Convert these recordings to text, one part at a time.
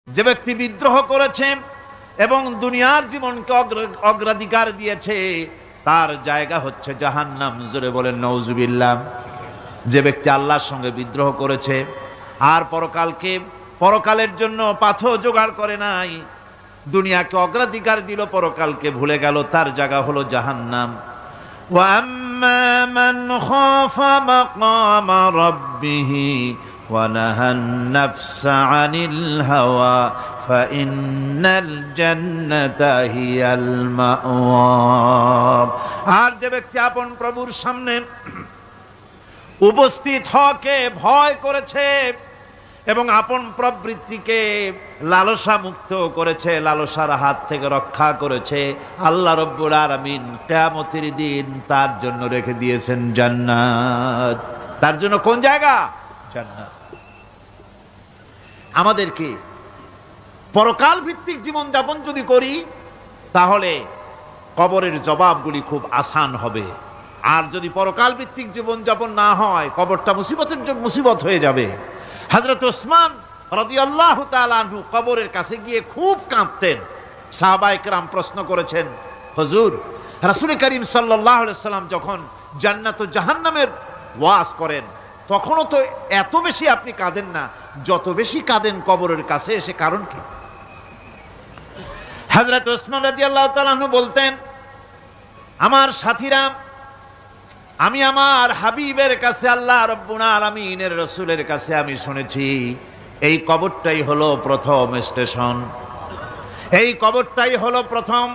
যে ব্যক্তি বিদ্রোহ করেছে এবং দুনিয়ার জীবনকে অগ্রাধিকার দিয়েছে তার জায়গা হচ্ছে জাহান্নাম। জোরে বলেন নাউজুবিল্লাহ। যে ব্যক্তি আল্লাহর সঙ্গে বিদ্রোহ করেছে আর পরকালের জন্য পাথর জোগাড় করে নাই, দুনিয়াকে অগ্রাধিকার দিল, পরকালকে ভুলে গেল, তার জায়গা হলো জাহান্নাম। ওয়া আম্মা মান খাফা মাকামা রাব্বিহি ওয়া নাহান নাফসা আনিল হাওয়া ফাইন্নাল জান্নাতা হিয়াল মাওয়া। আর যে ব্যক্তি আপন প্রভুর সামনে উপস্থিত হওয়াকে ভয় করেছে এবং আপন প্রবৃত্তিকে লালসা মুক্ত করেছে, লালসার হাত থেকে রক্ষা করেছে, আল্লাহ রব্বুল আলামিন কিয়ামতের দিন তার জন্য রেখে দিয়েছেন জান্নাত। তার জন্য কোন জায়গা? জান্নাত। আমাদেরকে পরকাল ভিত্তিক জীবন যাপন যদি করি তাহলে কবরের জবাবগুলি খুব আসান হবে। আর যদি পরকাল ভিত্তিক জীবন যাপন না হয় কবরটা মুসিবত হয়ে যাবে। হযরত ওসমান রাদিয়াল্লাহু তাআলা আনহু কবরের কাছে গিয়ে খুব কাঁদতেন। সাহাবায়ে কেরাম প্রশ্ন করেছেন, হুজুর, রাসূল করিম সাল্লাল্লাহু আলাইহি সাল্লাম যখন জান্নাত ও জাহান্নামের ওয়াজ করেন তখনও তো এত বেশি আপনি কাঁদেন না, যত বেশি কাঁদেন কবরের কাছে এসে, কারণ কি? হযরত ওসমান রাদিয়াল্লাহু তাআলা আনহু বলতেন, আমার সাথীরা, আমি আমার হাবিবের কাছে, আল্লাহ রাব্বুল আলামিনের রাসূলের কাছে আমি শুনেছি এই কবরটাই হলো প্রথম স্টেশন, এই কবরটাই হলো প্রথম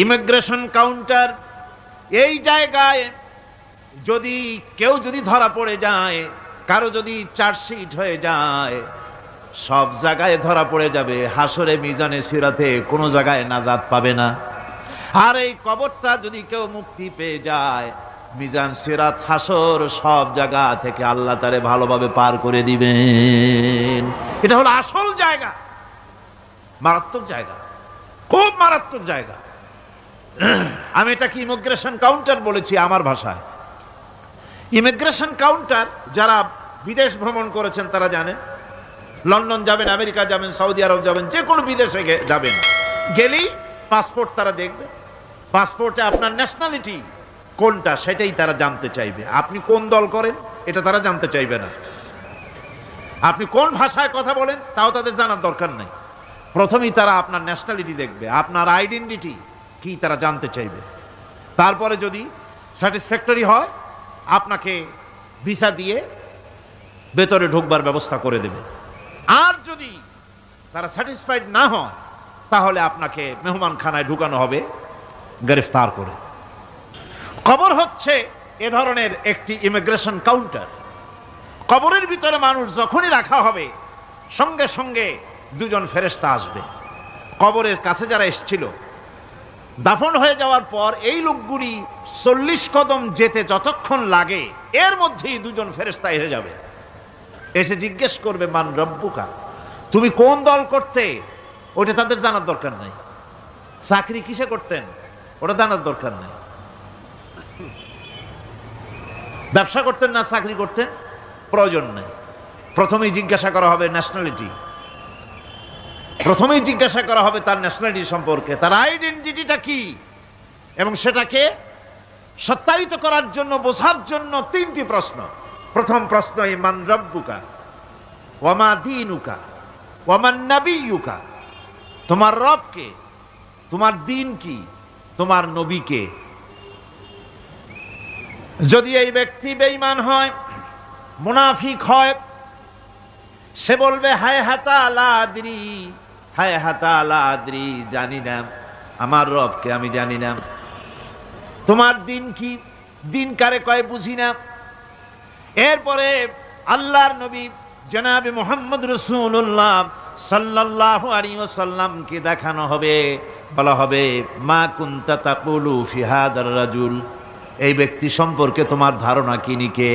ইমিগ্রেশন কাউন্টার। এই জায়গায় কেউ যদি ধরা পড়ে যায়, কারো যদি চার্জশিট হয়ে যায়, সব জায়গায় ধরা পড়ে যাবে, হাসরে মিজানে সিরাতে কোনো জায়গায় নাজাত পাবে না। আর এই কবরটা যদি কেউ মুক্তি পেয়ে যায়, মিজান সিরাত হাসর সব জায়গা থেকে আল্লাহ তারে ভালোভাবে পার করে দিবেন। এটা হলো আসল জায়গা, মারাত্মক জায়গা, খুব মারাত্মক জায়গা। আমি এটাকে ইমিগ্রেশন কাউন্টার বলেছি আমার ভাষায়। ইমিগ্রেশন কাউন্টার যারা বিদেশ ভ্রমণ করেছেন তারা জানেন। লন্ডন যাবেন, আমেরিকা যাবেন, সৌদি আরব যাবেন, যে কোনো বিদেশে যাবেন, গেলেই পাসপোর্ট তারা দেখবে। পাসপোর্টে আপনার ন্যাশনালিটি কোনটা সেটাই তারা জানতে চাইবে। আপনি কোন দল করেন এটা তারা জানতে চাইবে না। আপনি কোন ভাষায় কথা বলেন তাও তাদের জানার দরকার নেই। প্রথমেই তারা আপনার ন্যাশনালিটি দেখবে, আপনার আইডেন্টিটি কি তারা জানতে চাইবে। তারপরে যদি স্যাটিসফ্যাক্টরি হয় আপনাকে ভিসা দিয়ে ভেতরে ঢুকবার ব্যবস্থা করে দেবে। আর যদি তারা স্যাটিসফাইড না হয় তাহলে আপনাকে মেহমানখানায় ঢুকানো হবে গ্রেফতার করে। কবর হচ্ছে এ ধরনের একটি ইমিগ্রেশন কাউন্টার। কবরের ভিতরে মানুষ যখনই রাখা হবে সঙ্গে সঙ্গে দুজন ফেরেশতা আসবে। কবরের কাছে যারা এসেছিল দাফন হয়ে যাওয়ার পর এই লোকগুলি 40 কদম যেতে যতক্ষণ লাগে এর মধ্যেই দুজন ফেরেশতা এসে যাবে। এসে জিজ্ঞেস করবে, মান রব্বুকা, তুমি কোন দল করতে? ওটা তাদের জানার দরকার নাই। চাকরি কিসে করতেন ওটা জানার দরকার নাই। ব্যবসা করতেন না চাকরি করতেন প্রয়োজন নেই। প্রথমেই জিজ্ঞাসা করা হবে ন্যাশনালিটি, প্রথমেই জিজ্ঞাসা করা হবে তার ন্যাশনালিটি সম্পর্কে, তার আইডেন্টিটিটা কি, এবং সেটাকে সত্যায়িত করার জন্য, বোঝার জন্য 3টি প্রশ্ন। প্রথম প্রশ্ন, মান রব্বুকা ওয়া মা দীনুকা ওয়া মান নাবিয়্যুকা, তোমার রব কে, তোমার দ্বীন কি, তোমার নবী কে। যদি এই ব্যক্তি বেঈমান হয়, মুনাফিক হয়, সে বলবে হায় হাতা লা আদরি, হায় হাতা লা আদরি, জানি না আমার রবকে, আমি জানি না। তোমার দিন কি, দিন কারে কয় বুঝি না। এরপরে আল্লাহর নবী জনাবে মুহাম্মদ রাসূলুল্লাহ সাল্লাল্লাহু আলাইহি ওয়াসাল্লামকে দেখানো হবে, বলা হবে মা কুনতা তাকুলু ফি হাদার রাজুল, এই ব্যক্তি সম্পর্কে তোমার ধারণা কি নিকে?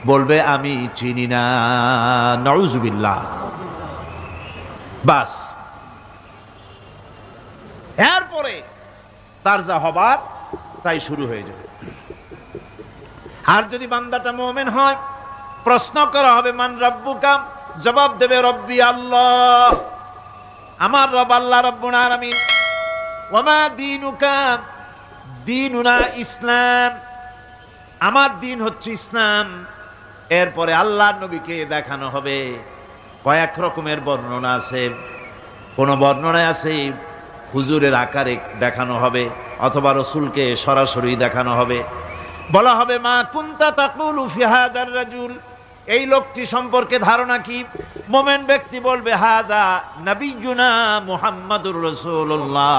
বলবে আমি চিনি না। নাউযুবিল্লাহ। বাস, এরপরে তার যা হবার তাই শুরু হয়ে যাবে। আর যদি বান্দাটা মুমিন হয়, প্রশ্ন করা হবে মান রব্বুকা, জবাব দেবে রব্বি আল্লাহ, আমার রব আল্লাহ রাব্বুল আলামিন। ওয়া মা দীনুকা, দীনুনা ইসলাম, আমার দিন হচ্ছে ইসলাম। এরপরে আল্লাহর নবীকে দেখানো হবে। কয়েক রকমের বর্ণনা আছে। কোন বর্ণনায় আছে হুজুরের আকারে দেখানো হবে, অথবা রাসূলকে সরাসরি দেখানো হবে। বলা হবে মা কুনতা তাকুলু ফি হাযার রাজুল, এই লোকটি সম্পর্কে ধারণা কি? মুমিন ব্যক্তি বলবে হাযা নবিয়ুনা মুহাম্মাদুর রাসূলুল্লাহ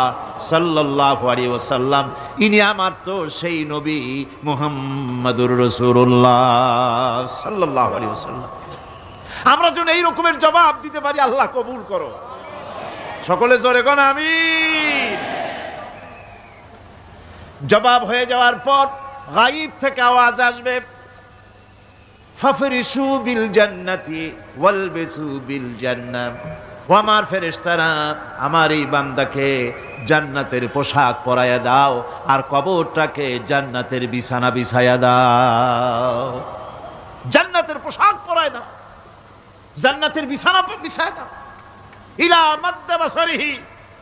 সাল্লাল্লাহু আলাইহি ওয়াসাল্লাম, ইনি আমার তো সেই নবী মুহাম্মাদুর রাসূলুল্লাহ সাল্লাল্লাহু আলাইহি ওয়াসাল্লাম। আমরা যেন এই রকমের জবাব দিতে পারি, আল্লাহ কবুল করো। সকলে জোরে কোন আমিন। জবাব হয়ে যাওয়ার পর গায়ব থেকে আওয়াজ আসবে, ফাফরিশু বিল জান্নাতি ওয়ালবিসু বিল জান্নাহ, ও আমার ফেরেশতারা, আমার এই বান্দাকে জান্নাতের পোশাক পরাইয়া দাও আর কবরটাকে জান্নাতের বিছানা বিছাইয়া দাও। জান্নাতের পোশাক পরাইয়া দাও, জান্নাতের বিছানা বিছাইয়া দাও। ইলা মাদ্দা বাসারিহি,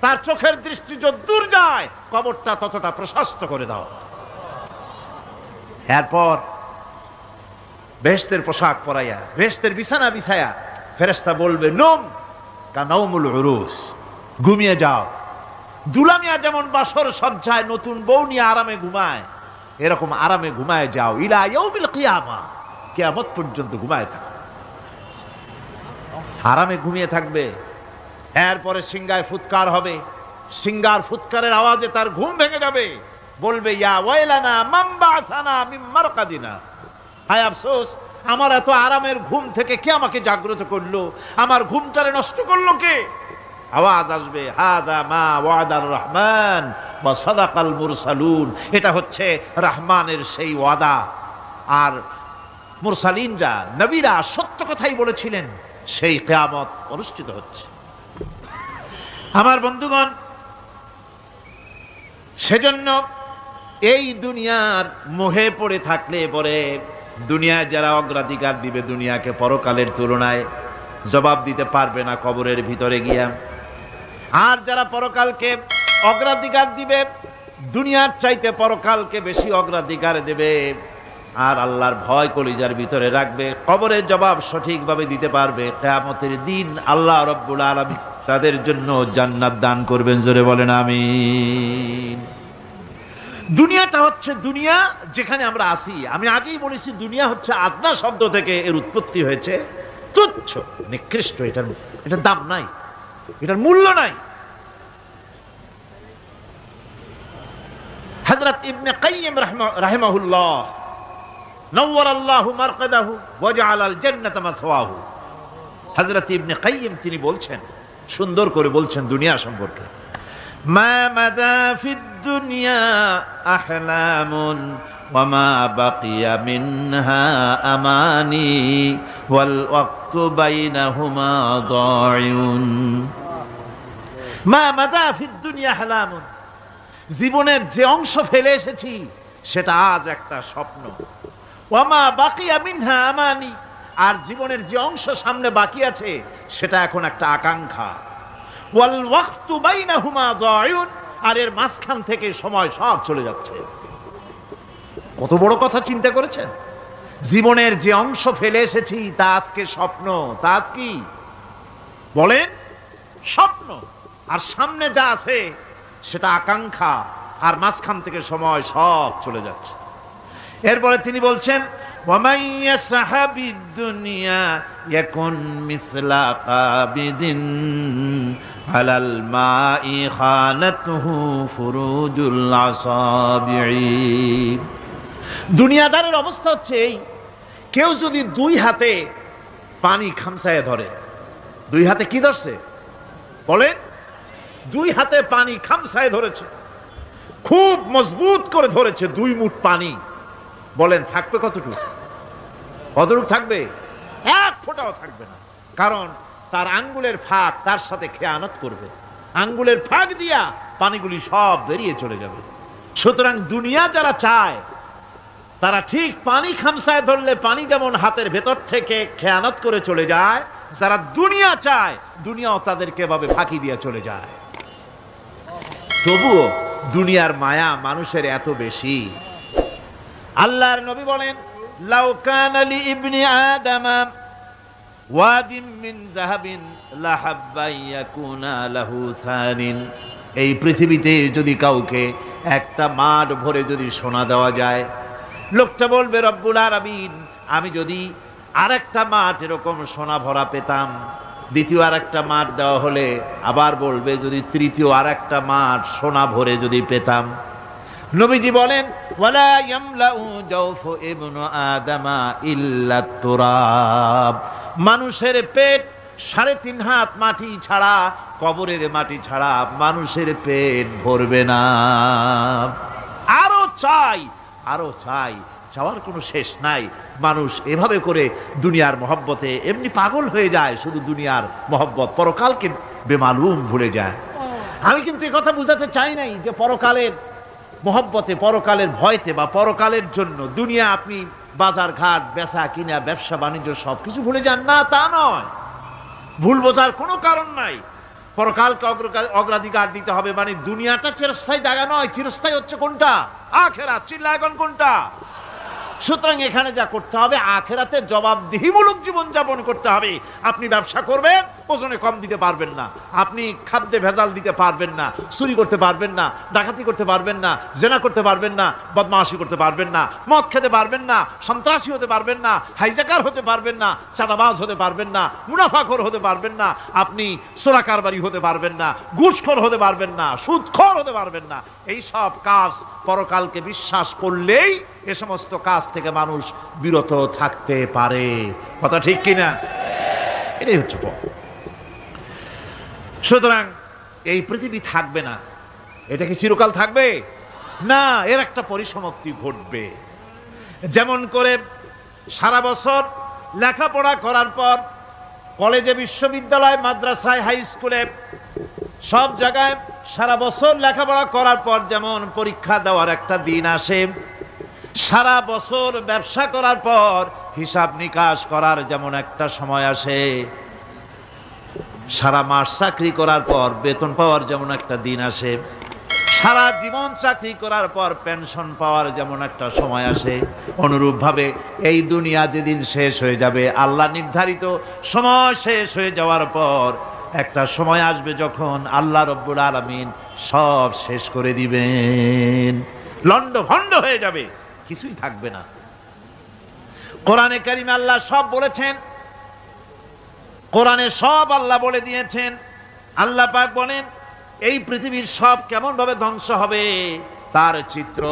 তার চোখের দৃষ্টি যত দূর যায় কবরটা ততটা প্রশস্ত করে দাও। এরপর বেহেশতের পোশাক পরাইয়া, বেহেশতের বিছানা বিছায়া ফেরেশতা বলবে নম কানাউমুল উরুস, ঘুমিয়ে যাও। দুলামিয়া যেমন বাসর সজ্জায় নতুন বউ নিয়ে আরামে ঘুমায়, এরকম আরামে ঘুমায় যাও। ইলা ইয়াউমিল কিয়ামা, কিয়ামত পর্যন্ত ঘুমায় থাকো, আরামে ঘুমিয়ে থাকবে। এরপরে সিংহায় ফুৎকার হবে, সিংহার ফুৎকারের আওয়াজে তার ঘুম ভেঙে যাবে। বলবে ইয়া ওয়াইলানা মান বা'সানা মিন মারকাদিনা, হায় আফসোস, আমার এত আরামের ঘুম থেকে কে আমাকে জাগ্রত করলো, আমার ঘুমটারে নষ্ট করলো কে? আওয়াজ আসবে হাযা মা ওয়াদার রহমান ওয়া সাদাকাল মুরসালুন, এটা হচ্ছে রহমানের সেই ওয়াদা, আর মুরসালিনরা নবীরা সত্য কথাই বলেছিলেন, সেই কিয়ামত অনুষ্ঠিত হচ্ছে। আমার বন্ধুগণ, সেজন্য এই দুনিয়ার মোহে পড়ে থাকলে পরে দুনিয়ায় যারা অগ্রাধিকার দিবে দুনিয়াকে পরকালের তুলনায়, জবাব দিতে পারবে না কবরের ভিতরে গিয়া। আর যারা পরকালকে অগ্রাধিকার দিবে, দুনিয়ার চাইতে পরকালকে বেশি অগ্রাধিকার দেবে, আর আল্লাহর ভয় কলিজার ভিতরে রাখবে, কবরের জবাব সঠিকভাবে দিতে পারবে, কিয়ামতের দিন আল্লাহ রাব্বুল আলামিন তাদের জন্য জান্নাত দান করবেন। জোরে বলেন আমিন। দুনিয়াটা হচ্ছে দুনিয়া যেখানে আমরা আছি। আমি আগেই বলেছি দুনিয়া হচ্ছে আদনা শব্দ থেকে এর উৎপত্তি হয়েছে, তুচ্ছ নিকৃষ্ট, এটার দাম নাই, এটার মূল্য নাই। হযরত ইবনে কাইয়িম রাহিমাহুল্লাহ নওয়ারাল্লাহু মারকাদাহু ওয়া জাআলাল জান্নাতা মাথওয়াহু, হযরত ইবনে কাইয়িম তিনি বলছেন, সুন্দর করে বলছেন দুনিয়া সম্পর্কে, মা মাদা ফিদ দুনিয়া আহলামুন ওয়া মা বাকিয়া মিনহা আমানি ওয়াল ওয়াক্তু বাইনাহুমা দায়ুন। মা মাদা ফিদ দুনিয়া আহলামুন, জীবনের যে অংশ ফেলে এসেছি সেটা আজ একটা স্বপ্ন। ওয়া মা বাকিয়া মিনহা আমানি, আর জীবনের যে অংশ সামনে বাকি আছে সেটা এখন একটা আকাঙ্ক্ষা। ওয়াল ওয়াক্তু বাইনাহুমা দায়ুন, আর এর মাঝখান থেকে সময় সব চলে যাচ্ছে। কত বড় কথা চিন্তা করেছেন? জীবনের যে অংশ ফেলে এসেছি তা আজকে স্বপ্ন, তা আজ কি বলেন? স্বপ্ন। আর সামনে যা আছে সেটা আকাঙ্ক্ষা, আর মাঝখান থেকে সময় সব চলে যাচ্ছে। এরপরে তিনি বলছেন وَمَنْ يَسْعَ بِالدُّنْيَا يَكُنْ مِثْلَ قَابِضٍ عَلَى الْمَاءِ خَانَتْهُ فُرُوجُ الْأَصَابِعِ। দুনিয়াদারের অবস্থা হচ্ছে এই, কেউ যদি দুই হাতে পানি খামসায় ধরে, দুই হাতে কি ধরছে বলেন? দুই হাতে পানি খামসায় ধরেছে, খুব মজবুত করে ধরেছে, 2 মুঠ পানি। বলেন থাকবে কতটুকু? কতটুকু থাকবে? 1 ফোঁটাও থাকবে না, কারণ তার আঙ্গুলের ফাঁক তার সাথে খেয়ানত করবে, আঙ্গুলের ফাঁক দিয়া পানিগুলি সব বেরিয়ে চলে যাবে। সুতরাং দুনিয়া যারা চায় তারা ঠিক পানি খামসায় ধরলে পানি যেমন হাতের ভেতর থেকে খেয়ানত করে চলে যায়, যারা দুনিয়া চায় দুনিয়াও তাদেরকে এভাবে ফাঁকি দিয়ে চলে যায়। তবুও দুনিয়ার মায়া মানুষের এত বেশি। আল্লাহর নবী বলেন, লাউ কানা লি ইবনি আদামা ওয়াদিম মিন যাহাবিন লাহাব্বা ইয়াকুনা লাহু থানিন। এই পৃথিবীতে যদি কাউকে একটা মাঠ ভরে যদি সোনা দেওয়া যায়, লোকটা বলবে রব্বুল আলামিন, আমি যদি আরেকটা মাঠ এরকম সোনা ভরা পেতাম। দ্বিতীয় আরেকটা মাঠ দেওয়া হলে আবার বলবে যদি তৃতীয় আরেকটা মাঠ সোনা ভরে যদি পেতাম। নবীজি বলেন, ওয়ালা ইয়ামলাউ জাওফু ইবনু আদামা ইল্লা তুরাব। মানুষের পেট 3.5 হাত মাটি ছাড়া, কবরের মাটি ছাড়া মানুষের পেট ভরবে না। আরো চাই, আরো চাই, চাওয়ার কোনো শেষ নাই। মানুষ এভাবে করে দুনিয়ার মহব্বতে এমনি পাগল হয়ে যায়, শুধু দুনিয়ার মহব্বত, পরকালকে বেমালুম ভুলে যায়। আমি কিন্তু এই কথা বুঝাতে চাই নাই যে পরকালের মহব্বতে, পরকালের ভয়তে বা পরকালের জন্য দুনিয়া আপনি বাজার ঘাট, বেচা কিনা, ব্যবসা বাণিজ্য সবকিছু ভুলে যান, না তা নয়। ভুল বোঝার কোনো কারণ নাই। পরকালকে অগ্রাধিকার দিতে হবে, মানে দুনিয়াটা চিরস্থায়ী জায়গা নয়। চিরস্থায়ী হচ্ছে কোনটা? আখিরাত। চিল্লায় এখন কোনটা? সুতরাং এখানে যা করতে হবে, আখিরাতে জবাবদিহিমূলক জীবন যাপন করতে হবে। আপনি ব্যবসা করবেন, ওজনে কম দিতে পারবেন না। আপনি খাদ্যে ভেজাল দিতে পারবেন না, চুরি করতে পারবেন না, ডাকাতি করতে পারবেন না, জেনা করতে পারবেন না, বদমাশি করতে পারবেন না, মদ খেতে পারবেন না, সন্ত্রাসী হতে পারবেন না, হাইজাকার হতে পারবেন না, চাঁদাবাজ হতে পারবেন না, মুনাফাখোর হতে পারবেন না, আপনি চোরা কারবারি হতে পারবেন না, ঘুষখোর হতে পারবেন না, সুদখোর হতে পারবেন না। এই সব কাজ পরকালকে বিশ্বাস করলেই এ সমস্ত কাজ থেকে মানুষ বিরত থাকতে পারে। কথা ঠিক কিনা? এটাই হচ্ছে পথ। সুতরাং এই পৃথিবী থাকবে না। এটা কি চিরকাল থাকবে? না, এর একটা পরিসমাপ্তি ঘটবে। যেমন করে সারা বছর লেখাপড়া করার পর কলেজে, বিশ্ববিদ্যালয়, মাদ্রাসায়, হাই স্কুলে, সব জায়গায় সারা বছর লেখাপড়া করার পর যেমন পরীক্ষা দেওয়ার একটা দিন আসে, সারা বছর ব্যবসা করার পর হিসাব নিকাশ করার যেমন একটা সময় আসে, সারা মাস চাকরি করার পর বেতন পাওয়ার যেমন একটা দিন আসে, সারা জীবন চাকরি করার পর পেনশন পাওয়ার যেমন একটা সময় আসে, অনুরূপভাবে এই দুনিয়া যেদিন শেষ হয়ে যাবে, আল্লাহ নির্ধারিত সময় শেষ হয়ে যাওয়ার পর একটা সময় আসবে যখন আল্লাহ রব্বুল আলামিন সব শেষ করে দিবেন। লন্ডভন্ড হয়ে যাবে, কিছুই থাকবে না। কোরআনে কারিমে আল্লাহ সব বলেছেন, কোরআনে সব আল্লাহ বলে দিয়েছেন। আল্লাহ পাক বলেন এই পৃথিবীর সব কেমন ভাবে ধ্বংস হবে তার চিত্র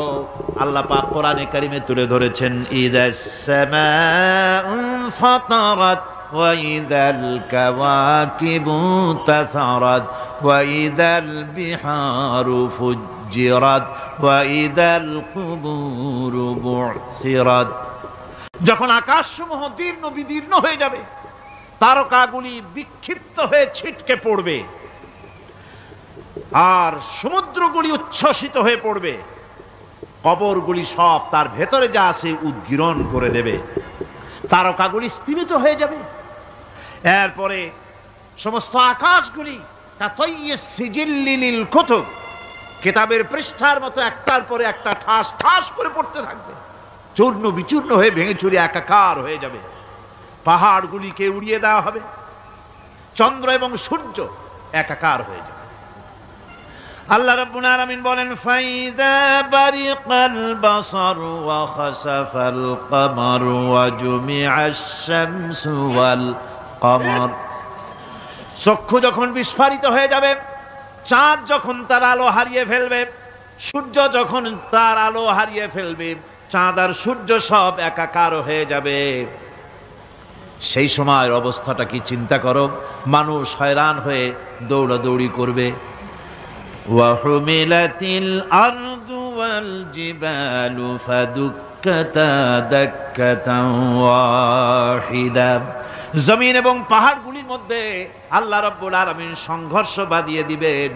আল্লাহ পাক কোরআনে কারিমে তুলে ধরেছেন। ইযাস সামাউ ফাতারাত ওয়া ইযাল কাওয়াকিবু তাসারাত ওয়া ইযাল বিহারু ফুজ্জিরাত ওয়া ইযাল কুবুরু বু'সিরাত। যখন আকাশসমূহ দীর্ণ বিদীর্ণ হয়ে যাবে, তারকাগুলি বিক্ষিপ্ত হয়ে ছিটকে পড়বে, আর সমুদ্রগুলি উচ্ছ্বসিত হয়ে পড়বে, কবরগুলি সব তার ভেতরে যা আছে উদ্গীরণ করে দেবে, তারকাগুলি স্থিমিত হয়ে যাবে। এরপরে সমস্ত আকাশগুলি কুতুব, কিতাবের পৃষ্ঠার মতো একটার পরে একটা ঠাস ঠাস করে পড়তে থাকবে, চূর্ণ বিচূর্ণ হয়ে ভেঙে চুরে একাকার হয়ে যাবে। পাহাড়গুলিকে উড়িয়ে দেওয়া হবে, চন্দ্র এবং সূর্য একাকার হয়ে যাবে। আল্লাহ রাব্বুল আলামিন বলেন ফাইযা বারিকাল বাসার ওয়া খাসাফাল কমার ওয়া জুমিআশ শামসু ওয়াল কমর। চক্ষু যখন বিস্ফারিত হয়ে যাবে, চাঁদ যখন তার আলো হারিয়ে ফেলবে, সূর্য যখন তার আলো হারিয়ে ফেলবে, চাঁদ আর সূর্য সব একাকার হয়ে যাবে, সেই সময়ের অবস্থাটা কি চিন্তা করো। মানুষ হয়রান হয়ে দৌড়াদৌড়ি করবে। ওয়াহুমিলাতিল আরদু ওয়াল জিবালু ফাদুক্কাতা দাক্কাতান ওয়াহিদা। জমিন এবং পাহাড়গুলির মধ্যে আল্লাহ রাব্বুল আলামিন সংঘর্ষ বাঁধিয়ে দিবেন,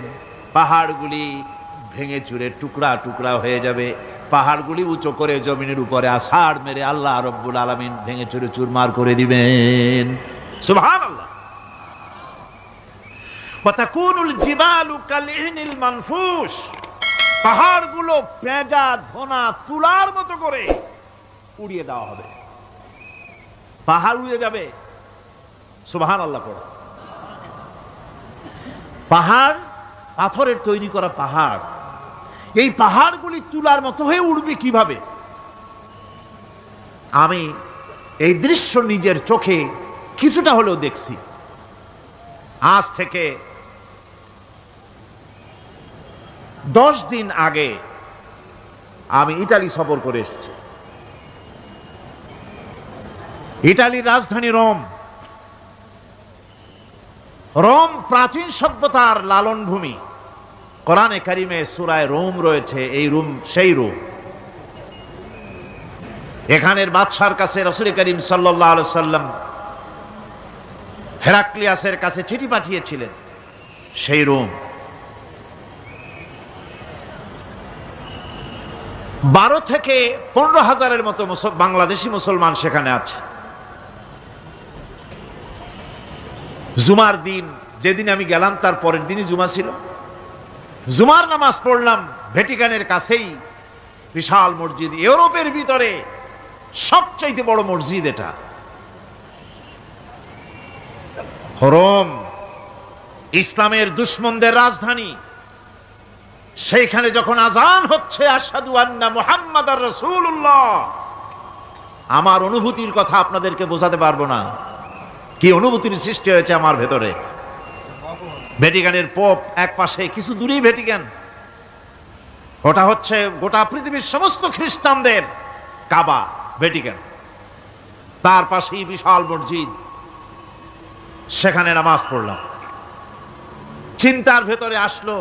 পাহাড়গুলি ভেঙে চুরে টুকরা টুকরা হয়ে যাবে। পাহাড়গুলি উঁচু করে জমিনের উপরে আছাড় মেরে আল্লাহ রাব্বুল আলামিন ভেঙে চুরে চুরমার করে দিবেন। সুবহানাল্লাহ। ওয়াতাকুনুল জিবালু কালইহনিল মানফুস, পাহাড়গুলো পেঁজা ধোনা তুলার মতো করে উড়িয়ে দেওয়া হবে। পাহাড় উড়ে যাবে। সুবহানাল্লাহ পড়ো। পাহাড় পাথরের তৈরি করা পাহাড়, এই পাহাড়গুলি তুলার মতো হয়ে উড়বে কিভাবে? আমি এই দৃশ্য নিজের চোখে কিছুটা হলেও দেখছি। আজ থেকে 10 দিন আগে আমি ইতালি সফর করে এসেছি। ইতালির রাজধানী রোম। রোম প্রাচীন সভ্যতার লালন ভূমি। কোরআনে কারিমে সূরায় রোম রয়েছে। এই রোম সেই রোম। এখানের বাদশার কাছে রাসূল করিম সাল্লাল্লাহু আলাইহি সাল্লাম হেরাক্লিয়াসের কাছে চিঠি পাঠিয়েছিলেন। সেই রোম 12 থেকে 15,000-এর মতো বাংলাদেশি মুসলমান সেখানে আছে। জুমার দিন, যেদিন আমি গেলাম তার পরের দিনই জুমা ছিল। জুমার নামাজ পড়লাম ভ্যাটিকানের কাছেই বিশাল মসজিদ, ইউরোপের ভিতরে সবচাইতে বড় মসজিদ এটা। রোম ইসলামের দুশমনদের রাজধানী। সেইখানে যখন আজান হচ্ছে আশহাদু আন্না মুহাম্মাদার রাসূলুল্লাহ, আমার অনুভূতির কথা আপনাদেরকে বোঝাতে পারবো না, কি অনুভূতির সৃষ্টি হয়েছে আমার ভেতরে। ভ্যাটিকানের পোপ এক পাশে, কিছু দূরেই ভ্যাটিকান। ওটা হচ্ছে গোটা পৃথিবীর সমস্ত খ্রিস্টানদের কাবা, ভ্যাটিকান। তার পাশেই বিশাল মসজিদ, সেখানে নামাজ পড়লাম। চিন্তার ভেতরে আসলো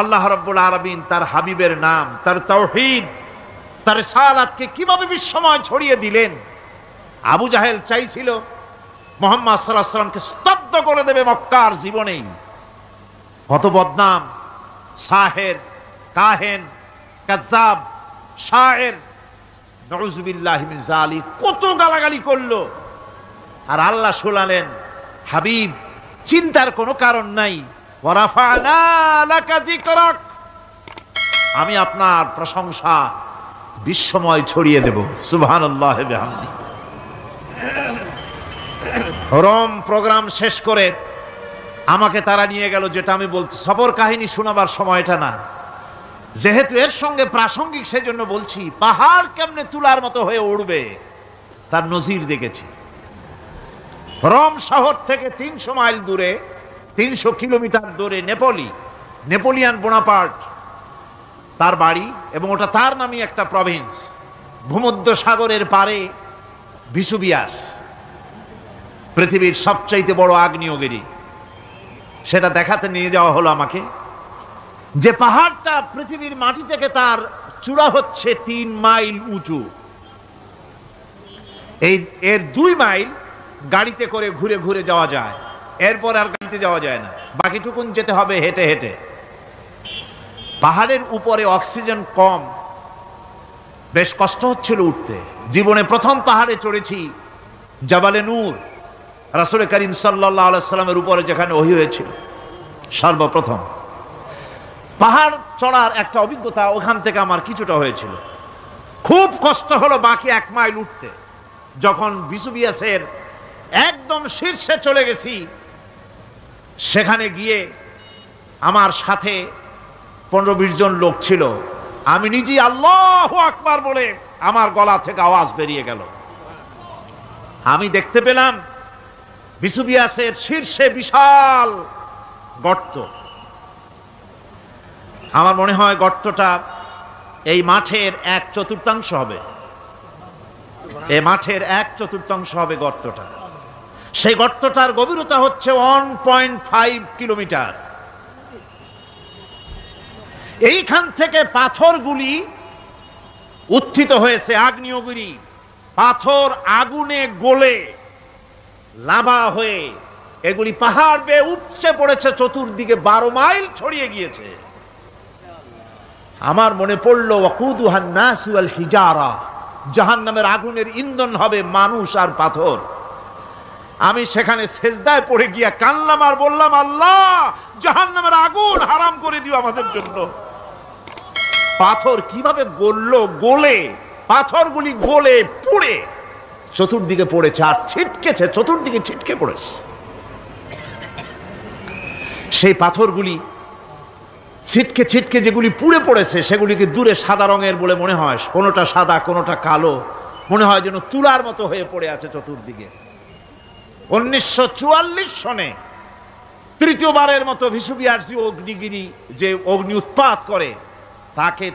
আল্লাহ রাব্বুল আলামিন তার হাবিবের নাম, তার তাওহীদ, তার রিসালাতকে কিভাবে বিশ্বময় ছড়িয়ে দিলেন। আবু জাহেল চাইছিল মুহাম্মদ সাল্লাল্লাহু আলাইহি সাল্লামকে স্তব্ধ করে দেবে মক্কার জীবনেই। কত বদনাম, সাহের, কাহেন, কাযযাব, শায়ের, নাউযুবিল্লাহি মিন যালিক, কত গালাগালি করলো। আর আল্লাহ শোনালেন, হাবিব চিন্তার কোনো কারণ নাই, ওয়া রাফা'না লাকা যিকরাক, আমি আপনার প্রশংসা বিশ্বময় ছড়িয়ে দেব। সুবহানাল্লাহি ওয়া বিহামদিহি। রোম প্রোগ্রাম শেষ করে আমাকে তারা নিয়ে গেল, যেটা আমি বলছি সফর কাহিনী শোনাবার সময়টা না, যেহেতু এর সঙ্গে প্রাসঙ্গিক সেজন্য বলছি। পাহাড় কেমনে তুলার মতো হয়ে উড়বে তার নজির দেখেছি। রোম শহর থেকে 300 মাইল দূরে, 300 কিলোমিটার দূরে নেপোলিয়ান বোনাপার্ট তার বাড়ি, এবং ওটা তার নামই একটা প্রভিন্স। ভূমধ্য সাগরের পারে ভিসুভিয়াস, পৃথিবীর সবচাইতে বড় আগ্নেয়গিরি। সেটা দেখাতে নিয়ে যাওয়া হলো আমাকে। যে পাহাড়টা পৃথিবীর মাটি থেকে তার চূড়া হচ্ছে 3 মাইল উঁচু। এর 2 মাইল গাড়িতে করে ঘুরে ঘুরে যাওয়া যায়, এরপর আর গাড়িতে যাওয়া যায় না, বাকিটুকুন যেতে হবে হেঁটে হেঁটে। পাহাড়ের উপরে অক্সিজেন কম, বেশ কষ্ট হচ্ছিল উঠতে। জীবনে প্রথম পাহাড়ে চড়েছি, জাবালে নূর, রাসূল করিম সাল্লাল্লাহু আলাইহি সাল্লামের উপরে যেখানে ওহী হয়েছিল সর্বপ্রথম। পাহাড় চড়ার একটা অভিজ্ঞতা ওখান থেকে আমার কিছুটা হয়েছিল। খুব কষ্ট হলো বাকি 1 মাইল উঠতে। যখন ভিসুভিয়াসের একদম শীর্ষে চলে গেছি, সেখানে গিয়ে আমার সাথে 15-20 জন লোক ছিল। আমি নিজেই আল্লাহু আকবার বলে আমার গলা থেকে আওয়াজ বেরিয়ে গেল। আমি দেখতে পেলাম ভিসুভিয়াসের শীর্ষে বিশাল গর্ত। আমার মনে হয় গর্তটা এই মাঠের 1/4 হবে। এই মাঠের 1/4 হবে গর্তটা। সেই গর্তটার গভীরতা হচ্ছে 1.5 কিলোমিটার। এইখান থেকে পাথরগুলি উত্থিত হয়েছে, আগ্নেয়গিরি পাথর আগুনে গলে লাভা হয়ে এগুলি পাহাড় বেয়ে উপচে পড়েছে, চতুর্দিকে 12 মাইল ছড়িয়ে গিয়েছে। আমার মনে পড়লো ওয়াকুদুহান নাস ওয়াল হিজারা, জাহান্নামের আগুনের ইন্ধন হবে মানুষ আর পাথর। আমি সেখানে সেজদায় পড়ে গিয়া কানলাম আর বললাম, আল্লাহ জাহান্নামের আগুন হারাম করে দিও আমাদের জন্য। পাথর কিভাবে গলল, গলে পাথরগুলি গলে পুড়ে চতুর্দিকে পড়েছে আর ছিটকেছে, চতুর্দিকে ছিটকে পড়েছে। সেই পাথরগুলি ছিটকে ছিটকে যেগুলি পুড়ে পড়েছে সেগুলিকে দূরে সাদা রঙের বলে মনে হয়, কোনোটা সাদা কোনোটা কালো, মনে হয় যেন তুলার মতো হয়ে পড়ে আছে চতুর্দিকে। 1944 সনে তৃতীয়বারের মতো ভিসুবিয়ার্সি অগ্নিগিরি যে অগ্নি উৎপাত করে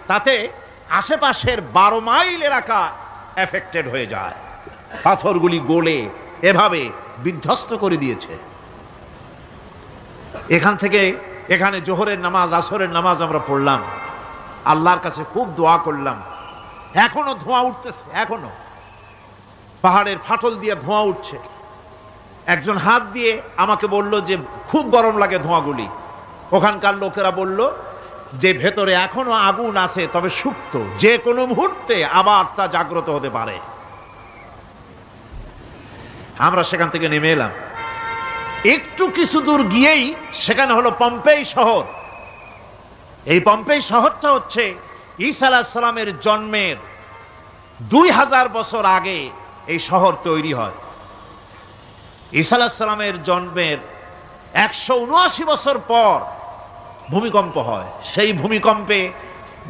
তাতে আশেপাশের 12 মাইল এলাকা এফেক্টেড হয়ে যায়। পাথরগুলি গলে এভাবে বিধ্বস্ত করে দিয়েছে। এখান থেকে এখানে জোহরের নামাজ, আসরের নামাজ আমরা পড়লাম, আল্লাহর কাছে খুব দোয়া করলাম। এখনো ধোঁয়া উঠতেছে, এখনো পাহাড়ের ফাটল দিয়ে ধোঁয়া উঠছে। একজন হাত দিয়ে আমাকে বলল যে খুব গরম লাগে ধোঁয়াগুলি। ওখানকার লোকেরা বলল যে ভেতরে এখনো আগুন আছে, তবে সুপ্ত, যে কোনো মুহূর্তে আবার তা জাগ্রত হতে পারে। আমরা সেখান থেকে নেমে এলাম। একটু কিছু দূর গিয়েই সেখানে হলো পম্পেই শহর। এই পম্পেই শহরটা হচ্ছে ঈসা আলাইহিস সালামের জন্মের 2000 বছর আগে এই শহর তৈরি হয়। ঈসা আলাইহিস সালামের জন্মের 179 বছর পর ভূমিকম্প হয়। সেই ভূমিকম্পে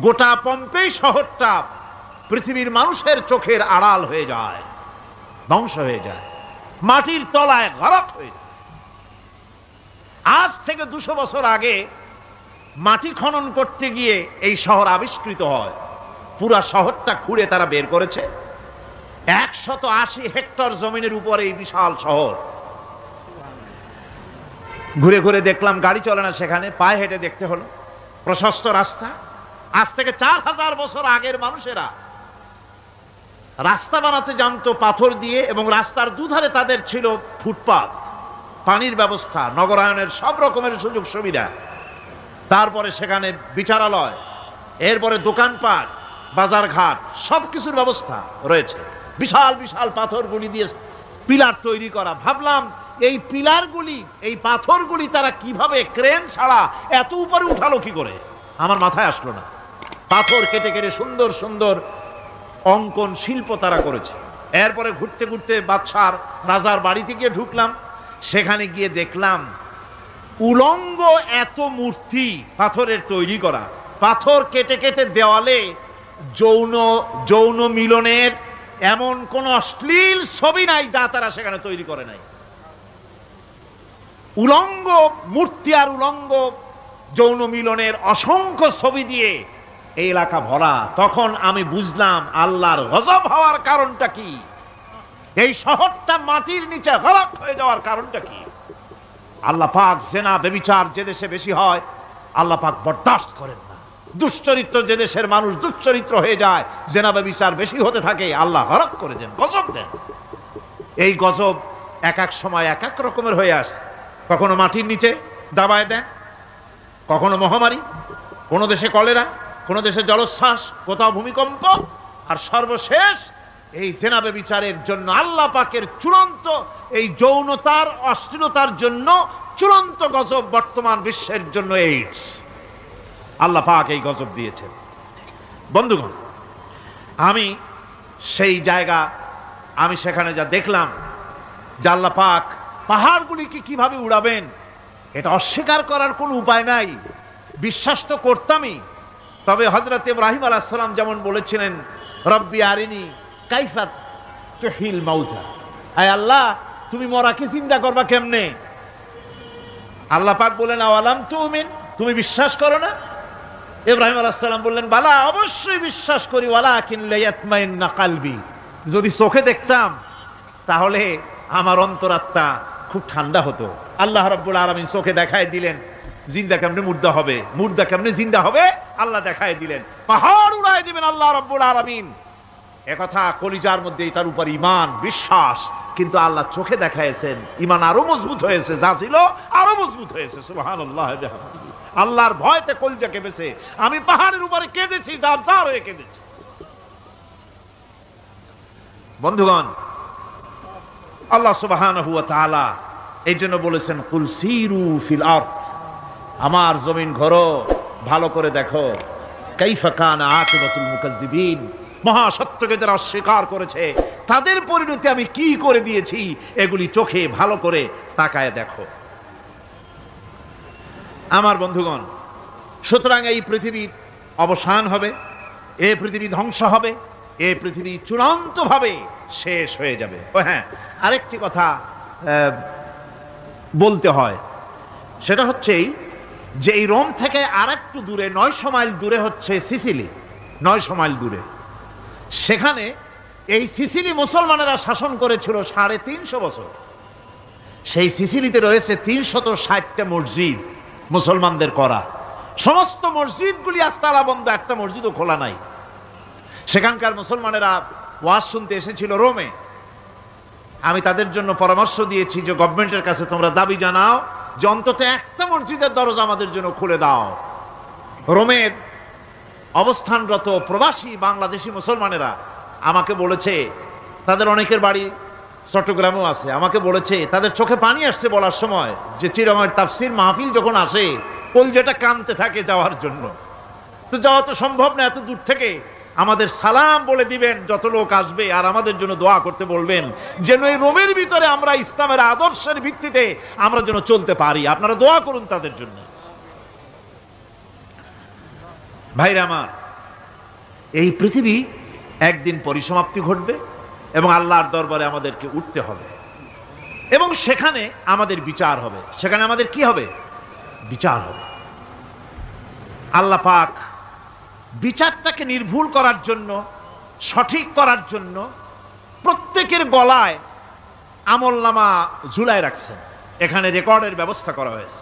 গোটা পম্পেই শহরটা পৃথিবীর মানুষের চোখের আড়াল হয়ে যায়, ধ্বংস হয়ে যায়, মাটির তলায় গরক হয়ে যায়। আজ থেকে 200 বছর আগে মাটি খনন করতে গিয়ে এই শহর আবিষ্কৃত হয়। পুরা শহরটা খুঁড়ে তারা বের করেছে। 180 হেক্টর জমিনের উপরে এই বিশাল শহর। ঘুরে ঘুরে দেখলাম, গাড়ি চলে না সেখানে, পায়ে হেঁটে দেখতে হলো। প্রশস্ত রাস্তা। আজ থেকে 4000 বছর আগের মানুষেরা রাস্তা বানাতে জানতো পাথর দিয়ে, এবং রাস্তার দুধারে তাদের ছিল ফুটপাত, পানির ব্যবস্থা, নগরায়নের সব রকমের সুযোগ সুবিধা। তারপরে সেখানে বিচারালয়, এরপরে দোকানপাট, বাজারঘাট, সবকিছুর ব্যবস্থা রয়েছে। বিশাল বিশাল পাথরগুলি দিয়ে পিলার তৈরি করা। ভাবলাম এই পিলারগুলি, এই পাথরগুলি তারা কিভাবে ক্রেন ছাড়া এত উপরে উঠালো কি করে, আমার মাথায় আসলো না। পাথর কেটে কেটে সুন্দর সুন্দর অঙ্কন শিল্প তারা করেছে। এরপরে ঘুরতে ঘুরতে বাদশার রাজার বাড়িতে গিয়ে ঢুকলাম। সেখানে গিয়ে দেখলাম উলঙ্গ এত মূর্তি পাথরের তৈরি করা। পাথর কেটে কেটে দেওয়ালে যৌন মিলনের এমন কোন অশ্লীল ছবি নাই যা তারা সেখানে তৈরি করে নাই। উলঙ্গ মূর্তি আর উলঙ্গ যৌন মিলনের অসংখ্য ছবি দিয়ে এই এলাকা ভরা। তখন আমি বুঝলাম আল্লাহর গজব হওয়ার কারণটা কি, এই শহরটা মাটির নিচে গরক হয়ে যাওয়ার কারণটা কি। আল্লাহ পাক জেনা ব্যভিচার যে দেশে বেশি হয় আল্লাহ পাক বরদাস্ত করেন না। দুশ্চরিত্র যে দেশের মানুষ দুশ্চরিত্র হয়ে যায়, জেনা ব্যভিচার বেশি হতে থাকে, আল্লাহ গরক করে দেন, গজব দেন। এই গজব এক এক সময় এক এক রকমের হয়ে আসে। কখনো মাটির নিচে দাবায় দেন, কখনো মহামারী, কোনো দেশে কলেরা, কোনো দেশে জলোচ্ছ্বাস, কোথাও ভূমিকম্প, আর সর্বশেষ এই জেনা ব্যভিচারের জন্য আল্লাহ পাকের চূড়ান্ত, এই যৌনতার অশ্লীলতার জন্য চূড়ান্ত গজব বর্তমান বিশ্বের জন্য এইডস। আল্লাহ পাক এই গজব দিয়েছেন। বন্ধুগণ, আমি সেই জায়গা, আমি সেখানে যা দেখলাম যে আল্লাহ পাক পাহাড়গুলিকে কিভাবে উড়াবেন এটা অস্বীকার করার কোনো উপায় নাই। বিশ্বাস তো করতামই, তবে হযরত ইব্রাহিম আলাইহিস সালাম যেমন বলেছিলেন, রব্বি আরিনি কাইফা তুহিল মাউতা, আয় আল্লাহ তুমি মরাকে জিন্দা করবা কেমনে? আল্লাহ পাক বলেন, আওয়ালাম তুমিন, তুমি বিশ্বাস করো না? ইব্রাহিম আলাইহিস সালাম বললেন, বালা, অবশ্যই বিশ্বাস করি, ওয়ালাকিন লিয়াতমাইন্না কলবি, যদি চোখে দেখতাম তাহলে আমার অন্তরাত্মা খুব ঠান্ডা হতো। আল্লাহ রাব্বুল আলামিন চোখে দেখায় দিলেন জিন্দা কেমনে মুর্দা হবে, মুর্দা কেমনে জিন্দা হবে, আল্লাহ দেখায় দিলেন। পাহাড় উড়ায় দিবেন আল্লাহ রাব্বুল আলামিন। একথা কলিজার মধ্যে এটার উপর ঈমান বিশ্বাস, কিন্তু আল্লাহ চোখে দেখাইছেন, ঈমান আরো মজবুত হয়েছে, যা ছিল আরো মজবুত হয়েছে। সুবহানাল্লাহ। আল্লাহর ভয়তে কলিজা কেঁপেছে। আমি পাহাড়ের উপরে কেঁদেছি, যার যার হয়ে কেঁদেছি। বন্ধুগণ, আল্লাহ সুবহানাহু ওয়া তাআলা এই জন্য বলেছেন কুল সিরু ফিল আরদ, আমার জমিন ঘোরো, ভালো করে দেখো, কাইফা কানা আকিবাতুল মুকাজ্জিবিন, মহাসত্যকে যারা অস্বীকার করেছে তাদের পরিণতি আমি কি করে দিয়েছি, এগুলি চোখে ভালো করে তাকায় দেখো। আমার বন্ধুগণ, সুতরাং এই পৃথিবীর অবসান হবে, এই পৃথিবী ধ্বংস হবে, এই পৃথিবী চূড়ান্তভাবে শেষ হয়ে যাবে। ও হ্যাঁ, আরেকটি কথা বলতে হয়, সেটা হচ্ছেই যে এই রোম থেকে আর একটু দূরে 900 মাইল দূরে হচ্ছে সিসিলি, 900 মাইল দূরে। সেখানে এই সিসিলি মুসলমানেরা শাসন করেছিল 350 বছর। সেই সিসিলিতে রয়েছে 360টা মসজিদ মুসলমানদের করা। সমস্ত মসজিদগুলি আজ তালা বন্ধ, একটা মসজিদও খোলা নাই। সেখানকার মুসলমানেরা ওয়াজ শুনতে এসেছিল রোমে। আমি তাদের জন্য পরামর্শ দিয়েছি যে গভর্নমেন্টের কাছে তোমরা দাবি জানাও যে অন্তত একটা মসজিদের দরজা আমাদের জন্য খুলে দাও। রোমের অবস্থানরত প্রবাসী বাংলাদেশি মুসলমানেরা আমাকে বলেছে, তাদের অনেকের বাড়ি চট্টগ্রামেও আছে, আমাকে বলেছে তাদের চোখে পানি আসছে বলার সময় যে চিরময়ের তাফসীর মাহফিল যখন আসে কলজেটা কাঁদতে থাকে যাওয়ার জন্য। তো যাওয়া তো সম্ভব না এত দূর থেকে, আমাদের সালাম বলে দিবেন যত লোক আসবে, আর আমাদের জন্য দোয়া করতে বলবেন যেন এই রোমের ভিতরে আমরা ইসলামের আদর্শের ভিত্তিতে আমরা যেন চলতে পারি। আপনারা দোয়া করুন তাদের জন্য। ভাইরা আমার, এই পৃথিবী একদিন পরিসমাপ্তি ঘটবে এবং আল্লাহর দরবারে আমাদেরকে উঠতে হবে এবং সেখানে আমাদের বিচার হবে। সেখানে আমাদের কি হবে? বিচার হবে। আল্লাহ পাক বিচারটাকে নির্ভুল করার জন্য, সঠিক করার জন্য প্রত্যেকের গলায় আমলনামা ঝুলায় রাখছেন। এখানে রেকর্ডের ব্যবস্থা করা হয়েছে।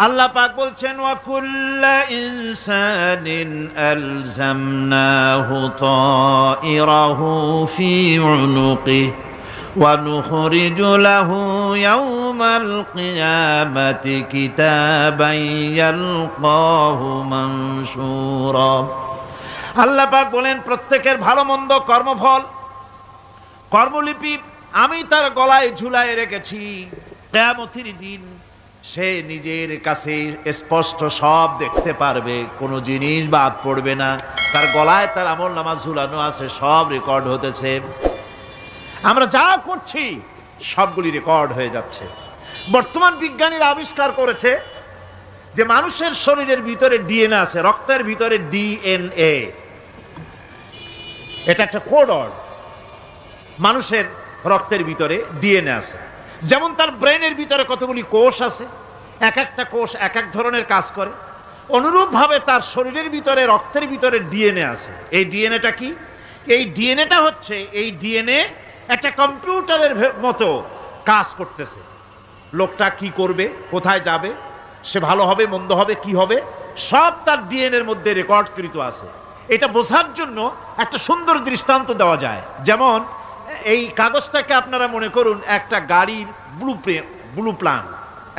আল্লাহ পাক বলছেন ওয়া কুল্লা ইনসানিন আলজামনাহু তাইরাহু ফি উনুকিহি ওয়া নুখরিজু লাহু ইয়াওমাল কিয়ামাতি কিতাবান ইয়ালকাহু মানশুরা। আল্লাহ পাক বলেন প্রত্যেকের ভালো মন্দ কর্মফল, কর্মলিপি আমি তার গলায় ঝুলায় রেখেছি। কিয়ামতের দিন সে নিজের কাছে স্পষ্ট সব দেখতে পারবে, কোনো জিনিস বাদ পড়বে না। তার গলায় তার আমলনামা ঝুলানো আছে, সব রেকর্ড হতেছে। আমরা যা করছি সবগুলি রেকর্ড হয়ে যাচ্ছে। বর্তমান বিজ্ঞানীরা আবিষ্কার করেছে যে মানুষের শরীরের ভিতরে ডিএনএ আছে, রক্তের ভিতরে ডিএনএ, এটা একটা কোড। মানুষের রক্তের ভিতরে ডিএনএ আছে। যেমন তার ব্রেনের ভিতরে কতগুলি কোষ আছে, এক একটা কোষ এক এক ধরনের কাজ করে, অনুরূপভাবে তার শরীরের ভিতরে রক্তের ভিতরে ডিএনএ আছে। এই ডিএনএটা কি? এই ডিএনএটা হচ্ছে, এই ডিএনএ একটা কম্পিউটারের মতো কাজ করতেছে। লোকটা কি করবে, কোথায় যাবে, সে ভালো হবে মন্দ হবে কি হবে, সব তার ডিএনএর মধ্যে রেকর্ডকৃত আছে। এটা বোঝার জন্য একটা সুন্দর দৃষ্টান্ত দেওয়া যায়। যেমন এই কাগজটাকে আপনারা মনে করুন একটা গাড়ির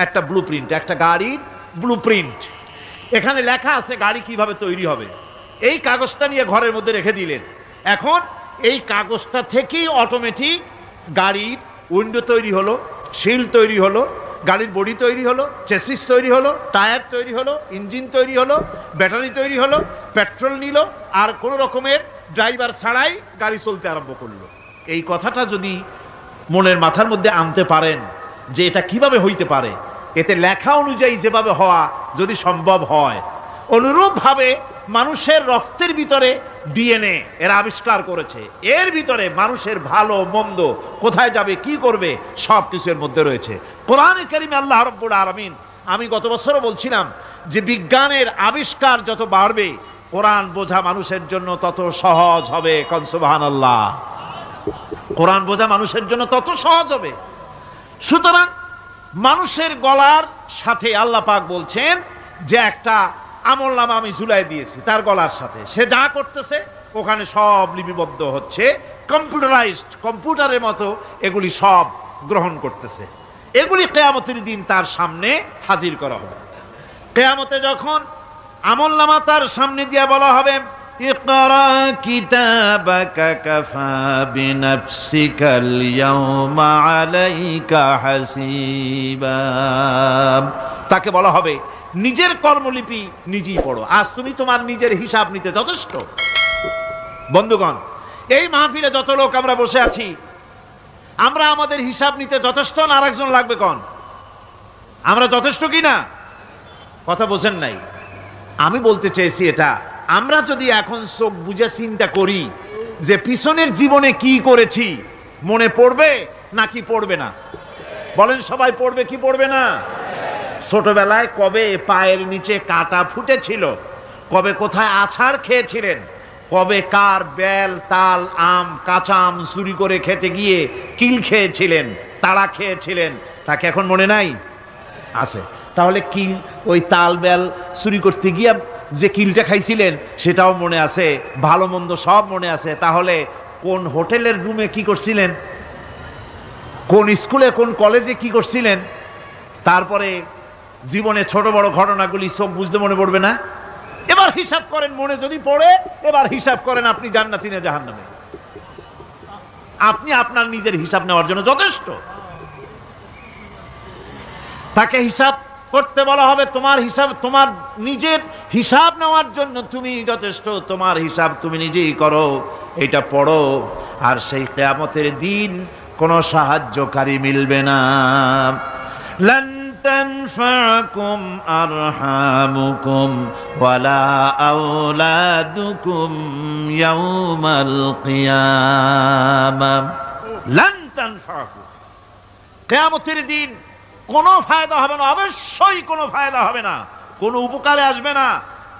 একটা ব্লুপ্রিন্ট, একটা গাড়ির ব্লুপ্রিন্ট। এখানে লেখা আছে গাড়ি কিভাবে তৈরি হবে। এই কাগজটা নিয়ে ঘরের মধ্যে রেখে দিলেন। এখন এই কাগজটা থেকেই অটোমেটিক গাড়ির উইন্ডো তৈরি হলো, শিল তৈরি হলো, গাড়ির বডি তৈরি হলো, চেসিস তৈরি হলো, টায়ার তৈরি হলো, ইঞ্জিন তৈরি হলো, ব্যাটারি তৈরি হলো, পেট্রোল নিল, আর কোনো রকমের ড্রাইভার ছাড়াই গাড়ি চলতে আরম্ভ করলো। এই কথাটা যদি মনের মাথার মধ্যে আনতে পারেন যে এটা কিভাবে হইতে পারে, এতে লেখা অনুযায়ী যেভাবে হওয়া যদি সম্ভব হয়, অনুরূপভাবে মানুষের রক্তের ভিতরে ডিএনএ এরা আবিষ্কার করেছে। এর ভিতরে মানুষের ভালো মন্দ, কোথায় যাবে কি করবে, সব কিছুর মধ্যে রয়েছে। কোরআনে কারিমে আল্লাহ রাব্বুল আলামিন, আমি গত বছরও বলছিলাম যে বিজ্ঞানের আবিষ্কার যত বাড়বে কোরআন বোঝা মানুষের জন্য তত সহজ হবে। কোন সুবহানাল্লাহ। কোরআন বোঝা মানুষের জন্য তত সহজ হবে। সুতরাং মানুষের গলার সাথে আল্লাহ পাক বলছেন যে একটা আমলনামা আমি ঝুলাই দিয়েছি তার গলার সাথে, সে যা করতেছে ওখানে সব লিপিবদ্ধ হচ্ছে, কম্পিউটারাইজড, কম্পিউটারের মতো এগুলি সব গ্রহণ করতেছে। এগুলি কিয়ামতের দিন তার সামনে হাজির করা হবে। কিয়ামতে যখন আমলনামা তার সামনে দিয়ে বলা হবে ইকরা কিতাবাকা কাফা বিনাফসিকাল ইয়াওমা আলাইকা হাসিবা। তাকে বলা হবে নিজের কর্মলিপি নিজেই পড়ো, আজ তুমি তোমার নিজের হিসাব নিতে যথেষ্ট। বন্ধুগণ, এই মাহফিলে যত লোক আমরা বসে আছি, আমরা আমাদের হিসাব নিতে যথেষ্ট না আরেকজন লাগবে? কোন আমরা যথেষ্ট কি না? কথা বোঝেন নাই। আমি বলতে চেয়েছি এটা, আমরা যদি এখন চোখ বুঝে চিন্তা করি যে পিছনের জীবনে কি করেছি, মনে পড়বে নাকি পড়বে না? বলেন সবাই, পড়বে কি পড়বে না? ছোটবেলায় কবে পায়ের নিচে কাটা ফুটেছিল, কবে কোথায় আছাড় খেয়েছিলেন, কবে কার বেল তাল আম কাঁচা আম চুরি করে খেতে গিয়ে কিল খেয়েছিলেন, তাড়া খেয়েছিলেন, তাকে এখন মনে নাই? আছে। তাহলে কিল, ওই তাল বেল চুরি করতে গিয়ে যে কিলটা খাইছিলেন সেটাও মনে আছে, ভালো মন্দ সব মনে আছে। তাহলে কোন হোটেলের রুমে কি করছিলেন, কোন স্কুলে কোন কলেজে কি করছিলেন, তারপরে জীবনে ছোট বড় ঘটনাগুলি চোখ বুঝতে মনে পড়বে না? এবার হিসাব করেন, মনে যদি পড়ে এবার হিসাব করেন আপনি জান্নাতি না জাহান্নামে। আপনি আপনার নিজের হিসাব নেওয়ার জন্য যথেষ্ট। তাকে হিসাব করতে বলা হবে, তোমার হিসাব, তোমার নিজের হিসাব নেওয়ার জন্য তুমি যথেষ্ট, তোমার হিসাব তুমি নিজেই করো, এটা পড়ো। আর সেই কিয়ামতের দিন কোনো সাহায্যকারী মিলবে না। লান তানফাকুম আরহামুকুম ওয়ালা আওলাদুকুম ইয়াউমাল কিয়ামাহ। লান তানফাকুম, কিয়ামতের দিন কোনো ফায়দা হবে না, অবশ্যই কোনো ফায়দা হবে না, কোনো উপকারে আসবে না।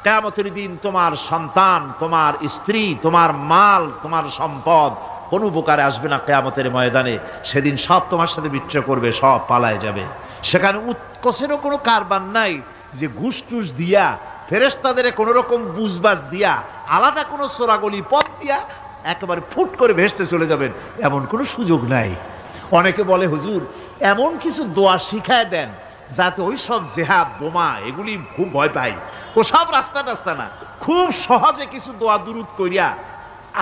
কিয়ামতের দিন তোমার সন্তান, তোমার স্ত্রী, তোমার মাল, তোমার সম্পদ কোনো উপকারে আসবে না। কিয়ামতের ময়দানে সেদিন সব তোমার সাথে বিচ্ছ করবে, সব পালায় যাবে। সেখানে উৎকোষেরও কোনো কারবার নাই যে ঘুষ টুস দিয়া, ফেরেশতাদের কোনো রকম বুঝবাজ দিয়া, আলাদা কোনো চোরাগলি পথ দিয়া একেবারে ফুট করে ভেসতে চলে যাবেন, এমন কোনো সুযোগ নাই। অনেকে বলে হুজুর এমন কিছু দোয়া শিখায় দেন যাতে ওই সব জেহাদ বোমা এগুলি খুব ভয় পাই, ও সব রাস্তা টাস্তা না, খুব সহজে কিছু দোয়া দুরুদ করিয়া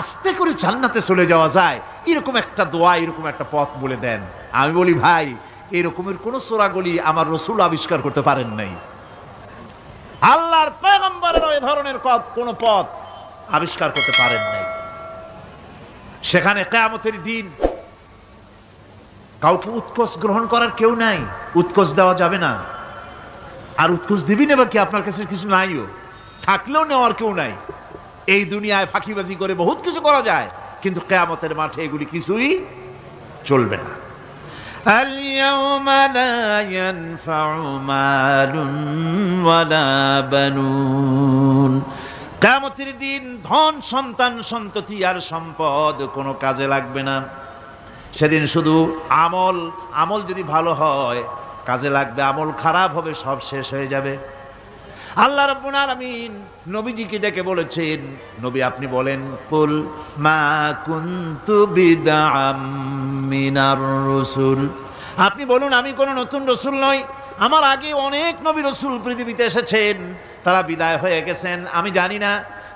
আস্তে করে জান্নাতে চলে যাওয়া যায়, এরকম একটা দোয়া, এরকম একটা পথ বলে দেন। আমি বলি ভাই, এরকমের কোন চোরাগলি আমার রসুল আবিষ্কার করতে পারেন নাই, আল্লাহর পয়গম্বরের ওই ধরনের কোন পথ আবিষ্কার করতে পারেন নাই। সেখানে কিয়ামতের দিন কাউকে উৎকোষ গ্রহণ করার কেউ নাই, উৎকোষ দেওয়া যাবে না। আর উৎকোষ দিবি নেবা কি, আপনার কাছে কিছু নাইও, থাকলেও নেওয়ার কেউ নাই। এই দুনিয়ায় ফাঁকিবাজি করে বহুত কিছু করা যায়, কিন্তু কিয়ামতের মাঠে এগুলি কিছুই চলবে না। اليوم لا ينفع مال ولا بنون। কিয়ামতের দিন ধন সন্তান সন্ততি আর সম্পদ কোনো কাজে লাগবে না। সেদিন শুধু আমল, আমল যদি ভালো হয় কাজে লাগবে, আমল খারাপ হবে সব শেষ হয়ে যাবে। আল্লাহ রাব্বুল আলামিন নবীজিকে ডেকে বলেছেন, নবী আপনি বলেন, কুল মা কুনতু বিদআম মিনার রাসূল, আপনি বলুন আমি কোন নতুন রাসূল নই, আমার আগে অনেক নবী রাসূল পৃথিবীতে এসেছেন, তারা বিদায় হয়ে গেছেন। আমি জানি না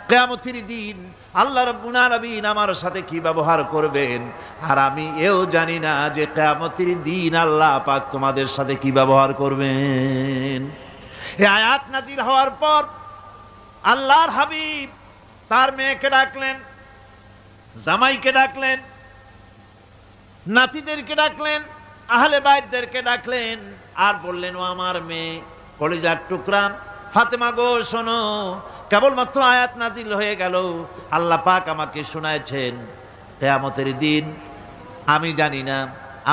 কিয়ামতের দিন আল্লাহ রাব্বুল আলামিন আমার সাথে কি ব্যবহার করবেন, আর আমি এও জানি না যে কিয়ামতের দিন আল্লাহ পাক তোমাদের সাথে কি ব্যবহার করবেন। এই আয়াত নাজিল হওয়ার পর আল্লাহর হাবিব তার মেয়েকে ডাকলেন, জামাইকে ডাকলেন, নাতিদেরকে ডাকলেন, আহলে বাইতদেরকে ডাকলেন, আর বললেন, ও আমার মেয়ে কলিজার টুকরা ফাতেমা গো শোনো, কেবলমাত্র আয়াত নাজিল হয়ে গেল, আল্লাহ পাক আমাকে শোনায়ছেন কিয়ামতের দিন আমি জানি না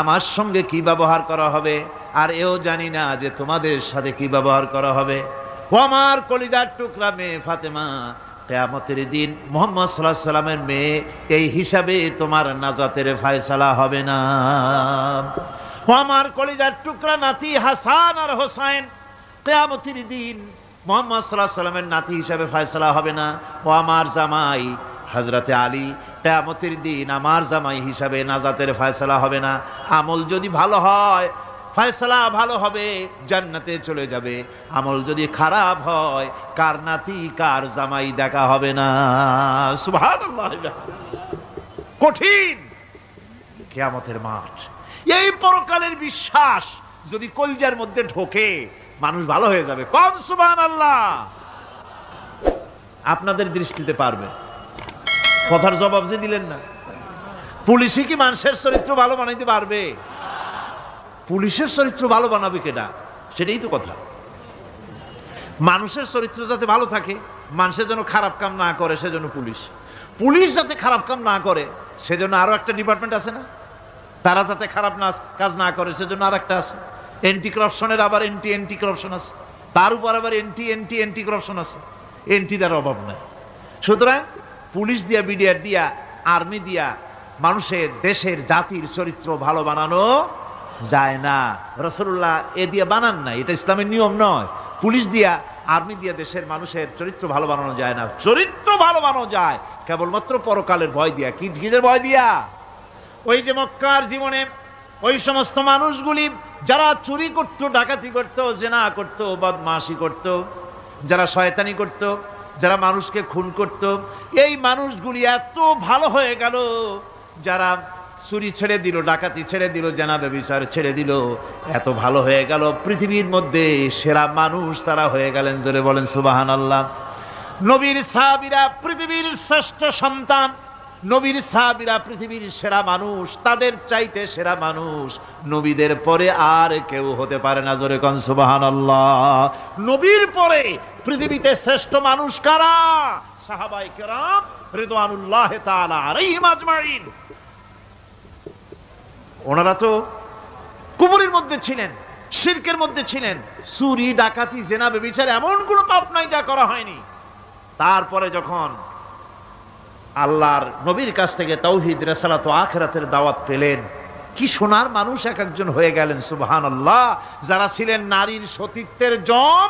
আমার সঙ্গে কি ব্যবহার করা হবে, আর এও জানি না যে তোমাদের সাথে কি ব্যবহার করা হবে। ও আমার কলিজার টুকরা মেয়ে ফাতেমা, কিয়ামতের দিন মুহাম্মদ সাল্লাল্লাহু আলাইহি সাল্লামের মেয়ে, এই হিসাবে তোমার নাজাতের ফয়সালা হবে না। ও আমার কলিজার টুকরা নাতি হাসান আর হোসাইন, কিয়ামতের দিন মুহাম্মদ সাল্লাল্লাহু আলাইহি সাল্লামের নাতি হিসাবে ফয়সালা হবে না। ও আমার জামাই হযরতে আলী, কিয়ামতের দিন আমার জামাই হিসাবে নাজাতের ফয়সালা হবে না। আমল যদি ভালো হয় ফয়সালা ভালো হবে, জান্নাতে চলে যাবে। আমল যদি খারাপ হয়, কার নাতি কার জামাই দেখা হবে না। সুবহানাল্লাহ। কঠিন কিয়ামতের মাঠ। এই পরকালের বিশ্বাস যদি কলজার মধ্যে ঢোকে, মানুষ ভালো হয়ে যাবে। কোন সুবহানাল্লাহ। আপনাদের দৃষ্টিতে পারবে? কথার জবাব যে দিলেন না। পুলিশই কি মানুষের চরিত্র ভালো বানাইতে পারবে? পুলিশের চরিত্র ভালো বানাবে কেডা? সেটাই তো কথা। মানুষের চরিত্র যাতে ভালো থাকে, মানুষের জন্য খারাপ কাম না করে, সেজন্য পুলিশ। পুলিশ যাতে খারাপ কাম না করে, সেজন্য আরো একটা ডিপার্টমেন্ট আছে না? তারা যাতে খারাপ কাজ না করে, সেজন্য আর একটা আছে। এন্টি করাপশনের আবার এন্টি করাপশন আছে, তার উপর আবার এন্টি করাপশন আছে। এন্টিটার অভাব নাই। সুতরাং পুলিশ দিয়া, বিডিআর দিয়া, আর্মি দিয়া মানুষের, দেশের, জাতির চরিত্র ভালো বানানো যায় না। রাসূলুল্লাহ এ দিয়ে বানান না, এটা ইসলামের নিয়ম নয়। পুলিশ দিয়া, আর্মি দিয়া দেশের মানুষের চরিত্র ভালো বানানো যায় না। চরিত্র ভালো বানানো যায় কেবলমাত্র পরকালের ভয় দিয়া। কিসের ভয় দিয়া? ওই যে মক্কার জীবনে ওই সমস্ত মানুষগুলি যারা চুরি করত, ডাকাতি করত, জিনা করত, বদমাশি করত, যারা শয়তানি করত, যারা মানুষকে খুন করত, এই মানুষগুলি এত ভালো হয়ে গেল। যারা চুরি ছেড়ে দিল, ডাকাতি ছেড়ে দিল, জিনা ব্যভিচার ছেড়ে দিল, এত ভালো হয়ে গেল। পৃথিবীর মধ্যে সেরা মানুষ তারা হয়ে গেলেন। জোরে বলেন সুবহানাল্লাহ। নবীর সাহাবীরা পৃথিবীর শ্রেষ্ঠ সন্তান, নবীর সাহাবীরা পৃথিবীর সেরা মানুষ, তাদের চাইতে সেরা মানুষ নবীদের পরে আর কেউ হতে পারে না। জোরে কোন সুবহানাল্লাহ। নবীর পরে পৃথিবীতে শ্রেষ্ঠ মানুষ কারা? সাহাবায়ে কেরাম রিদওয়ানুল্লাহ তাআলা আলাইহিম আজমাইন। ওনারা তো কুফরের মধ্যে ছিলেন, শিরকের মধ্যে ছিলেন। চুরি, ডাকাতি, জিনা, ব্যভিচার এমন কোন পাপ নাই যা করা হয়নি। তারপরে যখন আল্লাহর নবীর কাছ থেকে তাওহীদ, রিসালাত ও আখিরাতের দাওয়াত পেলেন, কি সোনার মানুষ এক একজন হয়ে গেলেন। সুবহানাল্লাহ। যারা ছিলেন নারীর সতীত্বের জম,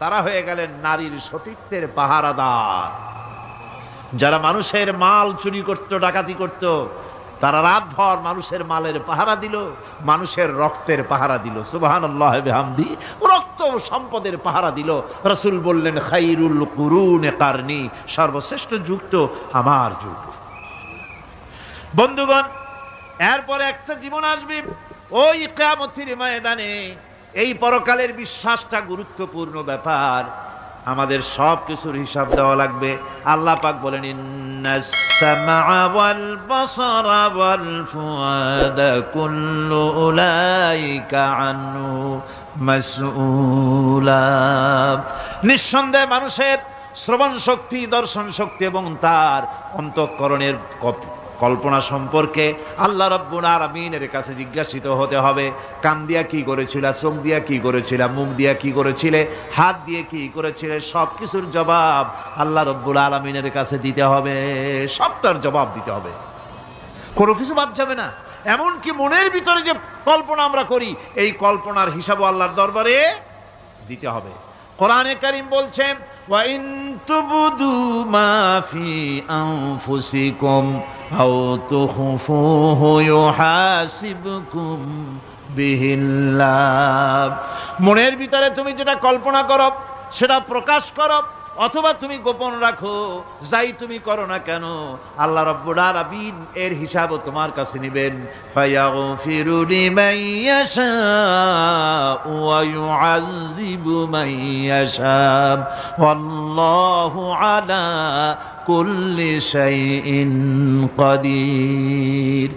তারা হয়ে গেলেন নারীর সতীত্বের পাহারাদার। যারা মানুষের মাল চুরি করত, ডাকাতি করত, তারা রাতভর মানুষের মালের পাহারা দিল, মানুষের রক্তের পাহারা দিল। সুবহানাল্লাহ বিহামদি। রক্ত সম্পদের পাহারা দিল। রাসূল বললেন, খাইরুল কুরুনে কারনি, সর্বশ্রেষ্ঠ যুগ তো আমার যুগ। বন্ধুগণ, এরপরে একটা জীবন আসবে ওই কিয়ামতের ময়দানে। এই পরকালের বিশ্বাসটা গুরুত্বপূর্ণ ব্যাপার। আমাদের সব কিছুর হিসাব দেওয়া লাগবে। আল্লাহ পাক বলেন, ইন্নাস সামআ ওয়াল বাসারা ওয়াল ফুআদা কুল্লু উলাইকা আনহু মাসউলা। নিঃসন্দেহে মানুষের শ্রবণ শক্তি, দর্শন শক্তি এবং তার অন্তঃকরণের কল্পনা সম্পর্কে আল্লাহ রাব্বুল আলামিনের কাছে জিজ্ঞাসিত হতে হবে। কান দিয়া কি করেছিলা, চোখ দিয়া কি করেছিলা, মুখ দিয়া কি করেছিলে, হাত দিয়ে কি করেছিলে, সবকিছুর জবাব আল্লাহ রাব্বুল আলামিনের কাছে দিতে হবে। সবটার জবাব দিতে হবে, কোনো কিছু বাদ যাবে না। এমনকি মনের ভিতরে যে কল্পনা আমরা করি, এই কল্পনার হিসাবও আল্লাহর দরবারে দিতে হবে। কোরআনে কারীম বলছেন, ওয়া ইন তুবদু মা ফি আনফুসিকুম আও তুখফুহু ইউহাসিবকুম বিহিল্লাহ। মনের ভিতরে তুমি যেটা কল্পনা করো সেটা প্রকাশ করো, অথবা তুমি গোপন রাখো, যাই তুমি করো না কেন, আল্লাহ রাব্বুল আলামিন এর হিসাবও তোমার কাছে নেবেন। ফায়াগফিরু লিমান ইয়াশাউ ওয়া ইউআযযিবু মান ইয়াশাউ ওয়াল্লাহু আলা কুল্লি শাইইন কাদির।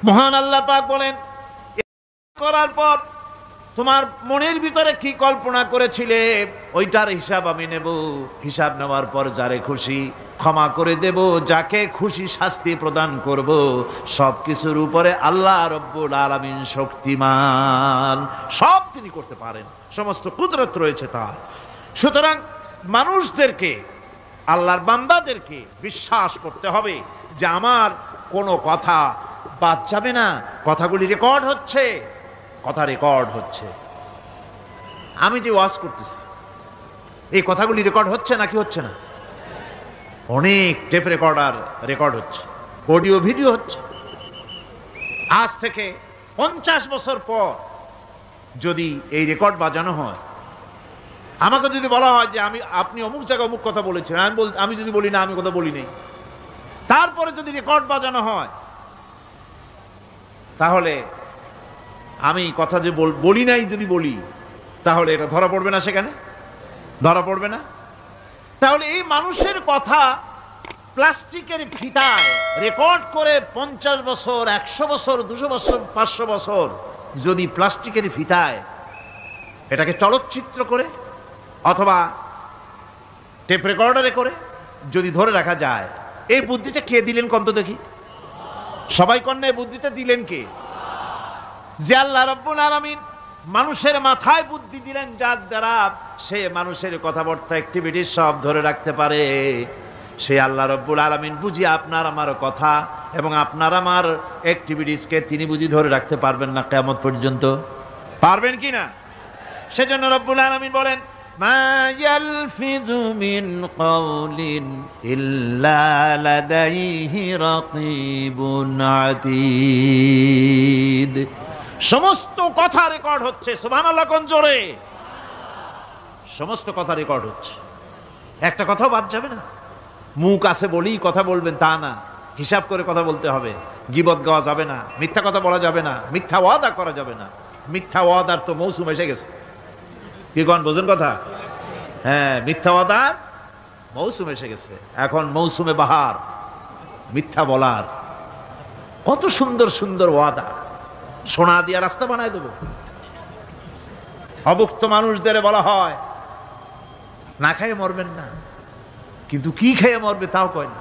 মহান আল্লাহ পাক বলেন, করার পর তোমার মনের ভিতরে কি কল্পনা করেছিলে ওইটার হিসাব আমি নেব। হিসাব নেওয়ার পর যারে খুশি ক্ষমা করে দেব, যাকে খুশি শাস্তি প্রদান করব। সবকিছুর উপরে আল্লাহ রাব্বুল আলামিন শক্তিমান, সব তিনি করতে পারেন, সমস্ত কুদরত রয়েছে তার। সুতরাং মানুষদেরকে, আল্লাহর বান্দাদেরকে বিশ্বাস করতে হবে যে আমার কোনো কথা বাদ যাবে না। কথাগুলি রেকর্ড হচ্ছে, কথা রেকর্ড হচ্ছে। আমি যে ওয়াজ করতেছি এই কথাগুলি রেকর্ড হচ্ছে নাকি হচ্ছে না? অনেক টেপ রেকর্ডার রেকর্ড হচ্ছে, অডিও ভিডিও হচ্ছে। আজ থেকে 50 বছর পর যদি এই রেকর্ড বাজানো হয়, আমাকে যদি বলা হয় যে আপনি অমুক জায়গায় অমুক কথা বলেছেন, আমি যদি বলি না আমি কথা বলি নাই, তারপরে যদি রেকর্ড বাজানো হয়, তাহলে আমি কথা যে বলি নাই যদি বলি, তাহলে এটা ধরা পড়বে না? সেখানে ধরা পড়বে না? তাহলে এই মানুষের কথা প্লাস্টিকের ফিতায় রেকর্ড করে 50 বছর, 100 বছর, 200 বছর, 500 বছর যদি প্লাস্টিকের ফিতায় এটাকে চলচ্চিত্র করে অথবা টেপ রেকর্ডারে করে যদি ধরে রাখা যায়, এই বুদ্ধিটা কে দিলেন কন্ত দেখি? সবাই কন্যা এই বুদ্ধিটা দিলেন কে? যে আল্লাহ রাব্বুল আলামিন মানুষের মাথায় বুদ্ধি দিলেন, যার দ্বারা সে মানুষের কথাবার্তা অ্যাক্টিভিটি সব ধরে রাখতে পারে। সে আল্লাহ রাব্বুল আলামিন বুঝি আপনার আমার কথা এবং আপনার আমার অ্যাক্টিভিটিসকে তিনি বুঝি ধরে রাখতে পারবেন না কিয়ামত পর্যন্ত? পারবেন কি না? সেজন্য রাব্বুল আলামিন বলেন, মা ইয়ালফিযু মিন কাওলিন ইল্লা লাদাইহি রাকীবুন আতীদ। সমস্ত কথা রেকর্ড হচ্ছে। সুবহানাল্লাহ কোন জোরে! সমস্ত কথা রেকর্ড হচ্ছে, একটা কথাও বাদ যাবে না। মুখ আছে বলেই কথা বলবেন তা না, হিসাব করে কথা বলতে হবে। গীবত গাওয়া যাবে না, মিথ্যা কথা বলা যাবে না, মিথ্যা ওয়াদা করা যাবে না। মিথ্যা ওয়াদার তো মৌসুম এসে গেছে। কি কোন বোঝেন কথা? হ্যাঁ, মিথ্যা ওয়াদার মৌসুম এসে গেছে। এখন মৌসুমে বাহার, মিথ্যা বলার। কত সুন্দর সুন্দর ওয়াদা, সোনা দিয়া রাস্তা বানায় দেব। অভুক্ত মানুষদের বলা হয় না খেয়ে মরবেন না, কিন্তু কি খেয়ে মরবে তাও কয় না।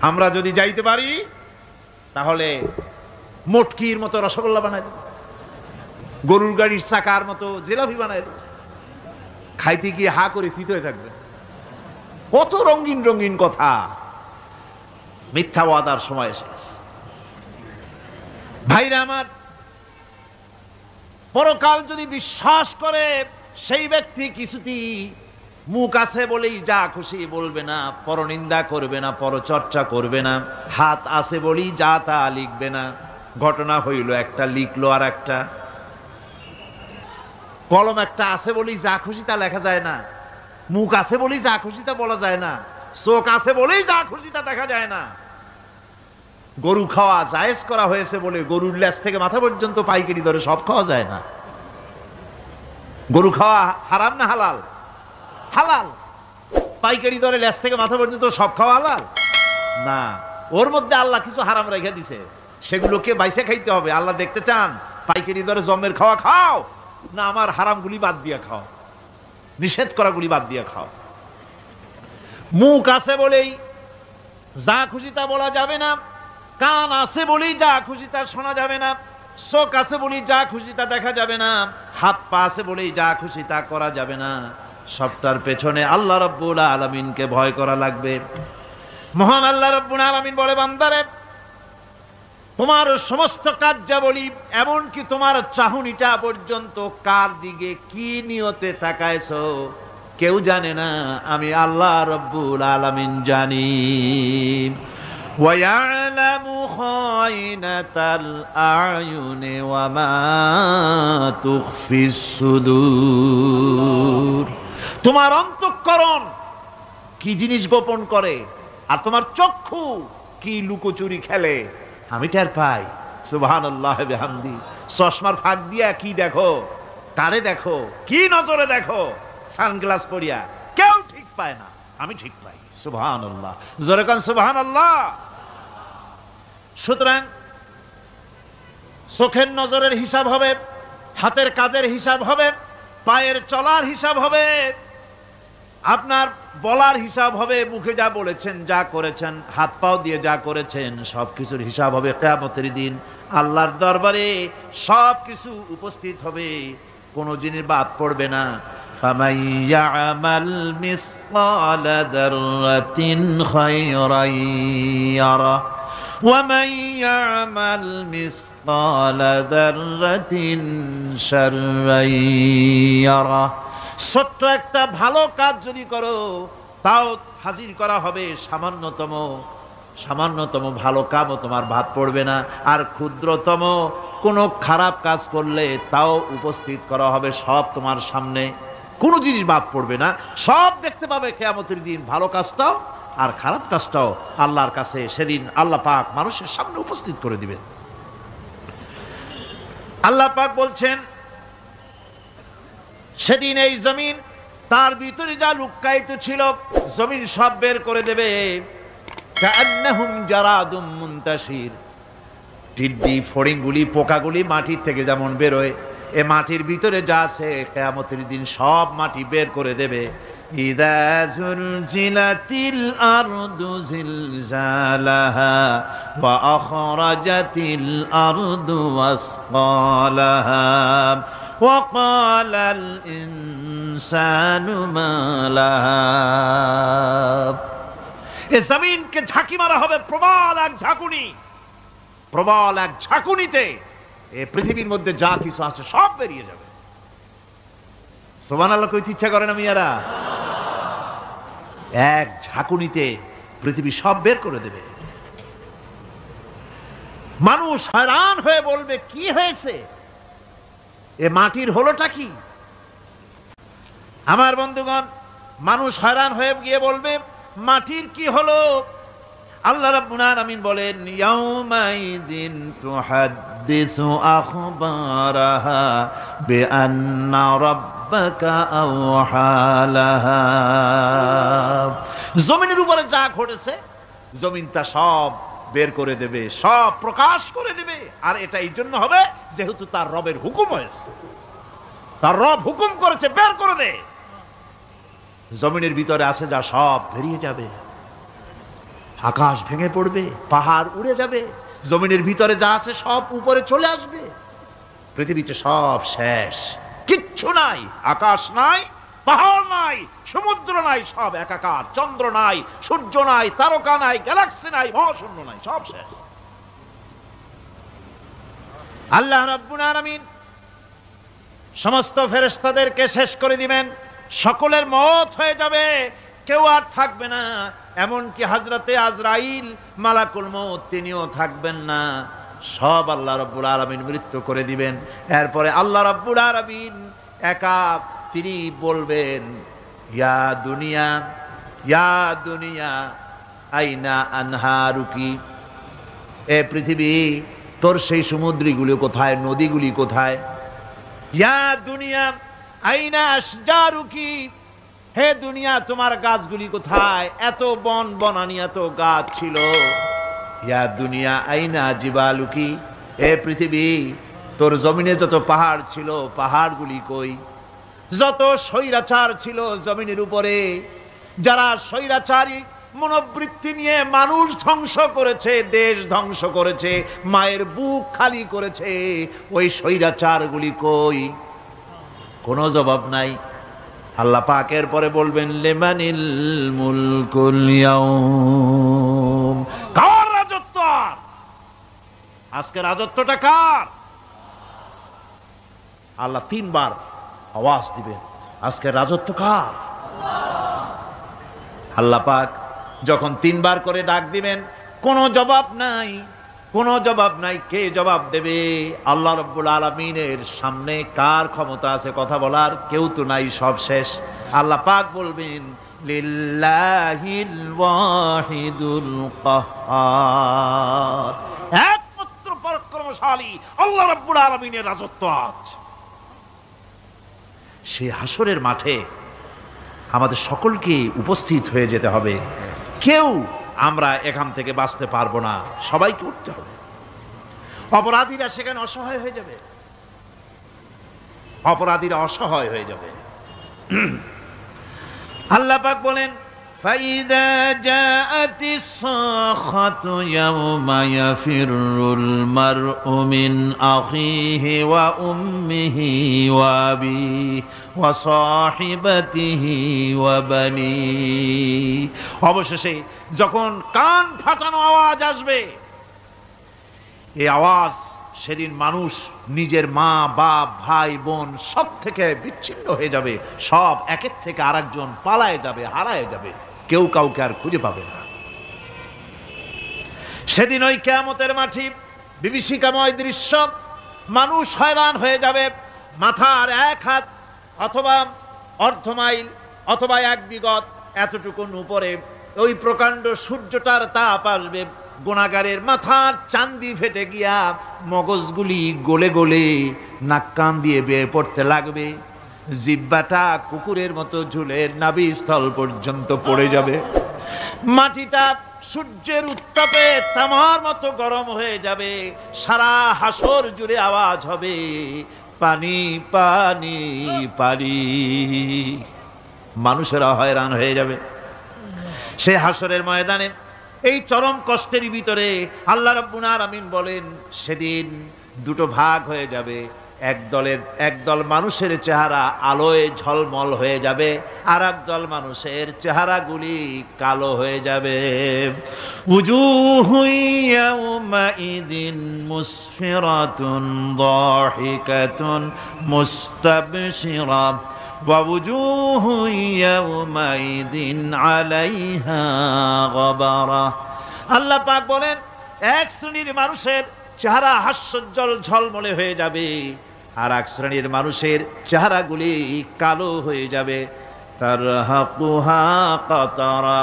আমরা যদি যাইতে পারি তাহলে মটকির মতো রসগোল্লা বানায় দেব, গরুর গাড়ির চাকার মতো জিলাপি বানায় দেব। খাইতে গিয়ে হা করে শীত হয়ে থাকবে। কত রঙিন রঙিন কথা। মিথ্যা ওয়াদার সময় এসে গেছে। ভাইরা আমার, পরকাল যদি বিশ্বাস করে সেই ব্যক্তি কিছুতেই মুখ আছে বলেই যা খুশি বলবে না, পরনিন্দা করবে না, পরচর্চা করবে না, হাত আছে বলেই যা তা লিখবে না। ঘটনা হইল একটা, লিখলো আর একটা। কলম একটা আছে বলেই যা খুশি তা লেখা যায় না, মুখ আছে বলেই যা খুশি তা বলা যায় না, চোখ আছে বলেই যা খুশি তা দেখা যায় না। গরু খাওয়া জায়েজ করা হয়েছে বলে গরুর লেজ থেকে মাথা পর্যন্ত পাইকারি দরে সব খাওয়া যায় না। গরু খাওয়া হারাম না হালাল? হালাল। পাইকারি দরে লেজ থেকে মাথা পর্যন্ত সব খাওয়া হালাল না। ওর মধ্যে আল্লাহ কিছু হারাম রেখে দিছে, সেগুলোকে বাইসে খাইতে হবে। আল্লাহ দেখতে চান পাইকারি দরে জমের খাওয়া খাও না আমার হারামগুলি বাদ দিয়ে খাও, নিষেধ করাগুলি বাদ দিয়ে খাও। মুখ আছে বলেই যা খুশি তা বলা যাবে না, কান আছে বলেই যা খুশি তা শোনা যাবে না, চোখ আছে বলেই যা খুশি তা দেখা যাবে না, হাত পা আছে বলেই যা খুশি তা করা যাবে না। সবটার পেছনে আল্লাহ রাব্বুল আলামিনকে ভয় করা লাগবে। মহান আল্লাহ রাব্বুল আলামিন বলে, বান্দারে তোমার সমস্ত কার্যাবলী এমনকি তোমার চাহনিটা পর্যন্ত কার দিকে কি নিয়তে তাকায়ছো কেউ জানে না, আমি আল্লাহ রাব্বুল আলামিন জানি। وَيَعْلَمُ خَائِنَةَ الْأَعْيُنِ وَمَا تُخْفِي الصُّدُورُ। তোমার অন্তঃকরণ কি জিনিস গোপন করে আর তোমার চক্ষু কি লুকোচুরি খেলে আমি টের পাই। সুবহানাল্লাহ বিহামদি। চশমার ফাঁক দিয়া কি দেখো, কারে দেখো, কি নজরে দেখো, সানগ্লাস পরিয়া কেউ ঠিক পায় না, আমি ঠিক পাই। সুবহানাল্লাহ, জোরে কান সুবহানাল্লাহ। সুতরাং চোখের নজরের হিসাব হবে, হাতের কাজের হিসাব হবে, পায়ের চলার হিসাব হবে, আপনার বলার হিসাব হবে, মুখে যা বলেছেন যা করেছেন, হাত পাও দিয়ে যা করেছেন সবকিছুর হিসাব হবে কিয়ামতের দিন। আল্লাহর দরবারে সবকিছু উপস্থিত হবে, কোনো জিনিস বাদ পড়বে না। فَمَن يَعْمَلْ مِثْقَالَ ذَرَّةٍ خَيْرًا يَرَهُ وَمَن يَعْمَلْ مِثْقَالَ ذَرَّةٍ شَرًّا يَرَهُ। ছোট্ট একটা ভালো কাজ যদি করো তাও হাজির করা হবে সামান্যতম সামান্যতম ভালো কামও তোমার ভাত পড়বে না, আর ক্ষুদ্রতম কোনো খারাপ কাজ করলে তাও উপস্থিত করা হবে, সব তোমার সামনে, কোনো জিনিস বাদ পড়বে না, সব দেখতে পাবে কিয়ামতের দিন। ভালো কাজটাও আর খারাপ কাজটাও আল্লাহর কাছে সেদিন আল্লাহ পাক মানুষের সামনে উপস্থিত করে দিবেন। আল্লাহ পাক বলছেন সেদিন এই জমিন, তার ভিতরে যা লুক্কায়িত ছিল জমিন সব বের করে দেবে। কাআন্নাহুম জারাদুম মুনতাশির, টিড্ডি ফড়িংগুলি পোকাগুলি মাটির থেকে যেমন বেরোয়, এ মাটির ভিতরে যা আছে কিয়ামতের দিন সব মাটি বের করে দেবে। ইযা যুলজিলাতিল আরদু জিলজালাহা ওয়া আখরাজাতিল আরদু আসকালাহা ওয়া ক্বালাল ইনসানু মা লাহা। এ জমিনকে ঝাঁকি মারা হবে প্রবল এক ঝাঁকুনি, প্রবল এক ঝাঁকুনিতে এ পৃথিবীর মধ্যে যা কিছু আছে সব বেরিয়ে যাবে। সুবহানাল্লাহ কইতে ইচ্ছা করে না মিয়ারা? এক ঝাঁকুনিতে পৃথিবী সব বের করে দেবে। মানুষ হয়রান হয়ে বলবে কি হয়েছে, এ মাটির হলোটা কি? আমার বন্ধুগণ, মানুষ হয়রান হয়ে গিয়ে বলবে মাটির কি হলো? আল্লাহ রাব্বুল আলামিন বলেন ইয়াউমাইযিন তুহাদ্দিসু আখবারাহা বিআন্না রাব্বাকা আওহালাহা। জমিনের উপরে যা ঘটেছে জমিন তা সব বের করে দেবে, সব প্রকাশ করে দেবে। আর এটা এই জন্য হবে যেহেতু তার রবের হুকুম হয়েছে, তার রব হুকুম করেছে বের করে দে। জমিনের ভিতরে আছে যা সব বেরিয়ে যাবে, আকাশ ভেঙে পড়বে, পাহাড় উড়ে যাবে, জমিনের ভিতরে যা আছে সব উপরে চলে আসবে, পৃথিবীতে সব শেষ, কিচ্ছু নাই, আকাশ নাই, পাহাড় নাই, সমুদ্র নাই, সব একাকার, চন্দ্র নাই, সূর্য নাই, তারকা নাই, গ্যালাক্সি নাই, মহাশূন্য নাই, সব শেষ। আল্লাহ রাব্বুল আলামিন সমস্ত ফেরেশতাদেরকে শেষ করে দিবেন, সকলের মওত হয়ে যাবে, কেউ আর থাকবে না, এমনকি হযরতে আজরাইল মালাকুল মউত তিনিও থাকবেন না, সব আল্লাহ রাব্বুল আলামিন মৃত্যু করে দিবেন। এরপরে আল্লাহ রাব্বুল আলামিন একা তিনি বলবেন ইয়া দুনিয়া, ইয়া দুনিয়া আইনা আনহারুকি, এ পৃথিবী তোর সেই সমুদ্রগুলি কোথায়, নদীগুলি কোথায়? ইয়া দুনিয়া আইনা আশজারুকি, হে দুনিয়া তোমার গাছগুলি কোথায়? এত বন বনানি, এত গাছ ছিল। ইয়া দুনিয়া আইনা জিবালুকি, এ পৃথিবী তোর জমিনে যত পাহাড় ছিল পাহাড়গুলি কই? যত স্বৈরাচার ছিল জমিনের উপরে, যারা স্বৈরাচারী মনোবৃত্তি নিয়ে মানুষ ধ্বংস করেছে, দেশ ধ্বংস করেছে, মায়ের বুক খালি করেছে, ওই স্বৈরাচারগুলি কই? কোনো জবাব নাই। আল্লাহ পাকের পরে বলবেন লিমানিল মুলকুল ইয়াউম, কার রাজত্ব? আজকে রাজত্বটা কার? আল্লাহ তিনবার আওয়াজ দিবেন আজকে রাজত্ব কার? আল্লাহ পাক যখন তিনবার করে ডাক দিবেন কোনো জবাব নাই, কোনো জবাব নাই। কে জবাব দেবে? আল্লাহ রাব্বুল আলামিনের সামনে কার ক্ষমতা আছে কথা বলার? কেউ তো নাই, সব শেষ। আল্লাহ পাক বলবেন লিল্লাহিল ওয়াহিদুল কাহ্হার, একমাত্র পরাক্রমশালী আল্লাহ রাব্বুল আলামিনের রাজত্ব আজ। সেই হাসরের মাঠে আমাদের সকলকে উপস্থিত হয়ে যেতে হবে। কেউ আমরা এখান থেকে বাঁচতে পারবো না, সবাইকে উঠতে হবে। অপরাধীরা সেখানে অসহায় হয়ে যাবে, অপরাধীরা অসহায় হয়ে যাবে। আল্লাহ পাক বলেন ফাইদা জাআতিস সাখাতু ইয়াওমা ইয়াফিরুল মারউ মিন আখিহি ওয়া উম্মিহি ওয়া আবিহি ওয়া সাহিবাতিহি ওয়া বানি। অবশেষে যখন কান ফাটানো আওয়াজ আসবে, এই আওয়াজ সেদিন মানুষ নিজের মা বাপ ভাই বোন সব থেকে বিচ্ছিন্ন হয়ে যাবে, সব একের থেকে আরেকজন পালায় যাবে, হারায় যাবে, কেউ কাউকে আর খুঁজে পাবে না। সেদিন ওই কিয়ামতের মাঠে বিভীষিকাময় দৃশ্য, মানুষ হয়রান হয়ে যাবে। মাথার এক হাত অথবা অর্ধ মাইল অথবা এক বিগত এতটুকুন উপরে ওই প্রকাণ্ড সূর্যটার তাপ আসবে, গুনাহগারের মাথার চান্দি ফেটে গিয়া মগজগুলি গলে গলে নাক কান দিয়ে বের পড়তে লাগবে, জিহ্বাটা কুকুরের মতো ঝুলে নাভিস্থল পর্যন্ত পড়ে যাবে, মাটিটা সূর্যের উত্তাপে তামার মতো গরম হয়ে যাবে, সারা হাসর জুড়ে আওয়াজ হবে পানি পানি পানি। মানুষেরা হয়রান হয়ে যাবে। সেই হাসরের ময়দানে এই চরম কষ্টের ভিতরে আল্লাহ রাব্বুল আলামিন বলেন, সেদিন দুটো ভাগ হয়ে যাবে। একদল মানুষের চেহারা আলোয় ঝলমল হয়ে যাবে, আর একদল মানুষের চেহারাগুলি কালো হয়ে যাবে। উজুহু ইয়াউমাইযিন মুসফিরাতুন দাহিকাতুন মুস্তাবশিরা ওয়া উজুহু ইয়াউমাইযিন আলাইহা গাবারা। আল্লাহ পাক বলেন, এক শ্রেণীর মানুষের চেহারা হাস্যোজ্জ্বল ঝলমলে হয়ে যাবে, আর এক শ্রেণীর মানুষের চেহারাগুলি কালো হয়ে যাবে। তারহাকুহা কাতারা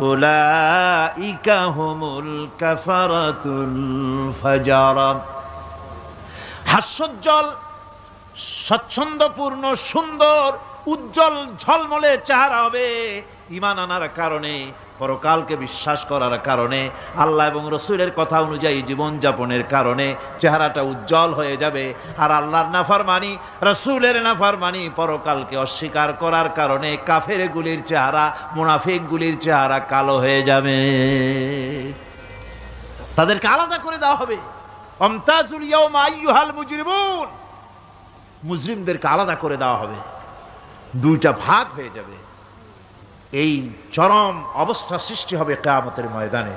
উলাইকা হুমুল কাফারাতুল ফাজারা। হাস্যোজ্জ্বল, স্বচ্ছন্দপূর্ণ, সুন্দর, উজ্জ্বল ঝলমলে চেহারা হবে ঈমান আনার কারণে, পরকালকে বিশ্বাস করার কারণে, আল্লাহ এবং রসুলের কথা অনুযায়ী জীবনযাপনের কারণে চেহারাটা উজ্জ্বল হয়ে যাবে। আর আল্লাহর নাফরমানি, রসুলের নাফরমানি, পরকালকে অস্বীকার করার কারণে কাফেরগুলির চেহারা, মুনাফিকগুলির চেহারা কালো হয়ে যাবে। তাদেরকে আলাদা করে দেওয়া হবে। আমতাজুল ইয়াওমা আইয়ুহাল মুজরিমুন, মুজরিমদেরকে আলাদা করে দেওয়া হবে, দুইটা ভাগ হয়ে যাবে। এই চরম অবস্থা সৃষ্টি হবে কিয়ামতের ময়দানে।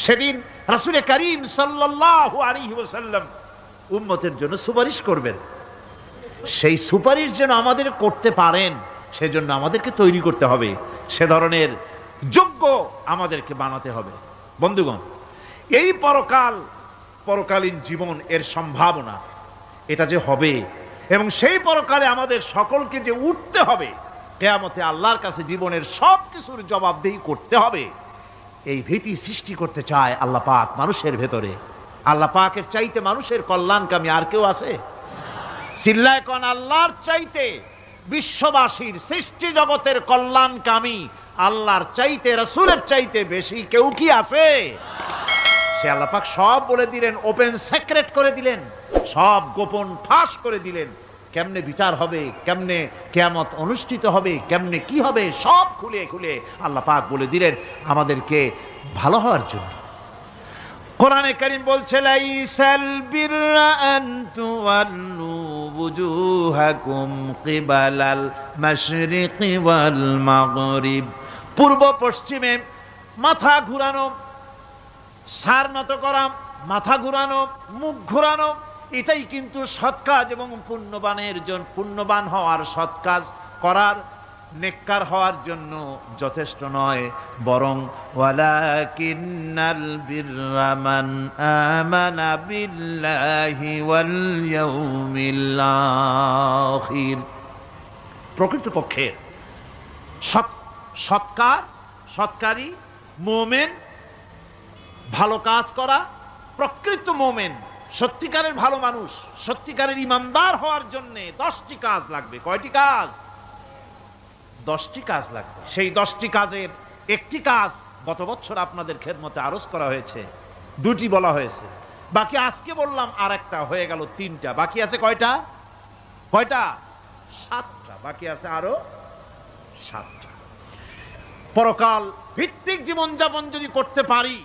সেদিন রাসূল করিম সাল্লাল্লাহু আলাইহি ওয়াসাল্লাম উম্মতের জন্য সুপারিশ করবেন। সেই সুপারিশ যেন আমাদের করতে পারেন, সেজন্য আমাদেরকে তৈরি করতে হবে, সে ধরনের যোগ্য আমাদেরকে বানাতে হবে। বন্ধুগণ, এই পরকালীন জীবন, এর সম্ভাবনা, এটা যে হবে এবং সেই পরকালে আমাদের সকলকে যে উঠতে হবে, কিয়ামতে আল্লাহর কাছে জীবনের সব কিছুর জবাবদিহি করতে হবে, এই ভীতি সৃষ্টি করতে চায় আল্লাহ পাক মানুষের ভেতরে। আল্লাহ পাকের চাইতে মানুষের কল্যাণকামী আর কেউ আছে? চিল্লায় কোন আল্লাহর চাইতে, বিশ্ববাসীর সৃষ্টি জগতের কল্যাণকামী আল্লাহর চাইতে, রাসূলের চাইতে বেশি কেউ কি আছে? সে আল্লাহ পাক সব বলে দিলেন, ওপেন সিক্রেট করে দিলেন, সব গোপন ফাঁস করে দিলেন। কেমনে বিচার হবে, কেমনে কিয়ামত অনুষ্ঠিত হবে, কেমনে কি হবে, সব খুলে খুলে আল্লাহ পাক বলে দিলেন আমাদেরকে ভালো হওয়ার জন্য। কোরআনে কারীম বলছে, লাইসাল বিররা আন তুওয়াল্লু ওয়ুজুহাকুম কিবালাল মাশরিকি ওয়াল মাগরিব। পূর্ব পশ্চিমে মাথা ঘুরানো, সার নত করা, মাথা ঘুরানো, মুখ ঘুরানো, এটাই কিন্তু সৎ কাজ এবং পুণ্যবান হওয়ার, সৎ কাজ করার, নেককার হওয়ার জন্য যথেষ্ট নয়, বরং ওয়ালাকিন্নাল বিররা মান আমানা বিল্লাহি ওয়াল ইয়াউমিল আখির। প্রকৃতপক্ষে সৎকারী মুমিন, ভালো কাজ করা, প্রকৃত মুমিন, সত্যিকারের ভালো মানুষ, সত্যিকারের ইমানদার হওয়ার জন্য 10টি কাজ লাগবে। কয়টি কাজ? 10টি কাজ লাগবে। সেই 10টি কাজের একটি কাজ গত বছর আপনাদের খেদমতে আরজ করা হয়েছে, 2টি বলা হয়েছে, বাকি আজকে বললাম আর একটা, হয়ে গেল 3টা। বাকি আছে কয়টা? 7টা। বাকি আছে আরো 7টা। পরকাল ভিত্তিক জীবনযাপন যদি করতে পারি,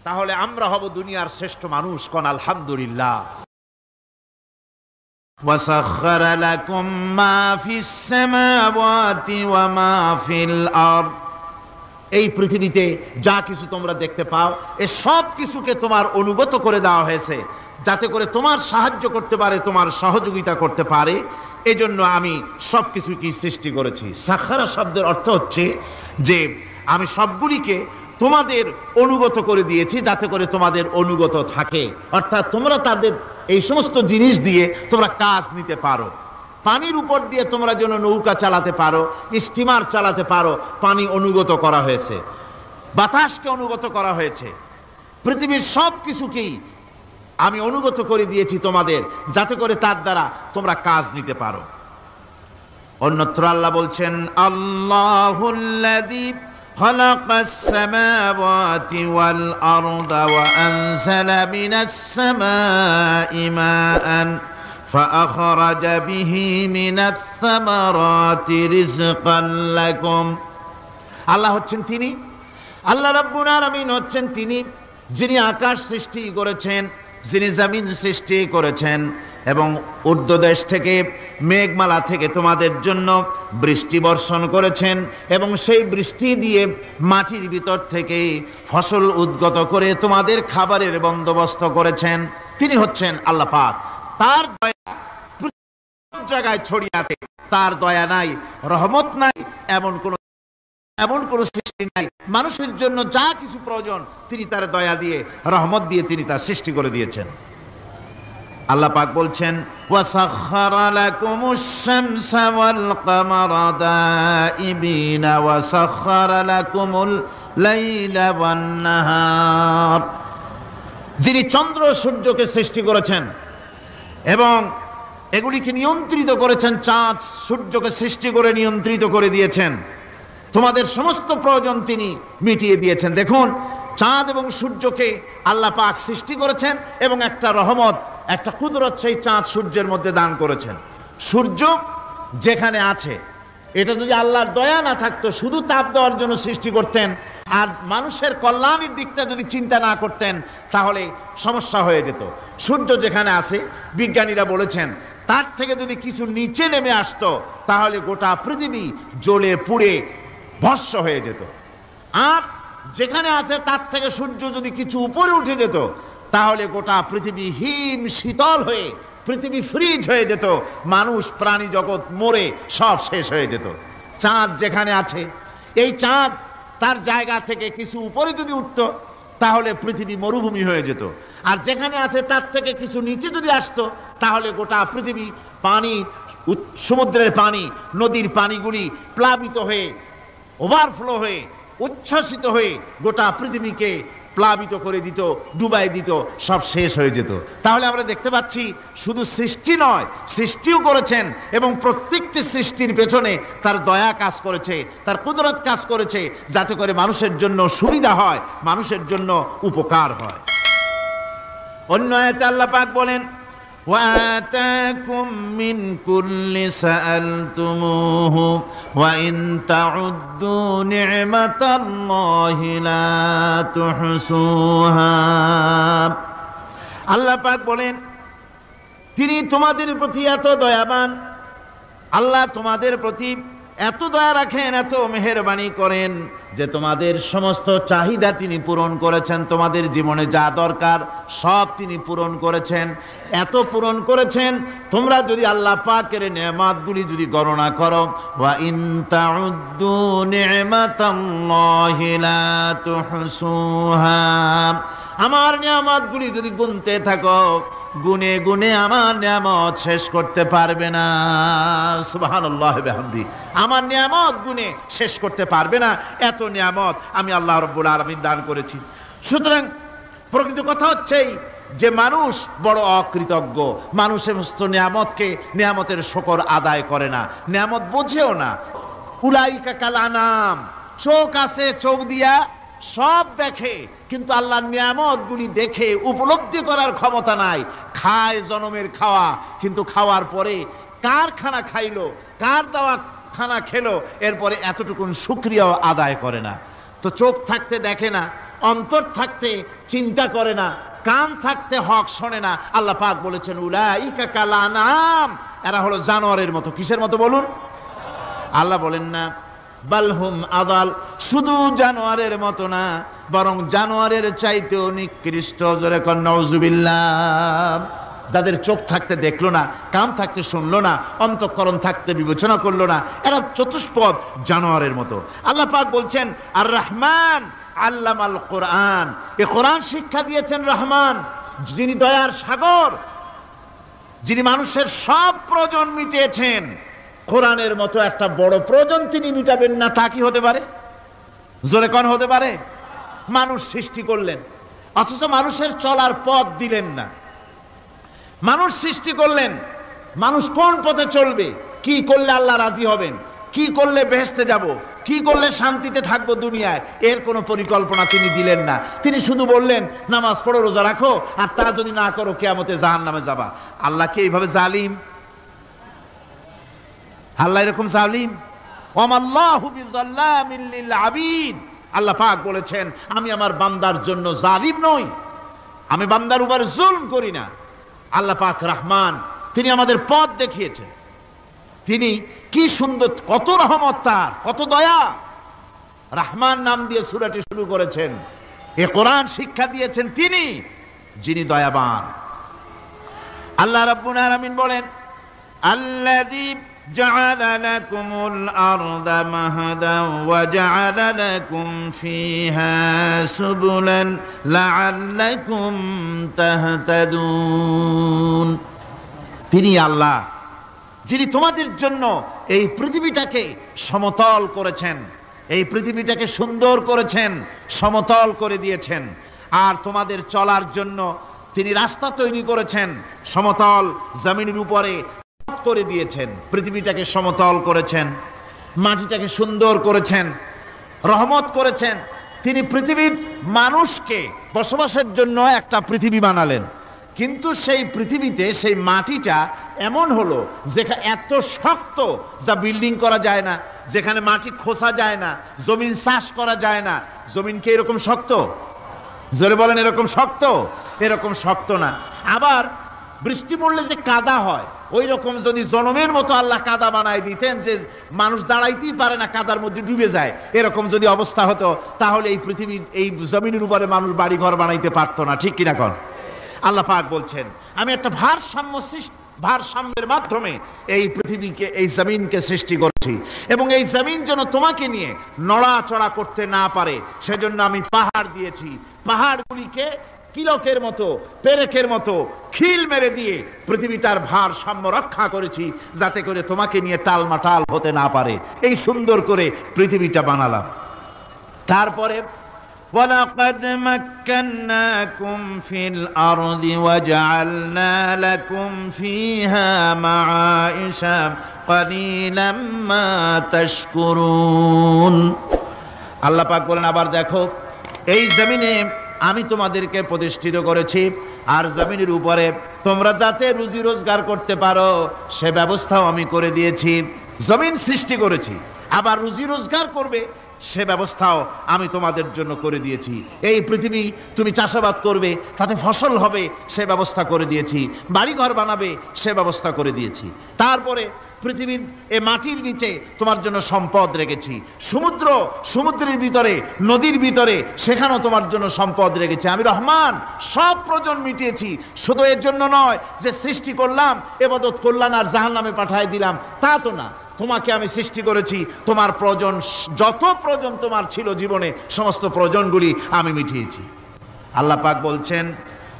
তাহলে আমরা হব দুনিয়ার শ্রেষ্ঠ মানুষ। কোন আলহামদুলিল্লাহ। وَسَخَّرَ لَكُم مَّا فِي السَّمَاوَاتِ وَمَا فِي الْأَرْضِ। এই পৃথিবীতে যা কিছু তোমরা দেখতে পাও, এ সব কিছুকে তোমার অনুগত করে দেওয়া হয়েছে, যাতে করে তোমার সাহায্য করতে পারে, তোমার সহযোগিতা করতে পারে। এজন্য আমি সব কিছুকে সৃষ্টি করেছি। সাখারা শব্দের অর্থ হচ্ছে যে আমি সবগুলিকে তোমাদের অনুগত করে দিয়েছি যাতে করে তোমাদের অনুগত থাকে, অর্থাৎ তোমরা তাদের এই সমস্ত জিনিস দিয়ে তোমরা কাজ নিতে পারো। পানির উপর দিয়ে তোমরা যেন নৌকা চালাতে পারো, স্টিমার চালাতে পারো, পানি অনুগত করা হয়েছে, বাতাসকে অনুগত করা হয়েছে, পৃথিবীর সব কিছুকেই আমি অনুগত করে দিয়েছি তোমাদের, যাতে করে তার দ্বারা তোমরা কাজ নিতে পারো। অন্যত্র আল্লাহ বলছেন, আল্লাহুল্লাযী খালাকাস সামাওয়াতি ওয়াল আরদা ওয়া আনজালা মিনাস সামাই মাআন ফাআখরাজা বিহি মিনাস সামারাতি রিজকান লাকুম। আল্লাহ হচ্ছেন তিনি, আল্লাহ রাব্বুল আলামিন হচ্ছেন তিনি যিনি আকাশ সৃষ্টি করেছেন, যিনি জমিন সৃষ্টি করেছেন এবং ঊর্ধ্বদেশ থেকে মেঘমালা থেকে তোমাদের জন্য বৃষ্টি বর্ষণ করেছেন এবং সেই বৃষ্টি দিয়ে মাটির ভিতর থেকে ফসল উদ্গত করে তোমাদের খাবারের বন্দোবস্ত করেছেন। তিনি হচ্ছেন আল্লাহ পাক। তার দয়া সব জায়গায় ছড়িয়ে আছে, তার দয়া নাই, রহমত নাই, এমন কোন সৃষ্টি নাই। মানুষের জন্য যা কিছু প্রয়োজন তিনি তার দয়া দিয়ে, রহমত দিয়ে তিনি তার সৃষ্টি করে দিয়েছেন। আল্লাহ পাক বলছেন, ওয়াসাখখারা লাকুমুশ শামসা ওয়াল কামারা দাইবিনা ওয়াসাখখারা লাকুমুল লাইলা ওয়ান নাহার। যিনি চন্দ্র সূর্যকে সৃষ্টি করেছেন এবং এগুলিকে নিয়ন্ত্রিত করেছেন, চাঁদ সূর্যকে সৃষ্টি করে নিয়ন্ত্রিত করে দিয়েছেন, তোমাদের সমস্ত প্রয়োজন তিনি মিটিয়ে দিয়েছেন। দেখুন, চাঁদ এবং সূর্যকে আল্লাহ পাক সৃষ্টি করেছেন এবং একটা রহমত, একটা কুদরত সেই চাঁদ সূর্যের মধ্যে দান করেছেন। সূর্য যেখানে আছে, এটা যদি আল্লাহর দয়া না থাকতো, শুধু তাপ দেওয়ার জন্য সৃষ্টি করতেন আর মানুষের কল্যাণের দিকটা যদি চিন্তা না করতেন, তাহলে সমস্যা হয়ে যেত। সূর্য যেখানে আছে, বিজ্ঞানীরা বলেছেন তার থেকে যদি কিছু নিচে নেমে আসতো, তাহলে গোটা পৃথিবী জ্বলে পুড়ে ভস্ম হয়ে যেত। আর যেখানে আছে তার থেকে সূর্য যদি কিছু উপরে উঠে যেত, তাহলে গোটা পৃথিবী হিম শীতল হয়ে, পৃথিবী ফ্রিজ হয়ে যেত, মানুষ প্রাণী জগৎ মরে সব শেষ হয়ে যেত। চাঁদ যেখানে আছে, এই চাঁদ তার জায়গা থেকে কিছু উপরে যদি উঠত, তাহলে পৃথিবী মরুভূমি হয়ে যেত। আর যেখানে আছে তার থেকে কিছু নিচে যদি আসতো, তাহলে গোটা পৃথিবী পানি, সমুদ্রের পানি, নদীর পানিগুলি প্লাবিত হয়ে, ওভারফ্লো হয়ে, উচ্ছ্বসিত হয়ে গোটা পৃথিবীকে প্লাবিত করে দিত, ডুবাই দিত, সব শেষ হয়ে যেত। তাহলে আমরা দেখতে পাচ্ছি শুধু সৃষ্টি নয়, সৃষ্টিও করেছেন এবং প্রত্যেকটি সৃষ্টির পেছনে তার দয়া কাজ করেছে, তার কুদরত কাজ করেছে, যাতে করে মানুষের জন্য সুবিধা হয়, মানুষের জন্য উপকার হয়। অন্য আয়াতে আল্লাহ পাক বলেন, وآتاكم من كل سألتموه وإن تعدوا نعمة الله لا تحصوها। আল্লাহ পাক বলেন, তিনি তোমাদের প্রতি এত দয়াবান, আল্লাহ তোমাদের প্রতি এত দয়া রাখেন, এত মেহেরবানি করেন যে তোমাদের সমস্ত চাহিদা তিনি পূরণ করেছেন। তোমাদের জীবনে যা দরকার সব তিনি পূরণ করেছেন, এত পূরণ করেছেন, তোমরা যদি আল্লাহ পাকের নেয়ামতগুলি যদি গণনা করো, ওয়া ইন তাউদ্দু নি'মাতাল্লাহি লা তুহসুহা, আমার নিয়ামতগুলি যদি গুনতে থাকো, গুনে গুনে আমার নিয়ামত শেষ করতে পারবে না। সুবহানাল্লাহ বিহামদি, আমার নিয়ামত গুনে শেষ করতে পারবে না, এত নিয়ামত আমি আল্লাহ রাব্বুল আলামিন দান করেছি। সুতরাং প্রকৃত কথা হচ্ছে যে মানুষ বড় অকৃতজ্ঞ, মানুষ সমস্ত নিয়ামতকে, নিয়ামতের শুকর আদায় করে না, নিয়ামত বোঝেও না। উলাইকা কাল আনাম, চোখ আছে, চোখ দিয়া সব দেখে, কিন্তু আল্লাহর নিয়ামতগুলি দেখে উপলব্ধি করার ক্ষমতা নাই। খায় জনমের খাওয়া, কিন্তু খাওয়ার পরে কার খানা খাইলো, কার দেওয়া খানা খেলো, এরপরে এতটুকুন শুকরিয়াও আদায় করে না। তো চোখ থাকতে দেখে না, অন্তর থাকতে চিন্তা করে না, কান থাকতে হক শোনে না। আল্লাহ পাক বলেছেন, উলাইকা কাল আনাম, এরা হলো জানোয়ারের মতো। কিসের মতো বলুন? আল্লাহ বলেন না বালহুম আদাল, শুধু জানোয়ারের মতো না, বরং জানোয়ারের চাইতেও নিকৃষ্ট। জোরে কর নাউজুবিল্লাহ। যাদের চোখ থাকতে দেখলো না, কান থাকতে শুনলো না, অন্তঃকরণ থাকতে বিবেচনা করলো না, এরা চতুষ্পদ জানোয়ারের মতো। আল্লাহ পাক বলছেন, আর রহমান আল্লামাল কোরআন, এই কোরআন শিক্ষা দিয়েছেন রহমান, যিনি দয়ার সাগর, যিনি মানুষের সব প্রয়োজন মিটিয়েছেন। কোরআনের মতো একটা বড় প্রয়োজন তিনি মিটাবেন না, তা কি হতে পারে? জোরে কোন হতে পারে? মানুষ সৃষ্টি করলেন, অথচ মানুষের চলার পথ দিলেন না। মানুষ সৃষ্টি করলেন, মানুষ কোন পথে চলবে, কি করলে আল্লাহ রাজি হবেন, কি করলে বেহেশতে যাব, কি করলে শান্তিতে থাকবো দুনিয়ায়, এর কোনো পরিকল্পনা তিনি দিলেন না। তিনি শুধু বললেন নামাজ পড়ো, রোজা রাখো, আর তা যদি না করো কিয়ামতে জাহান্নামে যাবা। আল্লাহ কি এইভাবে জালিম? আল্লাহ এরকম জালিম? ওয়ামাল্লাহু বিযাল্লামিল লিল আবিদ। আল্লাহ পাক বলেছেন আমি আমার বান্দার জন্য জালিম নই, আমি বান্দার উপর জুলম করি না। আল্লাহ পাক রহমান, তিনি আমাদের পথ দেখিয়েছেন। তিনি কি সুন্দর, কত রহমত তার, কত দয়া। রহমান নাম দিয়ে সূরাটি শুরু করেছেন। এ কোরআন শিক্ষা দিয়েছেন তিনি, যিনি দয়াবান। আল্লাহ রাব্বুল আলামিন বলেন আল্লাযী জাআলা লাকুমুল আরদা মাহাদান ওয়া জাআলা লাকুম ফিহা সুবুলান লাআল্লাকুম তাহতাদুন। তিনি আল্লাহ যিনি তোমাদের জন্য এই পৃথিবীটাকে সমতল করেছেন, এই পৃথিবীটাকে সুন্দর করেছেন, সমতল করে দিয়েছেন। আর তোমাদের চলার জন্য তিনি রাস্তা তৈরি করেছেন, সমতল জমিনের উপরে করে দিয়েছেন, পৃথিবীটাকে সমতল করেছেন, মাটিটাকে সুন্দর করেছেন, রহমত করেছেন। তিনি পৃথিবীর মানুষকে বসবাসের জন্য একটা পৃথিবী বানালেন, কিন্তু সেই পৃথিবীতে সেই মাটিটা এমন হলো যেখানে এত শক্ত যা বিল্ডিং করা যায় না, যেখানে মাটি খোসা যায় না, জমিন চাষ করা যায় না। জমিন কি এরকম শক্ত? জোরে বলেন, এরকম শক্ত? এরকম শক্ত না। আবার বৃষ্টি পড়লে যে কাদা হয়, ওই রকম যদি জনমের মতো আল্লাহ কাদা বানায় দিতেন যে মানুষ দাঁড়াইতেই পারে না, কাদার মধ্যে ডুবে যায়, এরকম যদি অবস্থা হতো তাহলে এই পৃথিবীর এই জমিনের উপরে মানুষ বাড়ি ঘর বানাইতে পারতো না। ঠিক কিনা কন? আল্লাহ পাক বলছেন আমি একটা ভারসাম্যের মাধ্যমে এই পৃথিবীকে, এই জমিনকে সৃষ্টি করছি, এবং এই জমিন যেন তোমাকে নিয়ে নড়াচড়া করতে না পারে সেজন্য আমি পাহাড় দিয়েছি। পাহাড়গুলিকে কিলকের মতো, পেরেকের মতো খিল মেরে দিয়ে পৃথিবীটার ভারসাম্য রক্ষা করেছি, যাতে করে তোমাকে নিয়ে টালমাটাল হতে না পারে। এই সুন্দর করে পৃথিবীটা বানালাম। তারপরে وَلَقَدْ مَكَّنَّاكُمْ فِي الْأَرْضِ وَجَعَلْنَا لَكُمْ فِيهَا مَعَائِشَ قَلِيلًا مَا تَشْكُرُونَ। আল্লাহ পাক বলেন আবার দেখো, এই জমিনে আমি তোমাদেরকে প্রতিষ্ঠিত করেছি, আর জমিনের উপরে তোমরা যাতে রুজি রোজগার করতে পারো সে ব্যবস্থাও আমি করে দিয়েছি। জমিন সৃষ্টি করেছি, আবার রুজি রোজগার করবে সে ব্যবস্থাও আমি তোমাদের জন্য করে দিয়েছি। এই পৃথিবী তুমি চাষাবাদ করবে, তাতে ফসল হবে সে ব্যবস্থা করে দিয়েছি, বাড়িঘর বানাবে সে ব্যবস্থা করে দিয়েছি। তারপরে পৃথিবীর এ মাটির নিচে তোমার জন্য সম্পদ রেখেছি, সমুদ্রের ভিতরে, নদীর ভিতরে, সেখানেও তোমার জন্য সম্পদ রেখেছি। আমি রহমান সব প্রয়োজন মিটিয়েছি। শুধু এর জন্য নয় যে সৃষ্টি করলাম, ইবাদত করলাম আর জাহান্নামে পাঠিয়ে দিলাম, তা তো না। তোমাকে আমি সৃষ্টি করেছি, তোমার প্রয়োজন, যত প্রয়োজন তোমার ছিল জীবনে, সমস্ত প্রয়োজনগুলি আমি মিটিয়েছি। আল্লাহ পাক বলছেন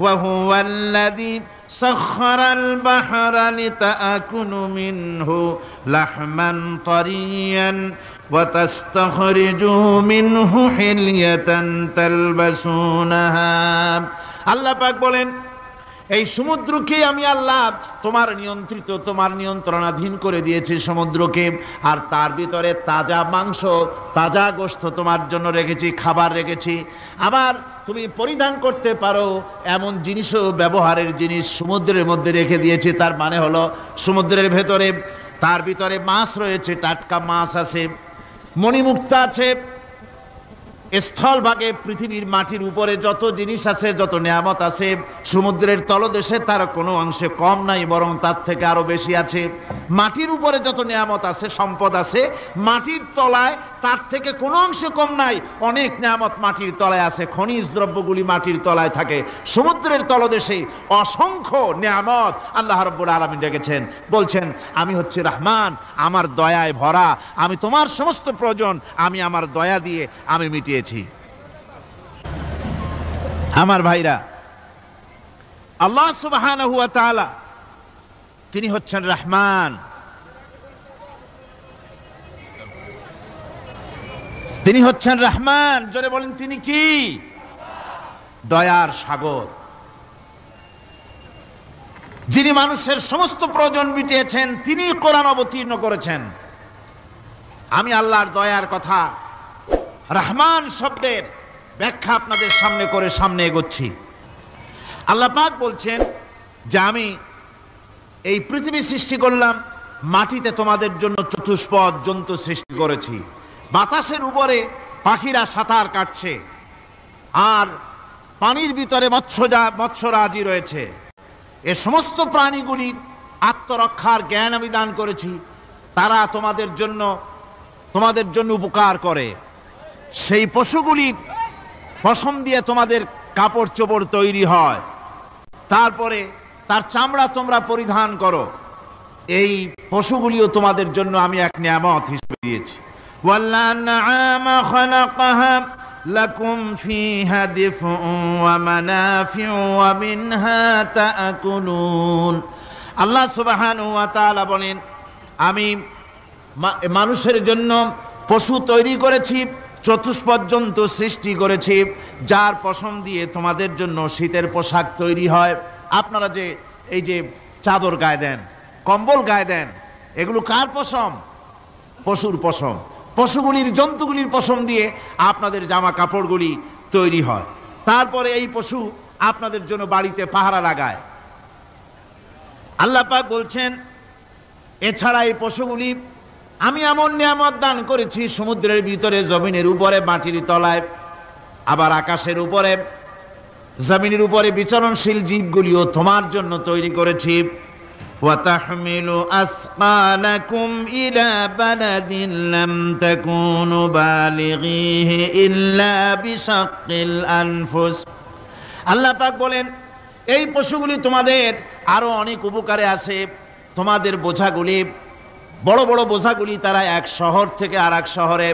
ওয়া হুয়াল্লাযী সাখখারাল বাহরা লিতাকুনু মিনহু লাহমান তারিয়ান ওয়া তাস্তাখরিজু মিনহু হিলিয়াতান তালবাসুনাহা। আল্লাহ পাক বলেন এই সমুদ্রকে আমি আল্লাহ তোমার নিয়ন্ত্রিত, তোমার নিয়ন্ত্রণাধীন করে দিয়েছি সমুদ্রকে, আর তার ভিতরে তাজা মাংস, তাজা গোশত তোমার জন্য রেখেছি, খাবার রেখেছি। আবার তুমি পরিধান করতে পারো এমন জিনিসও, ব্যবহারের জিনিস সমুদ্রের মধ্যে রেখে দিয়েছি। তার মানে হলো সমুদ্রের ভেতরে, তার ভিতরে মাছ রয়েছে, টাটকা মাছ আছে, মণিমুক্তা আছে। স্থলভাগে পৃথিবীর মাটির উপরে যত জিনিস আছে, যত নিয়ামত আছে, সমুদ্রের তলদেশে তার কোনো অংশে কম নাই, বরং তার থেকে আরো বেশি আছে। মাটির উপরে যত নিয়ামত আছে, সম্পদ আছে, মাটির তলায় তার থেকে কোনো অংশে কম নাই। অনেক নিয়ামত মাটির তলায় আছে, খনিজ দ্রব্যগুলি মাটির তলায় থাকে। সমুদ্রের তলদেশে অসংখ্য নিয়ামত আল্লাহ রাব্বুল আলামিন রেখেছেন। বলছেন আমি হচ্ছে রহমান, আমার দয়ায় ভরা, আমি তোমার সমস্ত প্রয়োজন আমি আমার দয়া দিয়ে আমি মিটিয়েছি। আমার ভাইরা, আল্লাহ সুবহানাহু ওয়া তাআলা তিনি হচ্ছেন রহমান, তিনি হচ্ছেন রহমান। জোরে বলেন তিনি কি? দয়ার সাগর, যিনি মানুষের সমস্ত প্রয়োজন মিটিয়েছেন, তিনি কোরআন অবতীর্ণ করেছেন। আমি আল্লাহর দয়ার কথা, রহমান শব্দের ব্যাখ্যা আপনাদের সামনে করে সামনে এগোচ্ছি। আল্লাহ পাক বলছেন যে আমি এই পৃথিবী সৃষ্টি করলাম, মাটিতে তোমাদের জন্য চতুষ্পদ জন্তু সৃষ্টি করেছি, বাতাসের উপরে পাখিরা সাঁতার কাটছে, আর পানির ভিতরে মৎস্যরাজি রয়েছে। এ সমস্ত প্রাণীগুলির আত্মরক্ষার জ্ঞান আমি দান করেছি, তারা তোমাদের জন্য উপকার করে। সেই পশুগুলির পশম দিয়ে তোমাদের কাপড় চোপড় তৈরি হয়, তারপরে তার চামড়া তোমরা পরিধান করো। এই পশুগুলিও তোমাদের জন্য আমি এক নিয়ামত হিসেবে দিয়েছি। ওয়াল-আনআমা খালাকাহা লাকুম ফীহা দিফউন ওয়া মানাফিউ ওয়া মিনহা তা'কুলুন। আল্লাহ সুবহানাহু ওয়া তাআলা বলেন, আমি মানুষের জন্য পশু তৈরি করেছি, চতুষ্পদ জন্তু সৃষ্টি করেছি, যার পশম দিয়ে তোমাদের জন্য শীতের পোশাক তৈরি হয়। আপনারা যে এই যে চাদর গায়ে দেন, কম্বল গায়ে দেন, এগুলো কার পশম? পশুর পশম। পশুগুলির, জন্তুগুলির পশম দিয়ে আপনাদের জামা কাপড়গুলি তৈরি হয়। তারপরে এই পশু আপনাদের জন্য বাড়িতে পাহারা লাগায়। আল্লাহ পাক বলছেন, এছাড়া এই পশুগুলি আমি এমন নিয়ামত দান করেছি, সমুদ্রের ভিতরে, জমিনের উপরে, মাটির তলায়, আবার আকাশের উপরে, জমিনের উপরে বিচরণশীল জীবগুলিও তোমার জন্য তৈরি করেছি। ওয়াতাহমিলু আসকালাকুম ইলা বালাদিন লাম তাকুনু বালিগিহি ইল্লা বিশাক্কিল আনফুস। আল্লাহ পাক বলেন, এই পশুগুলি তোমাদের আরো অনেক উপকারে আসে। তোমাদের বোঝাগুলি, বড় বড় বোঝাগুলি তারা এক শহর থেকে আর এক শহরে,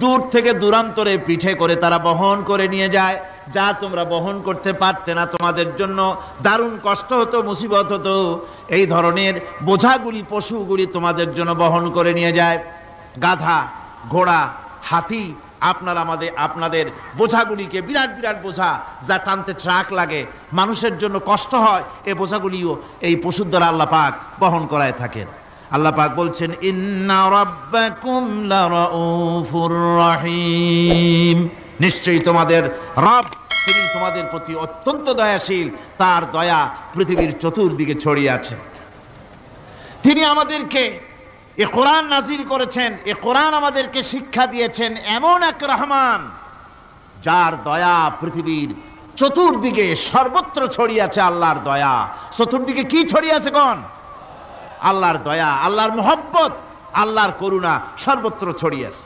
দূর থেকে দূরান্তরে পিঠে করে তারা বহন করে নিয়ে যায়, যা তোমরা বহন করতে পারতে না। তোমাদের জন্য দারুণ কষ্ট হতো, মুসিবত হতো। এই ধরনের বোঝাগুলি, পশুগুলি তোমাদের জন্য বহন করে নিয়ে যায়। গাধা, ঘোড়া, হাতি আপনাদের বোঝাগুলিকে, বিরাট বিরাট বোঝা যা টানতে ট্রাক লাগে, মানুষের জন্য কষ্ট হয়, এই বোঝাগুলিও এই পশুর দ্বারা আল্লাহ পাক বহন করায় থাকেন। আল্লাহ পাক বলছেন, ইন্না রাব্বাকুম লারাউফুর রহিম। নিশ্চয়ই তোমাদের রব, তিনি তোমাদের প্রতি অত্যন্ত দয়াশীল, তার দয়া পৃথিবীর চতুর্দিকে ছড়িয়ে আছে। তিনি আমাদেরকে এ কোরআন নাজিল করেছেন, এ কোরআন আমাদেরকে শিক্ষা দিয়েছেন এমন এক রহমান, যার দয়া পৃথিবীর চতুর্দিকে সর্বত্র ছড়িয়ে আছে। আল্লাহর দয়া চতুর্দিকে কি ছড়িয়ে আছে? কোন? আল্লাহর দয়া, আল্লাহর মোহব্বত, আল্লাহর করুণা সর্বত্র ছড়িয়ে আছে।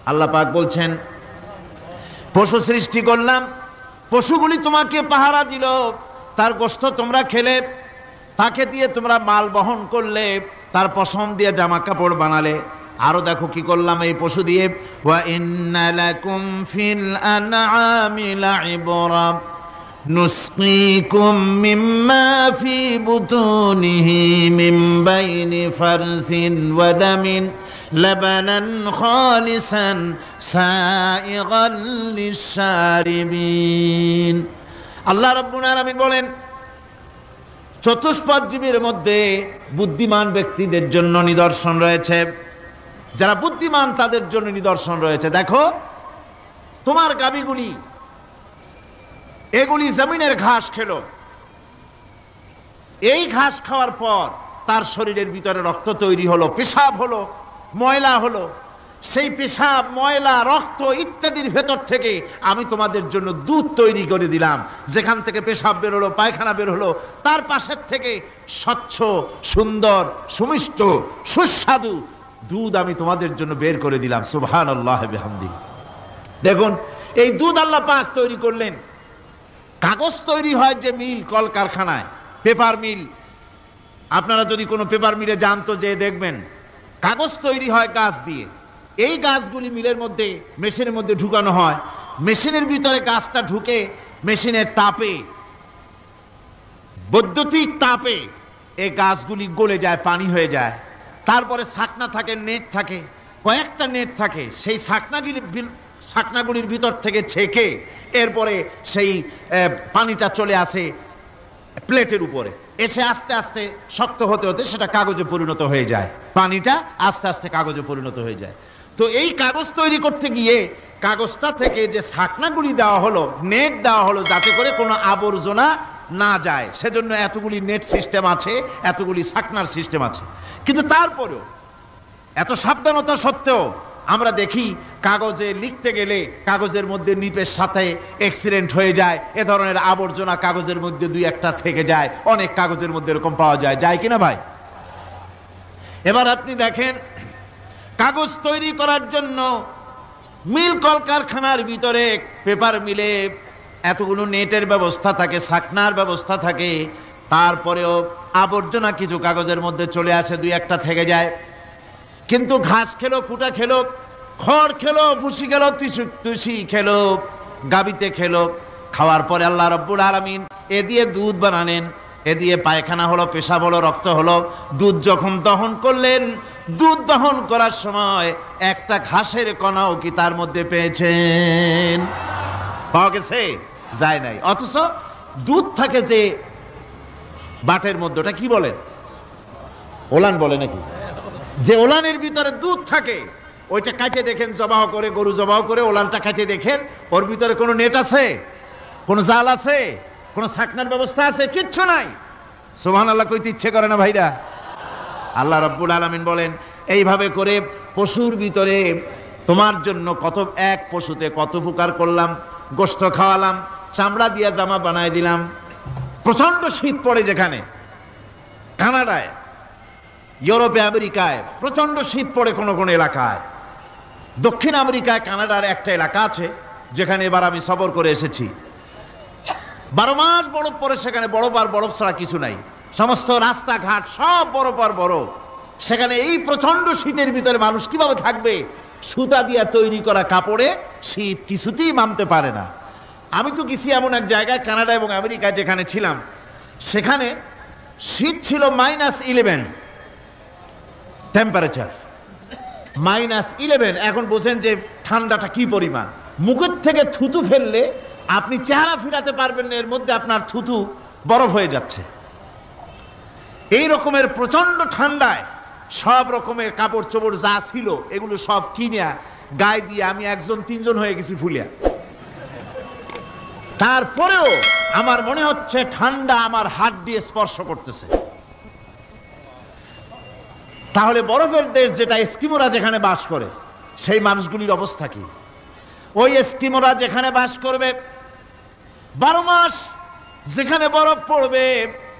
আল্লাহ পাক বলছেন, পশু সৃষ্টি করলাম, পশুগুলি তোমাকে পাহারা দিল, তার গোশত তোমরা খেলে, তাকে দিয়ে তোমরা মাল বহন করলে, তার পশম দিয়ে জামা কাপড় বানালে। আরো দেখো কি করলাম এই পশু দিয়ে, ওয়া ইন্না লাকুম ফিল আনআমি লাইবরা নুসকিকুম মিম্মা ফি বুতুনিহি মিন বাইনি ফারসিন ওয়া দামিন লাবানান খালিসান সাইগান লিশ-শারিবিন। আল্লাহ রাব্বুল আলামিন বলেন, চতুষ্পদ জীবের মধ্যে বুদ্ধিমান ব্যক্তিদের জন্য নিদর্শন রয়েছে। যারা বুদ্ধিমান তাদের জন্য নিদর্শন রয়েছে। দেখো, তোমার গাভীগুলি, এগুলি জমিনের ঘাস খেলো, এই ঘাস খাওয়ার পর তার শরীরের ভিতরে রক্ত তৈরি হলো, পেশাব হলো, ময়লা হলো। সেই পেশাব, ময়লা, রক্ত ইত্যাদির ভেতর থেকে আমি তোমাদের জন্য দুধ তৈরি করে দিলাম। যেখান থেকে পেশাব বের হলো, পায়খানা বের হলো, তার পাশের থেকে স্বচ্ছ, সুন্দর, সুমিষ্ট, সুস্বাদু দুধ আমি তোমাদের জন্য বের করে দিলাম। সুবহানাল্লাহি ওয়া বিহামদিহি। দেখুন, এই দুধ আল্লাহ পাক তৈরি করলেন। কাগজ তৈরি হয় যে মিল, কল কারখানায়, পেপার মিল। আপনারা যদি কোনো পেপার মিলে যান তো যে দেখবেন কাগজ তৈরি হয় গাছ দিয়ে। এই গাছগুলি মিলের মধ্যে, মেশিনের মধ্যে ঢুকানো হয়। মেশিনের ভিতরে গাছটা ঢুকে মেশিনের তাপে, বৈদ্যুতিক তাপে এই গাছগুলি গলে যায়, পানি হয়ে যায়। তারপরে ছাকনা থাকে, নেট থাকে, কয়েকটা নেট থাকে, সেই ছাকনাগুলির ভিতর থেকে ছেঁকে এরপরে সেই পানিটা চলে আসে প্লেটের উপরে, এসে আস্তে আস্তে শক্ত হতে হতে সেটা কাগজে পরিণত হয়ে যায়। পানিটা আস্তে আস্তে কাগজে পরিণত হয়ে যায়। তো এই কাগজ তৈরি করতে গিয়ে কাগজটা থেকে যে ছাকনাগুলি দেওয়া হলো, নেট দেওয়া হলো, যাতে করে কোনো আবর্জনা না যায়, সেজন্য এতগুলি নেট সিস্টেম আছে, এতগুলি ছাকনার সিস্টেম আছে। কিন্তু তারপরেও এত সাবধানতা সত্ত্বেও আমরা দেখি কাগজে লিখতে গেলে কাগজের মধ্যে নিপের সাথে অ্যাক্সিডেন্ট হয়ে যায়, এ ধরনের আবর্জনা কাগজের মধ্যে দুই একটা থেকে যায়, অনেক কাগজের মধ্যে এরকম পাওয়া যায় কিনা ভাই? এবার আপনি দেখেন, কাগজ তৈরি করার জন্য মিল কলকারখানার ভিতরে, পেপার মিলে এতগুলো নেটের ব্যবস্থা থাকে, ছাকনার ব্যবস্থা থাকে, তারপরেও আবর্জনা কিছু কাগজের মধ্যে চলে আসে, দুই একটা থেকে যায়। কিন্তু ঘাস খেলো, কুটা খেলো, খড় খেলো, ভুসি খেলো, তুষি খেলো, গাবিতে খেলো, খাওয়ার পরে আল্লাহ রাব্বুল আলামিন এ দিয়ে দুধ বানালেন, এ দিয়ে পায়খানা হলো, পেশাব হলো, রক্ত হলো। দুধ যখন দহন করলেন, দুধ দহন করার সময় একটা ঘাসের কণাও কি তার মধ্যে পেয়েছেন? পাওয়া গেছে? যায় নাই। অথচ দুধ থাকে যে বাটের মধ্যে, ওটা কি বলেন? ওলান বলে নাকি? যে ওলানের ভিতরে দুধ থাকে, ওইটা কাটে দেখেন, জবাহ করে, গরু জবাহ করে ওলানটা কাটে দেখেন, ওর ভিতরে কোনো নেট আছে, কোনো জাল আছে, কোনো ছাকনার ব্যবস্থা আছে? কিচ্ছু নাই। সুবহানাল্লাহ কইতে ইচ্ছে করে না ভাইরা? আল্লাহ রাব্বুল আলামিন বলেন, এইভাবে করে পশুর ভিতরে তোমার জন্য কত, এক পশুতে কত উপকার করলাম, গোশত খাওয়ালাম, চামড়া দিয়া জামা বানায় দিলাম। প্রচন্ড শীত পড়ে যেখানে, কানাডায়, ইউরোপে, আমেরিকায় প্রচন্ড শীত পড়ে কোনো কোনো এলাকায়। দক্ষিণ আমেরিকায় কানাডার একটা এলাকা আছে যেখানে এবার আমি সফর করে এসেছি। 12 মাস বরফ পড়ে সেখানে, বরফ আর বরফ ছাড়া কিছু নাই, সমস্ত রাস্তাঘাট সব বরফ আর বরফ। সেখানে এই প্রচন্ড শীতের ভিতরে মানুষ কিভাবে থাকবে? সুতা দিয়া তৈরি করা কাপড়ে শীত কিছুতেই মানতে পারে না। আমি তো গেছি এমন এক জায়গায়, কানাডা এবং আমেরিকা যেখানে ছিলাম, সেখানে শীত ছিল -11 টেম্পারেচার, -11। এখন বোঝেন যে ঠান্ডাটা কি পরিমাণ। মুখের থেকে থুতু ফেললে আপনি চেহারা ফিরাতে পারবেন না, এর মধ্যে আপনার থুতু বরফ হয়ে যাচ্ছে। এই রকমের প্রচন্ড ঠান্ডায় সব রকমের কাপড় চোপড় যা ছিল এগুলো সব কিনে গায়ে দিয়ে আমি 1-3 হয়ে গেছি ফুলিয়া। তারপরেও আমার মনে হচ্ছে ঠান্ডা আমার হাত দিয়ে স্পর্শ করতেছে। তাহলে বরফের দেশ যেটা, এস্কিমোরা যেখানে বাস করে, সেই মানুষগুলির অবস্থা কি? ওই এস্কিমোরা যেখানে বাস করবে, 12 মাস যেখানে বরফ পড়বে,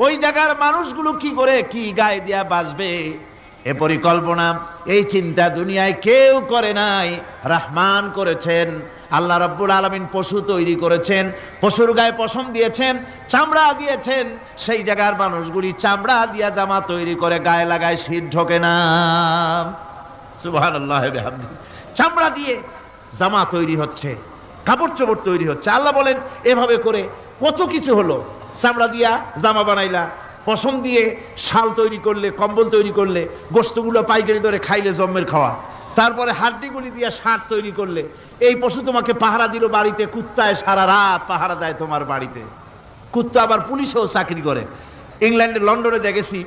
ওই জায়গার মানুষগুলো কি করে, কি গায়ে দিয়া বাঁচবে? এ পরিকল্পনা, এই চিন্তা দুনিয়ায় কেউ করে নাই, রহমান করেছেন। আল্লাহ রাব্বুল আলামিন পশু তৈরি করেছেন, পশুর গায়ে পশম দিয়েছেন, চামড়া দিয়েছেন, সেই জায়গার মানুষগুলি চামড়া দিয়া জামা তৈরি করে গায়ে লাগায়, শীত ঢোকে না। সুবহানাল্লাহ বিহামদিহি। চামড়া দিয়ে জামা তৈরি হচ্ছে, কাপড় চোপড় তৈরি হচ্ছে। আল্লাহ বলেন, এভাবে করে কত কিছু হলো। চামড়া দিয়া জামা বানাইলা, পশম দিয়ে শাল তৈরি করলে, কম্বল তৈরি করলে, গোশতগুলো পাইকারি দরে খাইলে জম্মের খাওয়া, তারপরে হাড্ডিগুলি দিয়ে শার্ট তৈরি করলে। এই পশু তোমাকে পাহারা দিল বাড়িতে, কুত্তায় সারা রাত পাহারা দেয় তোমার বাড়িতে। কুত্তা আবার পুলিশেও চাকরি করে। ইংল্যান্ডে, লন্ডনে দেখেছি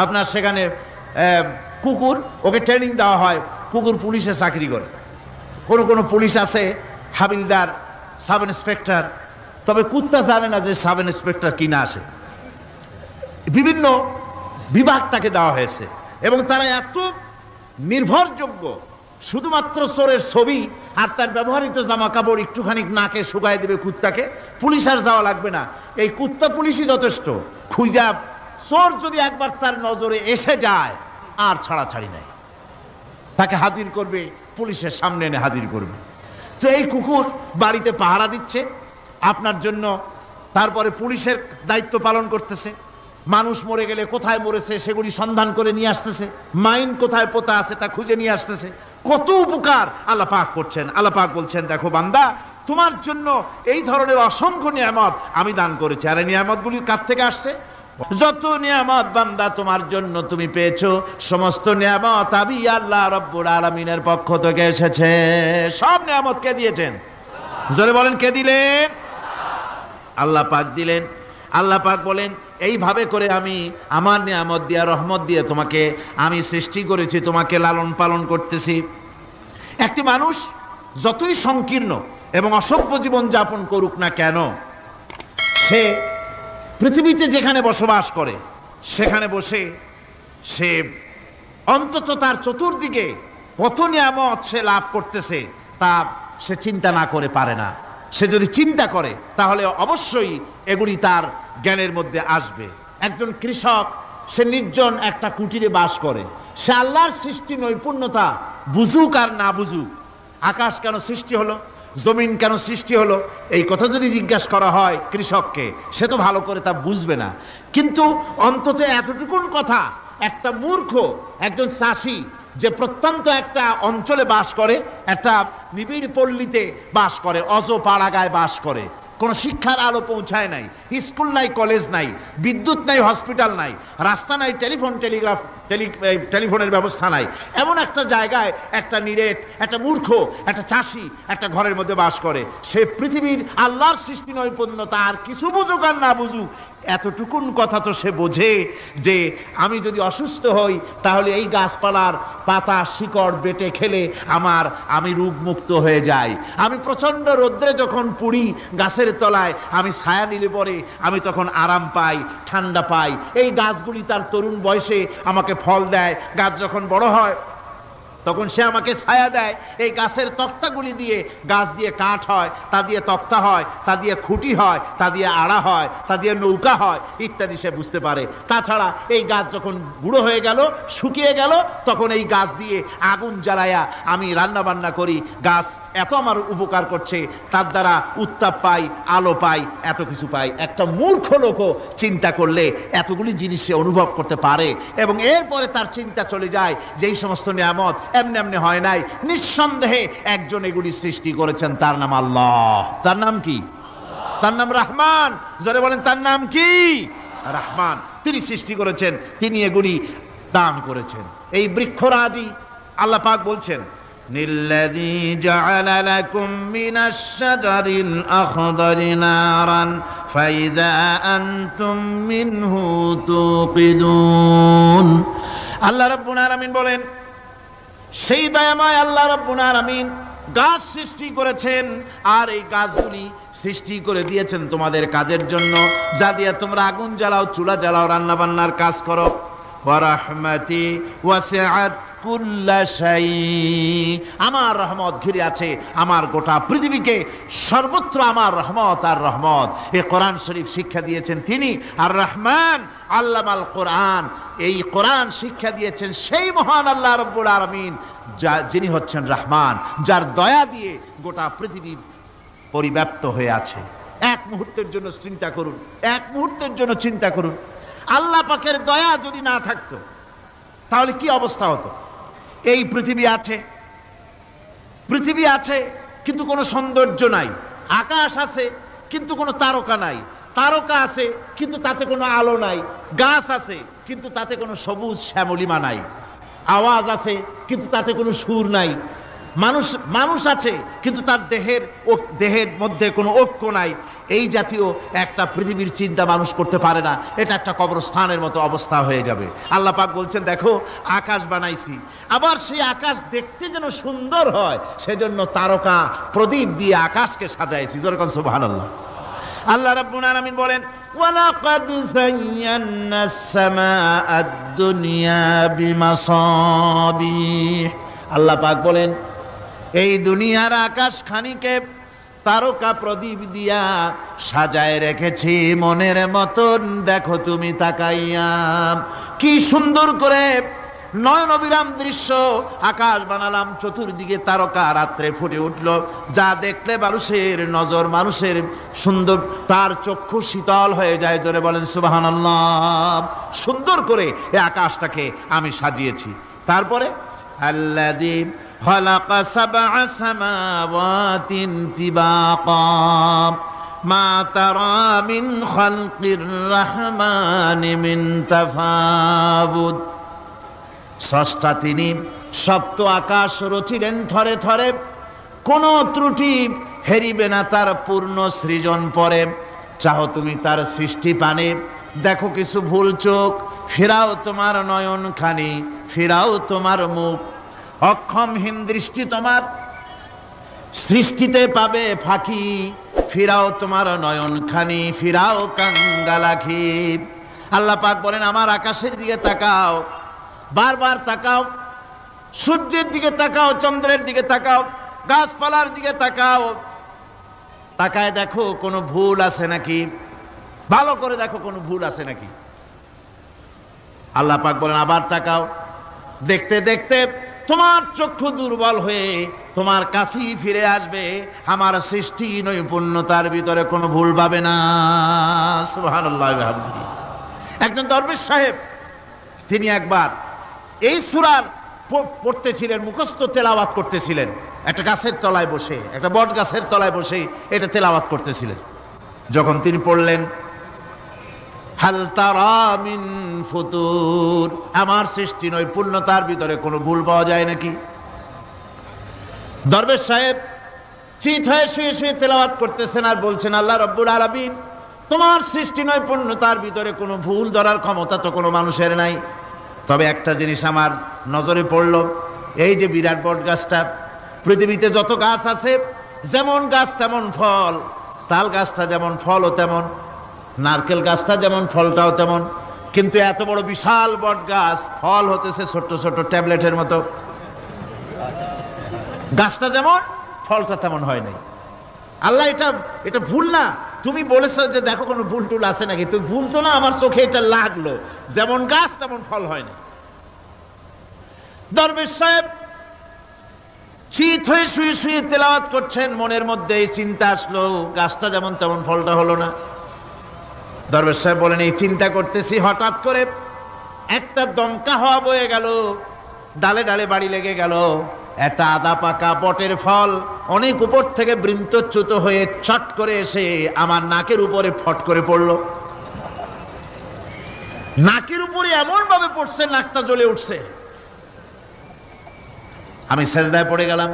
আপনার, সেখানে কুকুর, ওকে ট্রেনিং দেওয়া হয়, কুকুর পুলিশে চাকরি করে। কোনো কোনো পুলিশ আছে হাবিলদার, সাব ইন্সপেক্টর, তবে কুত্তা জানে না যে সাব ইন্সপেক্টর কিনা আসে। বিভিন্ন বিভাগ তাকে দেওয়া হয়েছে এবং তারা এত নির্ভরযোগ্য, শুধুমাত্র চোরের ছবি আর তার ব্যবহৃত জামা কাপড় একটুখানি নাকে শুকায় দেবে কুত্তাকে, পুলিশ আর যাওয়া লাগবে না। এই কুত্তা পুলিশই যথেষ্ট। খুঁজা চোর যদি একবার তার নজরে এসে যায়, আর ছাড়াছাড়ি নাই, তাকে হাজির করবে, পুলিশের সামনে এনে হাজির করবে। তো এই কুকুর বাড়িতে পাহারা দিচ্ছে আপনার জন্য, তারপরে পুলিশের দায়িত্ব পালন করতেছে। মানুষ মরে গেলে কোথায় মরেছে সেগুলি সন্ধান করে নিয়ে আসতেছে, মাইন কোথায় পোতা আছে তা খুঁজে নিয়ে আসতেছে। কত উপকার আল্লাহ পাক করছেন। আল্লাহ পাক বলছেন, দেখো বান্দা, তোমার জন্য এই ধরনের অসংখ্য নিয়ামত আমি দান করেছি। আর এই নিয়ামতগুলি কার থেকে আসছে? যত নিয়ামত বান্দা তোমার জন্য তুমি পেয়েছো, সমস্ত নিয়ামত আমি আল্লাহ রব্বুল আলামিনের পক্ষ থেকে এসেছে। সব নিয়ামত কে দিয়েছেন? জোরে বলেন, কে দিলেন? আল্লাহ পাক দিলেন। আল্লাহ পাক বলেন, এইভাবে করে আমি আমার নিয়ামত দিয়ে, রহমত দিয়ে তোমাকে আমি সৃষ্টি করেছি, তোমাকে লালন পালন করতেছি। একটি মানুষ যতই সংকীর্ণ এবং অসভ্য জীবন যাপন করুক না কেন, সে পৃথিবীতে যেখানে বসবাস করে সেখানে বসে সে অন্তত তার চতুর্দিকে কত নিয়ামত সে লাভ করতেছে তা সে চিন্তা না করে পারে না। সে যদি চিন্তা করে তাহলে অবশ্যই এগুলি তার জ্ঞানের মধ্যে আসবে। একজন কৃষক, সে নির্জন একটা কুটিরে বাস করে। সে আল্লাহর সৃষ্টি নৈপুণ্যতা বুঝুক আর না বুঝুক, আকাশ কেন সৃষ্টি হলো, জমিন কেন সৃষ্টি হলো, এই কথা যদি জিজ্ঞাসা করা হয় কৃষককে, সে তো ভালো করে তা বুঝবে না। কিন্তু অন্তত এতটুকুন কথা একটা মূর্খ, একজন চাষি যে প্রত্যন্ত একটা অঞ্চলে বাস করে, একটা নিবিড় পল্লীতে বাস করে, অজ পাড়াগায় বাস করে, কোনো শিক্ষার আলো পৌঁছায় নাই, স্কুল নাই, কলেজ নাই, বিদ্যুৎ নাই, হসপিটাল নাই, রাস্তা নাই, টেলিফোনের ব্যবস্থা নাই, এমন একটা জায়গায় একটা নিরেট, একটা মূর্খ, একটা চাষি একটা ঘরের মধ্যে বাস করে। সে পৃথিবীর আল্লাহর সৃষ্টি নৈপুণ্যতা আর কিছু বুঝুক আর না বুঝুক, এতটুকুন কথা তো সে বোঝে যে আমি যদি অসুস্থ হই তাহলে এই গাছপালার পাতা শিকড় বেটে খেলে আমি রোগমুক্ত হয়ে যাই। আমি প্রচণ্ড রৌদ্রে যখন পুড়ি গাছের তলায়, আমি ছায়া নিলে পরে আমি তখন আরাম পাই, ঠান্ডা পাই। এই গাছগুলি তার তরুণ বয়সে আমাকে ফল দেয়, গাছ যখন বড় হয় তখন সে আমাকে ছায়া দেয়। এই গাছের তক্তাগুলি দিয়ে, গাছ দিয়ে কাঠ হয়, তা দিয়ে তক্তা হয়, তা দিয়ে খুঁটি হয়, তা দিয়ে আড়া হয়, তা দিয়ে নৌকা হয় ইত্যাদি সে বুঝতে পারে। তাছাড়া এই গাছ যখন বুড়ো হয়ে গেল, শুকিয়ে গেল, তখন এই গাছ দিয়ে আগুন জ্বালায়া আমি রান্না বান্না করি। গাছ এত আমার উপকার করছে, তার দ্বারা উত্তাপ পাই, আলো পাই, এত কিছু পাই। একটা মূর্খ লোকও চিন্তা করলে এতগুলি জিনিস সে অনুভব করতে পারে এবং এরপরে তার চিন্তা চলে যায় যে এই সমস্ত নিয়ামত এমনি এমনি হয় নাই, নিঃসন্দেহে একজন এগুলি সৃষ্টি করেছেন, তার নাম আল্লাহ। তার নাম কি? তার নাম রহমান। জোরে বলেন, তার নাম কি? রহমান। তিনি সৃষ্টি করেছেন, তিনি এগুলি দান করেছেন। এই বৃক্ষরাজি আল্লাহ পাক বলছেন, নিল্লাযী জাআলা লাকুম মিনাশ শাজারিল আখদারি নারান ফাইযা আনতুম মিনহু তুকিদুন। আল্লাহ রাব্বুল আলামিন বলেন, সেই দয়াময় আল্লাহ রাব্বুল আলামিন গাছ সৃষ্টি করেছেন, আর এই গাছগুলি সৃষ্টি করে দিয়েছেন তোমাদের কাজের জন্য, যা দিয়ে তোমরা আগুন জ্বালাও, চুলা জ্বালাও, রান্না বান্নার কাজ করো। ওয়া রাহমাতি ওয়াসিআত কুল্লা শাই, আমার রহমত ঘিরে আছে আমার গোটা পৃথিবীকে, সর্বত্র আমার রহমত আর রহমত। এই কোরআন শরীফ শিক্ষা দিয়েছেন তিনি। আর রহমান আল্লামাল কোরআন, এই কোরআন শিক্ষা দিয়েছেন সেই মহান আল্লাহ রাব্বুল আলামিন, যিনি হচ্ছেন রহমান, যার দয়া দিয়ে গোটা পৃথিবী পরিব্যাপ্ত হয়ে আছে। এক মুহূর্তের জন্য চিন্তা করুন, এক মুহূর্তের জন্য চিন্তা করুন, আল্লাহ পাকের দয়া যদি না থাকতো তাহলে কি অবস্থা হতো? এই পৃথিবী আছে কিন্তু কোনো সৌন্দর্য নাই, আকাশ আছে কিন্তু কোনো তারকা নাই, তারকা আছে কিন্তু তাতে কোনো আলো নাই, গাছ আছে কিন্তু তাতে কোনো সবুজ শ্যামলিমা নাই, আওয়াজ আছে কিন্তু তাতে কোনো সুর নাই, মানুষ আছে কিন্তু তার দেহের মধ্যে কোনো ঐক্য নাই। এই জাতীয় একটা পৃথিবীর চিন্তা মানুষ করতে পারে না। এটা একটা কবরস্থানের মতো অবস্থা হয়ে যাবে। আল্লাহ পাক বলছেন, দেখো আকাশ বানাইছি, আবার সেই আকাশ দেখতে যেন সুন্দর হয় সেজন্য তারকা প্রদীপ দিয়ে আকাশকে সাজাইছি। যেরকম সুবহানাল্লাহ। আল্লাহ রাব্বুল আলামিন বলেন, ওয়ালাকাদ যায়্যানাস সামাআদ দুনিয়া বিমাসাবিহ। আল্লাহ পাক বলেন, এই দুনিয়ার আকাশ খানিকে তারকা প্রদীপ দিয়া সাজায় রেখেছি মনের মতন। দেখো তুমি তাকাইয়া, কি সুন্দর করে নয়নবিরাম দৃশ্য আকাশ বানালাম, চতুর্দিকে তারকা রাত্রে ফুটে উঠল, যা দেখলে মানুষের নজর, মানুষের সুন্দর, তার চক্ষু শীতল হয়ে যায়। জোরে বলেন সুবহানাল্লাহ। সুন্দর করে এই আকাশটাকে আমি সাজিয়েছি। তারপরে আল্লাযী খালাকা সাবআ সামাওয়াতিন তিবাকা মা তারা মিন খালকির রহমানি মিন তাফাবুত। স্রষ্টা তিনি, সপ্ত আকাশ রচিলেন থরে থরে, কোন ত্রুটি হেরিবে না তার পূর্ণ সৃজন পরে। চাহো তুমি তার সৃষ্টি পানে, দেখো কিছু ভুল চোখ, ফিরাও তোমার নয়ন খানি, ফিরাও তোমার মুখ। অক্ষমহীন দৃষ্টি তোমার সৃষ্টিতে পাবে ফাঁকি, ফিরাও তোমার নয়ন খানি, ফিরাও কাঙ্গালাখি। আল্লাহ পাক বলেন আমার আকাশের দিকে তাকাও, বারবার তাকাও, সূর্যের দিকে তাকাও, চন্দ্রের দিকে তাকাও, গাছপালার দিকে তাকাও, তাকায় দেখো কোনো ভুল আছে নাকি, ভালো করে দেখো কোনো ভুল আছে নাকি। আল্লাহ পাক বলেন আবার তাকাও, দেখতে দেখতে তোমার চক্ষু দুর্বল হয়ে তোমার কাছেই ফিরে আসবে। আমার সৃষ্টি নৈপুণ্যতার ভিতরে কোনো ভুল পাবে না। সুবহানাল্লাহ ওয়া বিহামদিহি। একজন দরবেশ সাহেব, তিনি একবার এই সূরার পড়তেছিলেন, মুখস্থ তেলাওয়াত করতেছিলেন, একটা গাছের তলায় বসে, একটা বট গাছের তলায় বসে এটা তেলাওয়াত করতেছিলেন। যখন তিনি পড়লেন হাল তারা মিন ফুতুর, আমার সৃষ্টি নৈপুণ্যতার ভিতরে কোনো ভুল পাওয়া যায় নাকি। দরবেশ সাহেব চিত হয়ে শুয়ে শুয়ে তেলাওয়াত করতেছেন আর বলছেন আল্লাহ রাব্বুল আলামিন, তোমার সৃষ্টি নৈপুণ্যতার ভিতরে কোনো ভুল ধরার ক্ষমতা তো কোনো মানুষের নাই। তবে একটা জিনিস আমার নজরে পড়ল, এই যে বিরাট বট গাছটা, পৃথিবীতে যত গাছ আছে যেমন গাছ তেমন ফল, তাল গাছটা যেমন ফলও তেমন, নারকেল গাছটা যেমন ফলটাও তেমন, কিন্তু এত বড় বিশাল বট গাছ ফল হতেছে ছোট্ট ছোট্ট ট্যাবলেটের মতো। গাছটা যেমন ফলটা তেমন হয় নাই। আল্লাহ এটা ভুল না, তুমি বলেছো যে দেখো কোনো ভুল টুল আছে নাকি, তুমি ভুল তো না, আমার চোখে এটা লাগলো, যেমন গাছ তেমন ফল হয় না। দরবেশ সাহেব চিত হয়ে শুয়ে শুয়ে তেলাওয়াত করছেন, মনের মধ্যে এই চিন্তা আসলো গাছটা যেমন তেমন ফলটা হলো না। দরবেশ সাহেব বলেন এই চিন্তা করতেছি, হঠাৎ করে একটা দমকা হাওয়া বয়ে গেল, ডালে ডালে বাড়ি লেগে গেল, একটা আদা পাকা বটের ফল অনেক উপর থেকে বৃন্তচ্যুত হয়ে চট করে এসে আমার নাকের উপরে ফট করে পড়ল। নাকের উপরে এমন ভাবে পড়ছে নাকটা জ্বলে উঠছে। আমি সেজদায় পড়ে গেলাম।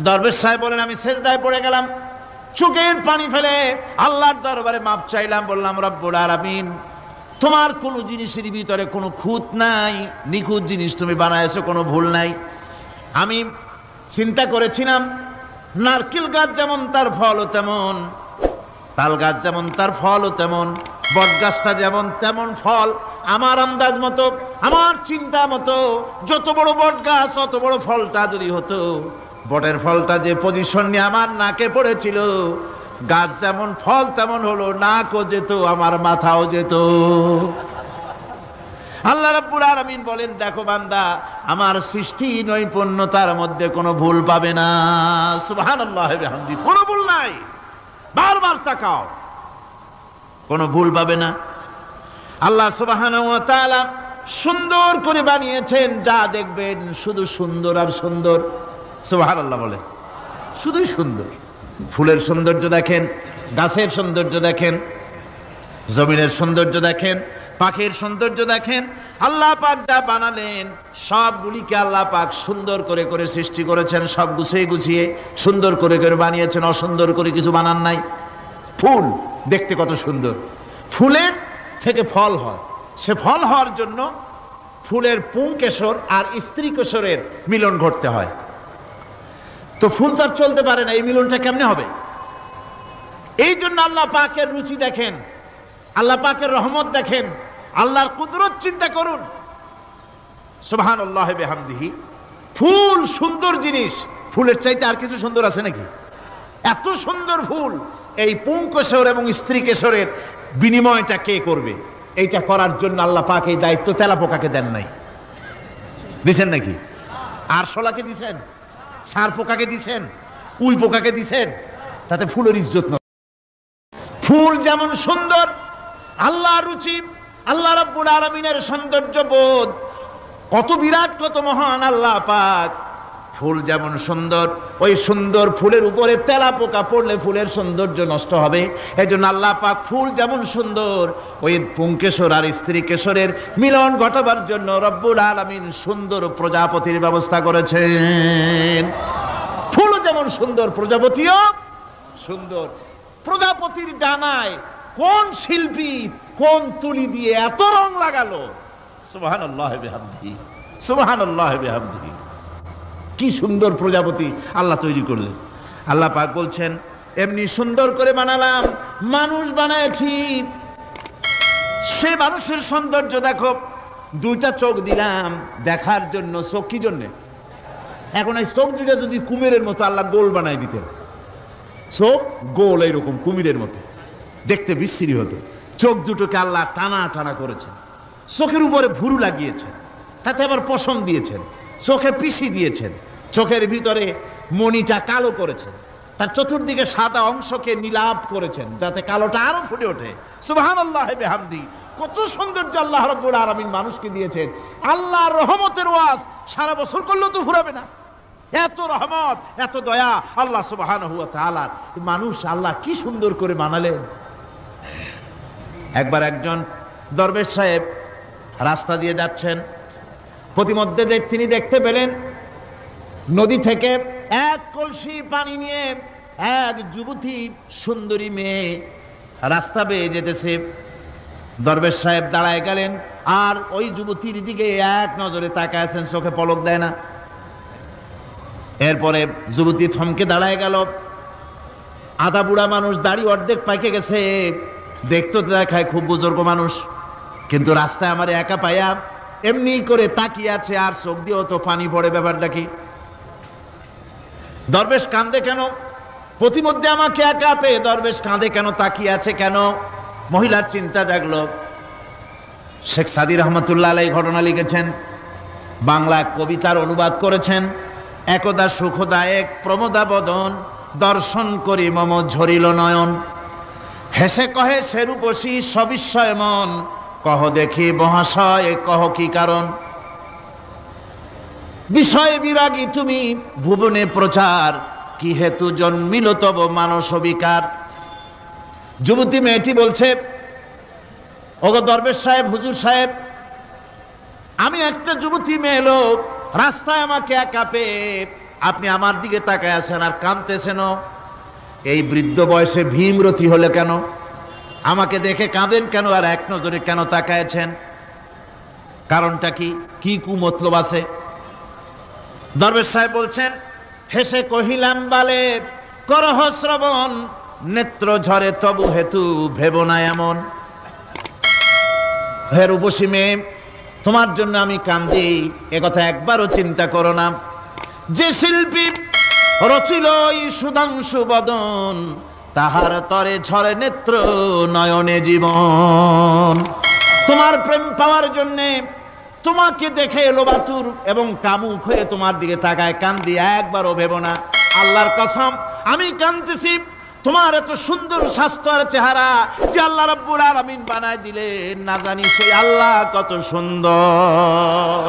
দরবেশ সাহেব বলেন আমি সেজদায় পড়ে গেলাম, চোখের পানি ফেলে আল্লাহর দরবারে মাপ চাইলাম, বললাম রব্বুল আলামিন, তোমার কোনো জিনিসের ভিতরে কোনো খুঁত নাই, নিখুঁত জিনিস তুমি বানাইছো, কোনো ভুল নাই। আমি চিন্তা করেছিলাম নারকেল গাছ যেমন তার ফলও তেমন, তাল গাছ যেমন তার ফলও তেমন, বট গাছটা যেমন তেমন ফল। আমার আন্দাজ মতো, আমার চিন্তা মতো যত বড় বট গাছ অত বড় ফলটা যদি হতো, বটের ফলটা যে পজিশন নিয়ে আমার নাকে পড়েছিল, গাছ যেমন ফল তেমন হলো, নাকও যেত, আমার মাথাও যেত। আল্লাহ রাব্বুল আলামিন বলেন দেখো বান্দা, আমার সৃষ্টি নৈপুণ্যতার মধ্যে কোনো ভুল পাবে না। সুবহানাল্লাহ ওয়া বিহামদিহি, কোনো ভুল নাই, বারবার তাকাও, কোনো ভুল পাবে না। আল্লাহ সুবহানাহু ওয়া তাআলা সুন্দর করে বানিয়েছেন, যা দেখবেন শুধু সুন্দর আর সুন্দর। সুবহানাল্লাহ বলেন, শুধুই সুন্দর। ফুলের সৌন্দর্য দেখেন, গাছের সৌন্দর্য দেখেন, জমিনের সৌন্দর্য দেখেন, পাখির সৌন্দর্য দেখেন। আল্লাহ পাক যা বানালেন সবগুলিকে আল্লাহ পাক সুন্দর করে করে সৃষ্টি করেছেন, সব গুছিয়ে গুছিয়ে সুন্দর করে করে বানিয়েছেন, অসুন্দর করে কিছু বানান নাই। ফুল দেখতে কত সুন্দর, ফুলের থেকে ফল হয়, সে ফল হওয়ার জন্য ফুলের পুংকেশর আর স্ত্রী কেশরের মিলন ঘটতে হয়। তো ফুল তো আর চলতে পারে না, এই মিলনটা কেমনে হবে? এই জন্য আল্লাহ পাকের রুচি দেখেন, আল্লাহ পাকের রহমত দেখেন, আল্লাহর কুদরত চিন্তা করুন। সুবহানাল্লাহ ওয়া বিহামদিহি। ফুল সুন্দর জিনিস, ফুলের চাইতে আর কিছু সুন্দর আছে নাকি? এত সুন্দর ফুল, এই পুংকেশর এবং স্ত্রী কেশরের বিনিময়টা কে করবে? এইটা করার জন্য আল্লাহ পাক এই দায়িত্ব তেলাপোকাকে দেন নাই, দিছেন নাকি? আরশোলাকে দিছেন, সার পোকাকে দিছেন, উই পোকাকে দিছেন, তাতে ফুলের ইজ্জত নয়। ফুল যেমন সুন্দর, আল্লাহর রুচি, আল্লাহ রাব্বুল আলামিনের সৌন্দর্য বোধ কত বিরাট, কত মহান আল্লাহ পাক ফুল যেমন সুন্দর, ওই সুন্দর ফুলের উপরে তেলা পোকা পড়লে ফুলের সৌন্দর্য নষ্ট হবে। এজন্য আল্লাহ পাক ফুল যেমন সুন্দর, ওই পুংকেশর আর স্ত্রী কেশরের মিলন ঘটাবার জন্য রব্বুল আলামিন সুন্দর প্রজাপতির ব্যবস্থা করেছেন। ফুল যেমন সুন্দর, প্রজাপতিও সুন্দর। প্রজাপতির ডানায় কোন শিল্পী কোন তুলি দিয়ে এত রং লাগালো! সুবহানাল্লাহ বিহামদিহি, সুবহানাল্লাহ বিহামদিহি। কি সুন্দর প্রজাপতি আল্লাহ তৈরি করলেন। আল্লাহ পাক বলছেন, এমনি সুন্দর করে বানালাম, মানুষ বানাইছি। সে মানুষের সৌন্দর্য দেখো, দুইটা চোখ দিলাম দেখার জন্য। চোখ কি জন্য? এখন এই চোখ দুইটা যদি কুমিরের মতো আল্লাহ গোল বানাই দিতেন, চোখ গোল এইরকম কুমিরের মতো, দেখতে বিশ্রী হতো। চোখ দুটোকে আল্লাহ টানা টানা করেছেন, চোখের উপরে ভুরু লাগিয়েছেন, তাতে আবার পশম দিয়েছেন, চোখে পিসি দিয়েছেন, চোখের ভিতরে মণিটা কালো করেছেন, তার চতুর্দিকে সাদা অংশকে নীলাভ করেছেন যাতে কালোটা আরো ফুটে ওঠে। সুবহানাল্লাহ বিহামদি। কত সৌন্দর্য আল্লাহ রাব্বুল আলামিন মানুষকে দিয়েছেন। আল্লাহর রহমতের ওয়াজ সারা বছর করলেও তো ফুরাবে না, এত রহমত, এত দয়া আল্লাহ সুবহানাহু ওয়া তাআলা। মানুষ আল্লাহ কি সুন্দর করে বানালেন। একবার একজন দরবেশ সাহেব রাস্তা দিয়ে যাচ্ছেন, প্রতিমধ্যে তিনি দেখতে পেলেন নদী থেকে এক কলসি পানি নিয়ে এক যুবতী সুন্দরী মেয়ে রাস্তা বেয়ে যেতেছে। দরবেশ সাহেব দাঁড়ায় গেলেন আর ওই যুবতীর দিকে এক নজরে তাকায় আছেন, চোখে পলক দেয় না। এরপরে যুবতী থমকে দাঁড়ায় গেল। আধা বুড়া মানুষ, দাড়ি অর্ধেক পাইকে গেছে, দেখতে দেখায় খুব বুজুর্গ মানুষ, কিন্তু রাস্তায় আমার একা পাইয়া এমনি করে তাকিয়ে আছে আর চোখ দিয়েও তো পানি পড়ে। ব্যাপারটা কি? দরবেশ কাঁদে কেন? প্রতিমধ্যে আমাকে একা পেয়ে দরবেশ কাঁদে কেন, তাকিয়ে আছে কেন? মহিলার চিন্তা জাগলো। শেখ সাদী রহমতুল্লাহ আলাইহি ঘটনা লিখেছেন, বাংলা কবিতার অনুবাদ করেছেন। একদা সুখদায়ক প্রমোদা বদন, দর্শন করি মম ঝরিল নয়ন। হেসে কহে সেরূপসী সবিস্ময় মন, কহ দেখি মহাশয় কহ কি কারণ। বিষয় বিরাগী তুমি ভুবনে প্রচার, কি হেতু জন্মিল তব মানস বিকার। যুবতী মেয়েটি বলছে, ওগো দরবেশ সাহেব, হুজুর সাহেব, আমি একটা যুবতী মেয়ে লোক, রাস্তায় আমাকে একা পেয়ে আপনি আমার দিকে তাকায় আছেন আর কাঁদতেছেন। এই বৃদ্ধ বয়সে ভীমরতি হলে কেন? আমাকে দেখে কাঁদেন কেন আর এক নজরে কেন তাকায়ছেন? কারণটা কি? কি কুমতলব আছে? দরবেশ সাহেব বলছেন, হেসে কহিলাম বালে করহ শ্রবণ, নেত্র ঝরে তবু হেতু ভেব না এমন। হে রূপসী মেয়ে, তোমার জন্য আমি কান্দি, একথা একবারও চিন্তা করো না। যে শিল্পী রচিল এই সুধাংশু বদন, তাহার তরে ঝরে নেত্র নয়নে জীবন। তোমার প্রেম পাওয়ার জন্যে, তোমাকে দেখে লোবাতুর এবং কামুক হয়ে তোমার দিকে তাকায় কান্দি, একবারও ভেব না। আল্লাহর কসম আমি কাঁদতেছি, তোমার এত সুন্দর স্বাস্থ্য আর চেহারা যে আল্লাহ রাব্বুল আলামিন বানায় দিলেন, না জানি সেই আল্লাহ কত সুন্দর।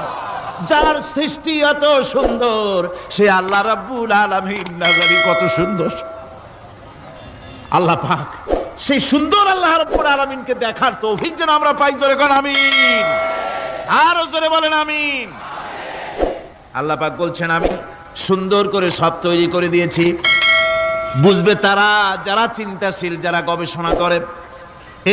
যার সৃষ্টি এত সুন্দর সেই আল্লাহ রাব্বুল আলামিন না জানি কত সুন্দর। আল্লাহ পাক সেই সুন্দর আল্লাহ রাব্বুল আলামিনকে দেখার তৌফিক যেন আমরা পাই। জোরে কোন আমিন, আরো জোরে বলেন আমিন। আল্লাহ পাক বলছেন, আমি সুন্দর করে সব তৈরি করে দিয়েছি। বুঝবে তারা যারা চিন্তাশীল, যারা গবেষণা করে।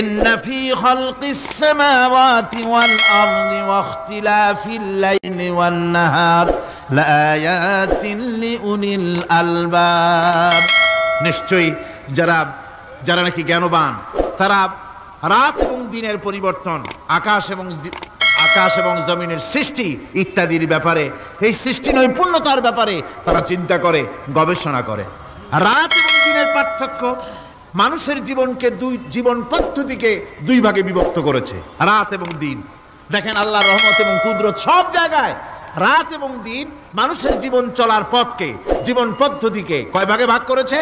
ইন্না ফি খালকিস সামাওয়াতি ওয়াল আরদি ওয়া ইখতিলাফিল লাইলি ওয়ান নাহার লাআয়াতিন লিউলিল আলবাব। নিশ্চয়ই যারা নাকি জ্ঞানবান, তারা রাত এবং দিনের পরিবর্তন, আকাশ এবং জমিনের সৃষ্টি ইত্যাদির ব্যাপারে, এই সৃষ্টি নৈপুণ্যতার ব্যাপারে তারা চিন্তা করে, গবেষণা করে। রাত এবং দিনের পার্থক্য মানুষের জীবনকে জীবন পদ্ধতিকে দুই ভাগে বিভক্ত করেছে, রাত এবং দিন। দেখেন আল্লাহর রহমত এবং কুদরত সব জায়গায়। রাত এবং দিন মানুষের জীবন চলার পথকে, জীবন পদ্ধতিকে কয় ভাগে ভাগ করেছে?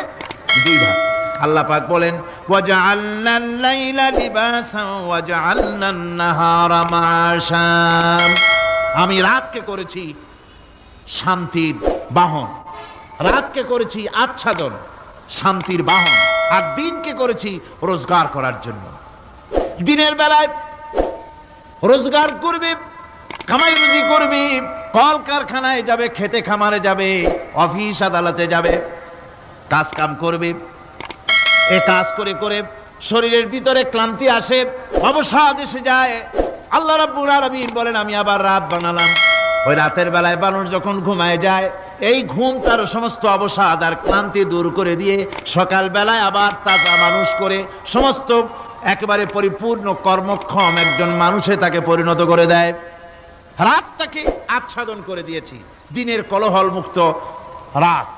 দুই ভাগ। আল্লাহ পাক বলেন, ওয়াজআলনাল লাইলা লিবাসান ওয়াজআলনান নাহারা মাআশা। আমি রাতকে করেছি শান্তির বাহন, রাতকে করেছি আচ্ছাদন, শান্তির বাহন, আর দিনকে করেছি রোজগার করার জন্য। দিনের বেলায় রোজগার করবে, কামাই রুজি করবে, কল কারখানায় যাবে, খেতে খামারে যাবে, অফিস আদালতে যাবে, কাজ কাম করবে। এ কাজ করে করে শরীরের ভিতরে ক্লান্তি আসে, অবসাদ এসে যায়। আল্লাহ রাব্বুল আলামিন বলেন আমি আবার রাত বানালাম। ওই রাতের বেলায় মানুষ যখন ঘুমায় যায়, এই ঘুম তার সমস্ত অবসাদ আর ক্লান্তি দূর করে দিয়ে সকাল বেলায় আবার তাজা মানুষ করে সমস্ত একেবারে পরিপূর্ণ কর্মক্ষম একজন মানুষে তাকে পরিণত করে দেয়। রাতটাকে আচ্ছাদন করে দিয়েছি, দিনের কোলাহল মুক্ত রাত।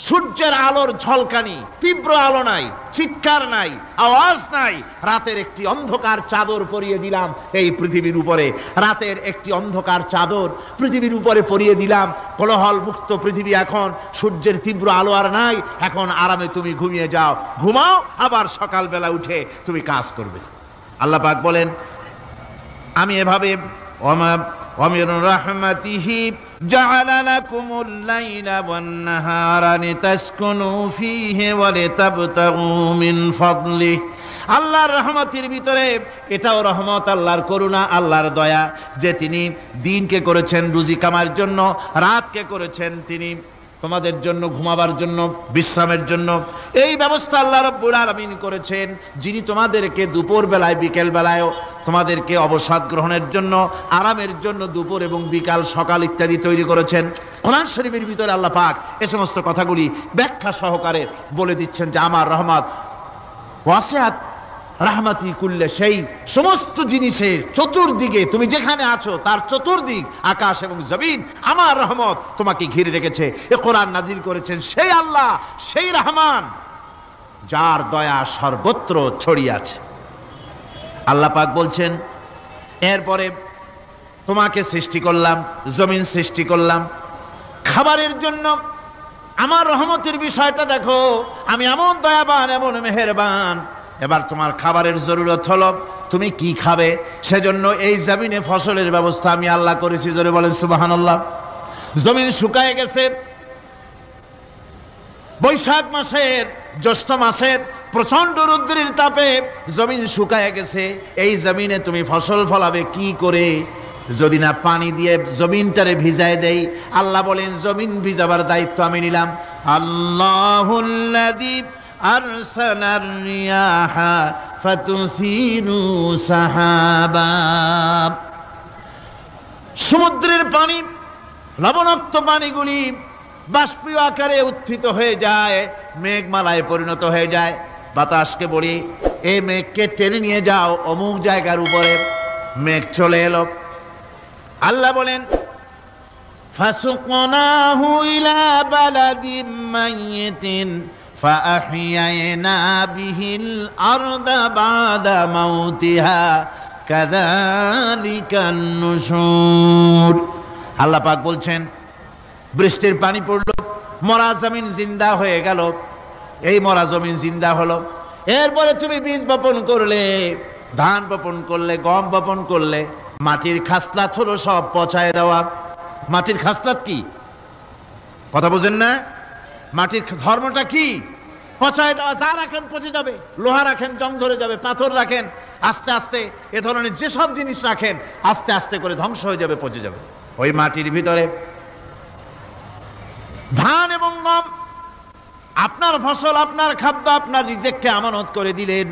সূর্যের আলোর ঝলকানি, তীব্র আলো নাই, চিৎকার নাই, আওয়াজ নাই। রাতের একটি অন্ধকার চাদর পরিয়ে দিলাম এই পৃথিবীর উপরে। রাতের একটি অন্ধকার চাদর পৃথিবীর উপরে পরিয়ে দিলাম। কোলাহল মুক্ত পৃথিবী এখন, সূর্যের তীব্র আলো আর নাই। এখন আরামে তুমি ঘুমিয়ে যাও, ঘুমাও, আবার সকালবেলা উঠে তুমি কাজ করবে। আল্লাহ পাক বলেন আমি এভাবে ومن رحمته جعل لكم الليل والنهار لتسكنوا فيه ولتبتغوا من فضله। আল্লাহর রহমতের ভিতরে এটাও রহমত, আল্লাহর করুণা, আল্লাহর দয়া যে তিনি দিনকে করেছেন রুজি কামার জন্য, রাতকে করেছেন তিনি তোমাদের জন্য ঘুমাবার জন্য, বিশ্রামের জন্য। এই ব্যবস্থা আল্লাহ রাব্বুল আলামিন করেছেন, যিনি তোমাদেরকে দুপুর বেলায় বিকেল বেলায়ও তোমাদেরকে অবসাদ গ্রহণের জন্য, আরামের জন্য দুপুর এবং বিকাল, সকাল ইত্যাদি তৈরি করেছেন। কোরআন শরীফের ভিতরে আল্লাহ পাক এ সমস্ত কথাগুলি ব্যাখ্যা সহকারে বলে দিচ্ছেন যে আমার রহমত ওয়াসিআত রাহমাতি কুল্লে সেই সমস্ত জিনিসের চতুর্দিকে, তুমি যেখানে আছো তার চতুর্দিক, আকাশ এবং জমিন, আমার রহমত তোমাকে ঘিরে রেখেছে। এ কোরআন নাজিল করেছেন সেই আল্লাহ, সেই রহমান যার দয়া সর্বত্র ছড়িয়ে আছে। আল্লাহ পাক বলছেন এরপরে তোমাকে সৃষ্টি করলাম, জমিন সৃষ্টি করলাম খাবারের জন্য। আমার রহমতের বিষয়টা দেখো, আমি এমন দয়াবান, এমন মেহেরবান। এবার তোমার খাবারের জরুরত হলো তুমি কি খাবে, সেজন্য এই জমিনে ফসলের ব্যবস্থা আমি আল্লাহ করেছি। জোরে বলেন সুবহানাল্লাহ। জমিন শুকায় গেছে, বৈশাখ মাসের জ্যৈষ্ঠ মাসের প্রচন্ড রৌদ্রের তাপে জমিন শুকায় গেছে। এই জমিনে তুমি ফসল ফলাবে কি করে যদি না পানি দিয়ে জমিনটারে ভিজায় দেই? আল্লাহ বলেন জমিন ভিজাবার দায়িত্ব আমি নিলাম। আল্লাহুল্লাযী আরসালার রিয়াহা ফাতুসিরু সাহাবা। সমুদ্রের পানি, লবণাক্ত পানিগুলি বাষ্পীয় আকারে উত্থিত হয়ে যায়, মেঘমালায় পরিণত হয়ে যায়। বাতাসকে বলি এই মেঘকে টেনে নিয়ে যাও অমুক জায়গার উপরে, মেঘ চলে এলো। আল্লাহ বলেন ফাসুকনাহু ইলা বালাদিম মাইয়িতিন ফাআহইয়ানা বিহিল আরদা বাদা মাউতিহা কাযালিকান নুশুর। আল্লাহ পাক বলছেন বৃষ্টির পানি পড়লো, মরা জমিন জিন্দা হয়ে গেল। এই মরা জমিন জিন্দা হলো। এরপরে তুমি বীজ বপন করলে, ধান বপন করলে, গম বপন করলে, মাটির খাসলাত হলো সব পচায় দেওয়া। মাটির খাসলাত কি কথা বুঝেন না? মাটির ধর্মটা কি? পচায় দেওয়া। যা রাখেন পচে যাবে, লোহা রাখেন জং ধরে যাবে, পাথর রাখেন আস্তে আস্তে, এ ধরনের যেসব জিনিস রাখেন আস্তে আস্তে করে ধ্বংস হয়ে যাবে, পচে যাবে। ওই মাটির ভিতরে ধান এবং গম, আপনার ফসল, আপনার খাদ্য, আপনার রিজেককে আমানত করে দিলেন।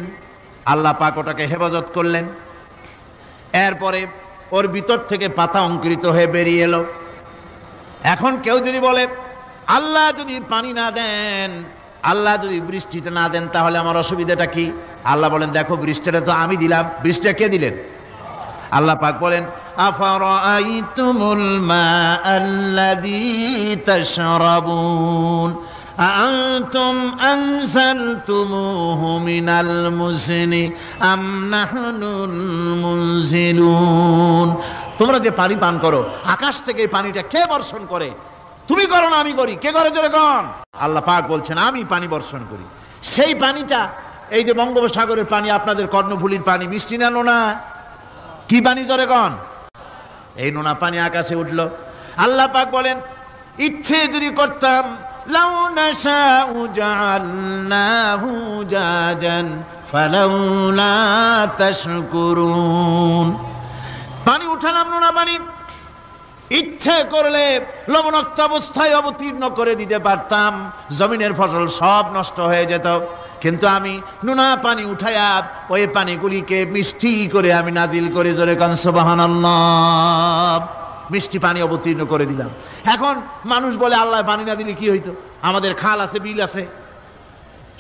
আল্লাহ পাক ওটাকে হেফাজত করলেন। এরপরে ওর ভিতর থেকে পাতা অঙ্কুরিত হয়ে বেরিয়ে এলো। এখন কেউ যদি বলে আল্লাহ যদি পানি না দেন, আল্লাহ যদি বৃষ্টিটা না দেন, তাহলে আমার অসুবিধাটা কি? আল্লাহ বলেন দেখো বৃষ্টিটা তো আমি দিলাম। বৃষ্টিটা কে দিলেন? আল্লাহ পাক বলেন আফারাআইতুমুল মাআল্লাযী তাশরাবুন আআনতুম আনজালতুমুহু মিনাল মুজনি আম নাহনুল মুনজিলুন। তোমরা যে পানি পান করো, আকাশ থেকে এই পানিটা কে বর্ষণ করে? তুমি করো না আমি করি? কে করে জোরে কোন? আল্লাহ পাক বলছেন আমি পানি বর্ষণ করি। সেই পানিটা এই যে বঙ্গোপসাগরের পানি, আপনাদের কর্ণফুলীর পানি, মিষ্টি না নোনা? কি পানি জোরে কোন? এই নোনা পানি আকাশে উঠলো। আল্লাহ পাক বলেন ইচ্ছে যদি করতাম লাউ নাশাউ জাআলনাহু জাজান ফালাউলা তাশকুরুন। পানি উঠালাম নোনা পানি, ইচ্ছে করলে লবণাক্ত অবস্থায় অবতীর্ণ করে দিতে পারতাম, জমিনের ফসল সব নষ্ট হয়ে যেত। কিন্তু আমি নোনা পানি উঠায়া ওই পানিগুলিকে মিষ্টি করে আমি নাজিল করে, জোরে কান সুবহানাল্লাহ, মিষ্টি পানি অবতীর্ণ করে দিলাম। এখন মানুষ বলে আল্লাহ পানি না দিলে কি হইতো? আমাদের খাল আছে, বিল আছে,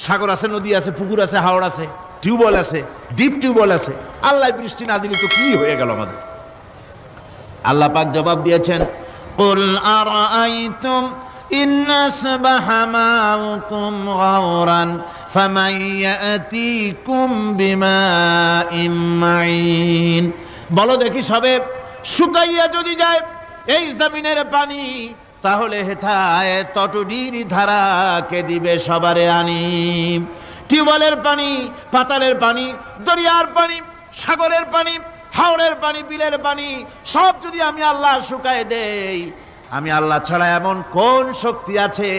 সাগর আছে, নদী আছে, পুকুর আছে, হাওড় আছে, টিউবওয়েল আছে, ডিপ টিউবওয়েল আছে, আল্লাহ বৃষ্টি না দিলে তো কি হয়ে গেল আমাদের? আল্লাহ পাক জবাব দিয়েছেন, কুল আরাআইতুম ইন আসবাহা মাউকুম গাওরান ফামান ইয়াতিকুম বিমাইন মাইন। বলো দেখি, সবে শুকাইয়া যদি যায় এই জমিনের পানি, তাহলে হেথায় তটুডির ধারা কে দিবে সবারে আনি? টিউবওয়েলের পানি, পাতালের পানি, দরিয়ার পানি, সাগরের পানি, হাওড়ের পানি, বিলের পানি সব যদি আমি আল্লাহ শুকায় দেই, আমি আল্লাহ ছাড়া এমন কোন শক্তি আছে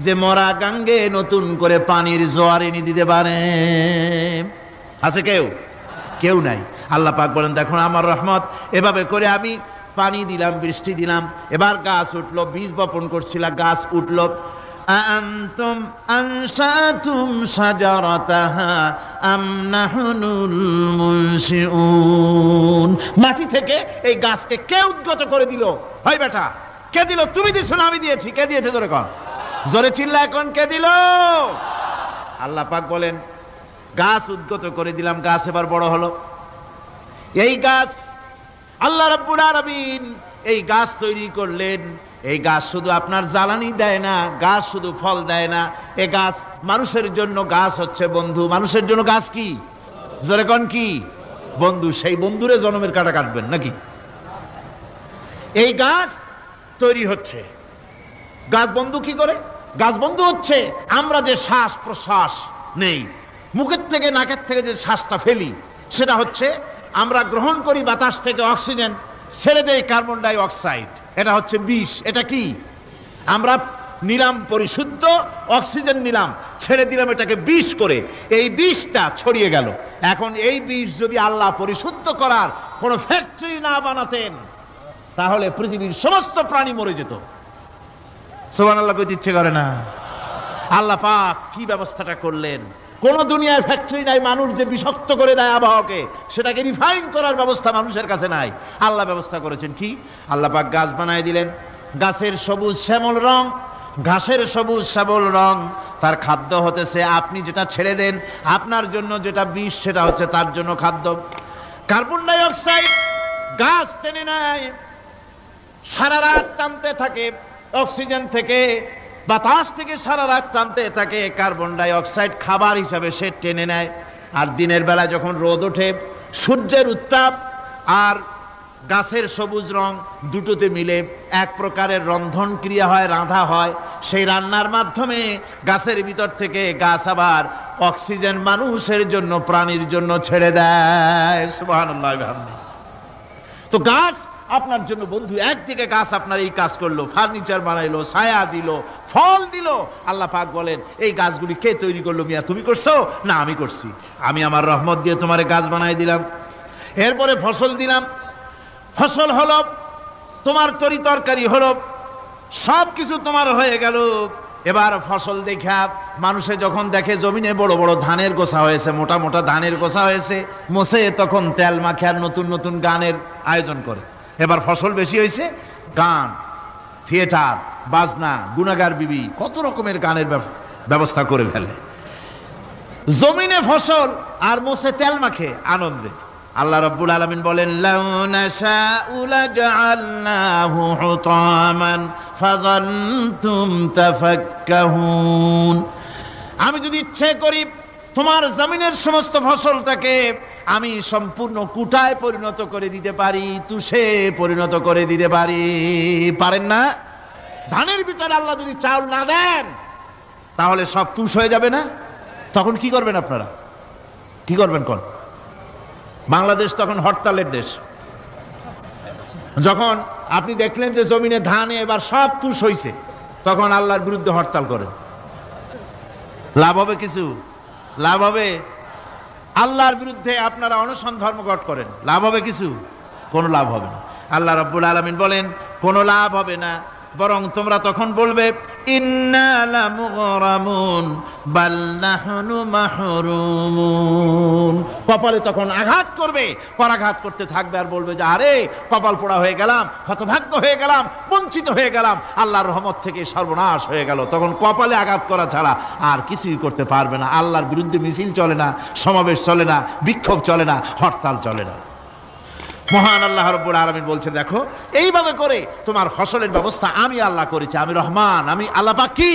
যে মরা গাঙ্গে নতুন করে পানির জোয়ার এনে দিতে পারে? আছে কেউ? কেউ নাই। আল্লাহ পাক বলেন, দেখুন আমার রহমত, এভাবে করে আমি পানি দিলাম, বৃষ্টি দিলাম, এবার গাছ উঠলো, বীজ বপন করছিলাম, গাছ উঠলো। আনতুম আনশাতুম শাজারাতাহা আম নাহনুল মুনশিউন। মাটি থেকে এই গাছকে কে উদ্গত করে দিল? হয় বেটা, কে দিল? তুমি দিছো না আমি দিয়েছি? কে দিয়েছে? জোরে কর, জোরে চিল্লা এখন, কে দিল? আল্লাহ পাক বলেন, গাছ উদ্গত করে দিলাম, গাছ এবার বড় হলো। এই গাছ আল্লাহ রাব্বুল আলামিন এই গাছ তৈরি করলেন। এই গাছ শুধু আপনার জ্বালানি দেয় না, গাছ শুধু ফল দেয় না, এই গাছ মানুষের জন্য, গাছ হচ্ছে বন্ধু। মানুষের জন্য গাছ কি? জোরে কোন কি? বন্ধু। সেই বন্ধুরে জন্মের কাটা কাটবেন নাকি? এই গাছ তৈরি হচ্ছে। গাছ বন্ধু কি করে? গাছ বন্ধু হচ্ছে আমরা যে শ্বাস প্রশ্বাস নেই, মুখের থেকে নাকের থেকে যে শ্বাসটা ফেলি, সেটা হচ্ছে আমরা গ্রহণ করি বাতাস থেকে অক্সিজেন, ছেড়ে দেয় কার্বন ডাই অক্সাইড। এটা হচ্ছে বিষ। এটা কি? আমরা নিলাম পরিশুদ্ধ অক্সিজেন, নিলাম, ছেড়ে দিলাম এটাকে বিষ করে, এই বিষটা ছড়িয়ে গেল। এখন এই বিষ যদি আল্লাহ পরিশুদ্ধ করার কোনো ফ্যাক্টরি না বানাতেন, তাহলে পৃথিবীর সমস্ত প্রাণী মরে যেত। সুবহানাল্লাহ কইতে ইচ্ছে করে না? আল্লাহ পাক কি ব্যবস্থাটা করলেন! কোন দুনিয়ায় ফ্যাক্টরি নাই, মানুষ যে বিষাক্ত করে দেয় আবহাওয়াকে, সেটাকে রিফাইন করার ব্যবস্থা মানুষের কাছে নাই। আল্লাহ ব্যবস্থা করেছেন কি? আল্লাহ পাক গাছ বানায় দিলেন। গাছের সবুজ শ্যামল রং, ঘাসের সবুজ শ্যামল রং, তার খাদ্য হতেছে আপনি যেটা ছেড়ে দেন, আপনার জন্য যেটা বিষ, সেটা হচ্ছে তার জন্য খাদ্য। কার্বন ডাই অক্সাইড গাছ টেনে নেয়, সারা রাত টানতে থাকে, অক্সিজেন থেকে, বাতাস থেকে সারা রাত টানতে থাকে। কার্বন ডাই অক্সাইড খাবার হিসাবে সে টেনে নেয়। আর দিনের বেলা যখন রোদ ওঠে, সূর্যের উত্তাপ আর গাছের সবুজ রং দুটোতে মিলে এক প্রকারের রন্ধন ক্রিয়া হয়, রাঁধা হয়। সেই রান্নার মাধ্যমে গাছের ভিতর থেকে গাছ আবার অক্সিজেন মানুষের জন্য, প্রাণীর জন্য ছেড়ে দেয়। সুবহানাল্লাহ। তো গাছ আপনার জন্য বন্ধু। একদিকে গাছ আপনার এই কাজ করলো, ফার্নিচার বানাইলো, ছায়া দিল, ফল দিল। আল্লাহ পাক বলেন, এই গাছগুলি কে তৈরি করলো? মিয়া তুমি করছো? না, আমি করছি। আমি আমার রহমত দিয়ে তোমারে গাছ বানাই দিলাম। এরপরে ফসল দিলাম, ফসল হলো, তোমার তরি তরকারি হলো, সব কিছু তোমার হয়ে গেল। এবার ফসল দেখা মানুষে যখন দেখে জমিনে বড় বড় ধানের গোছা হয়েছে, মোটা মোটা ধানের গোছা হয়েছে, মোছে তখন তেল মাখে আর নতুন নতুন গানের আয়োজন করে। এবার ফসল বেশি হয়েছে, গান, থিয়েটার, বাজনা, গুনাগার বিবি, কত রকমের গানের ব্যবস্থা করে ফেলে। জমিনে ফসল আর মোছে তেল মাখে আনন্দে। আল্লাহ রাব্বুল আলামিন বলেন, লাউ নাশাউ লাজআলনাহু হুতামান ফাযান্তুম তাফাক্কাহুন। আমি যদি ইচ্ছে করি তোমার জমিনের সমস্ত ফসলটাকে আমি সম্পূর্ণ কুটায় পরিণত করে দিতে পারি, তুষে পরিণত করে দিতে পারি। পারেন না? ধানের ভিতরে আল্লাহ যদি চাউল না দেন, তাহলে সব তুষ হয়ে যাবে না? তখন কি করবেন আপনারা? কি করবেন? কোন বাংলাদেশ তখন হরতালের দেশ। যখন আপনি দেখলেন যে জমিনে ধানে এবার সব তুষ হইছে, তখন আল্লাহর বিরুদ্ধে হরতাল করেন, লাভ হবে কিছু? লাভ হবে? আল্লাহর বিরুদ্ধে আপনারা অনশন ধর্মঘট করেন, লাভ হবে কিছু? কোনো লাভ হবে না। আল্লাহ রাব্বুল আলামিন বলেন কোনো লাভ হবে না, বরং তোমরা তখন বলবে ইন্না লামুগরামুন বাল নাহনু মাহরুমুন। কপালে তখন আঘাত করবে, পরাঘাত করতে থাকবে আর বলবে যে আরে কপাল পোড়া হয়ে গেলাম, হতভাগ্য হয়ে গেলাম, বঞ্চিত হয়ে গেলাম, আল্লাহর রহমত থেকে সর্বনাশ হয়ে গেল। তখন কপালে আঘাত করা ছাড়া আর কিছুই করতে পারবে না। আল্লাহর বিরুদ্ধে মিছিল চলে না, সমাবেশ চলে না, বিক্ষোভ চলে না, হরতাল চলে না। মহান আল্লাহ রাব্বুল আলামিন বলছে দেখো এইভাবে করে তোমার ফসলের ব্যবস্থা আমি আল্লাহ করেছি। আমি রহমান, আমি আল্লাহ পাক কি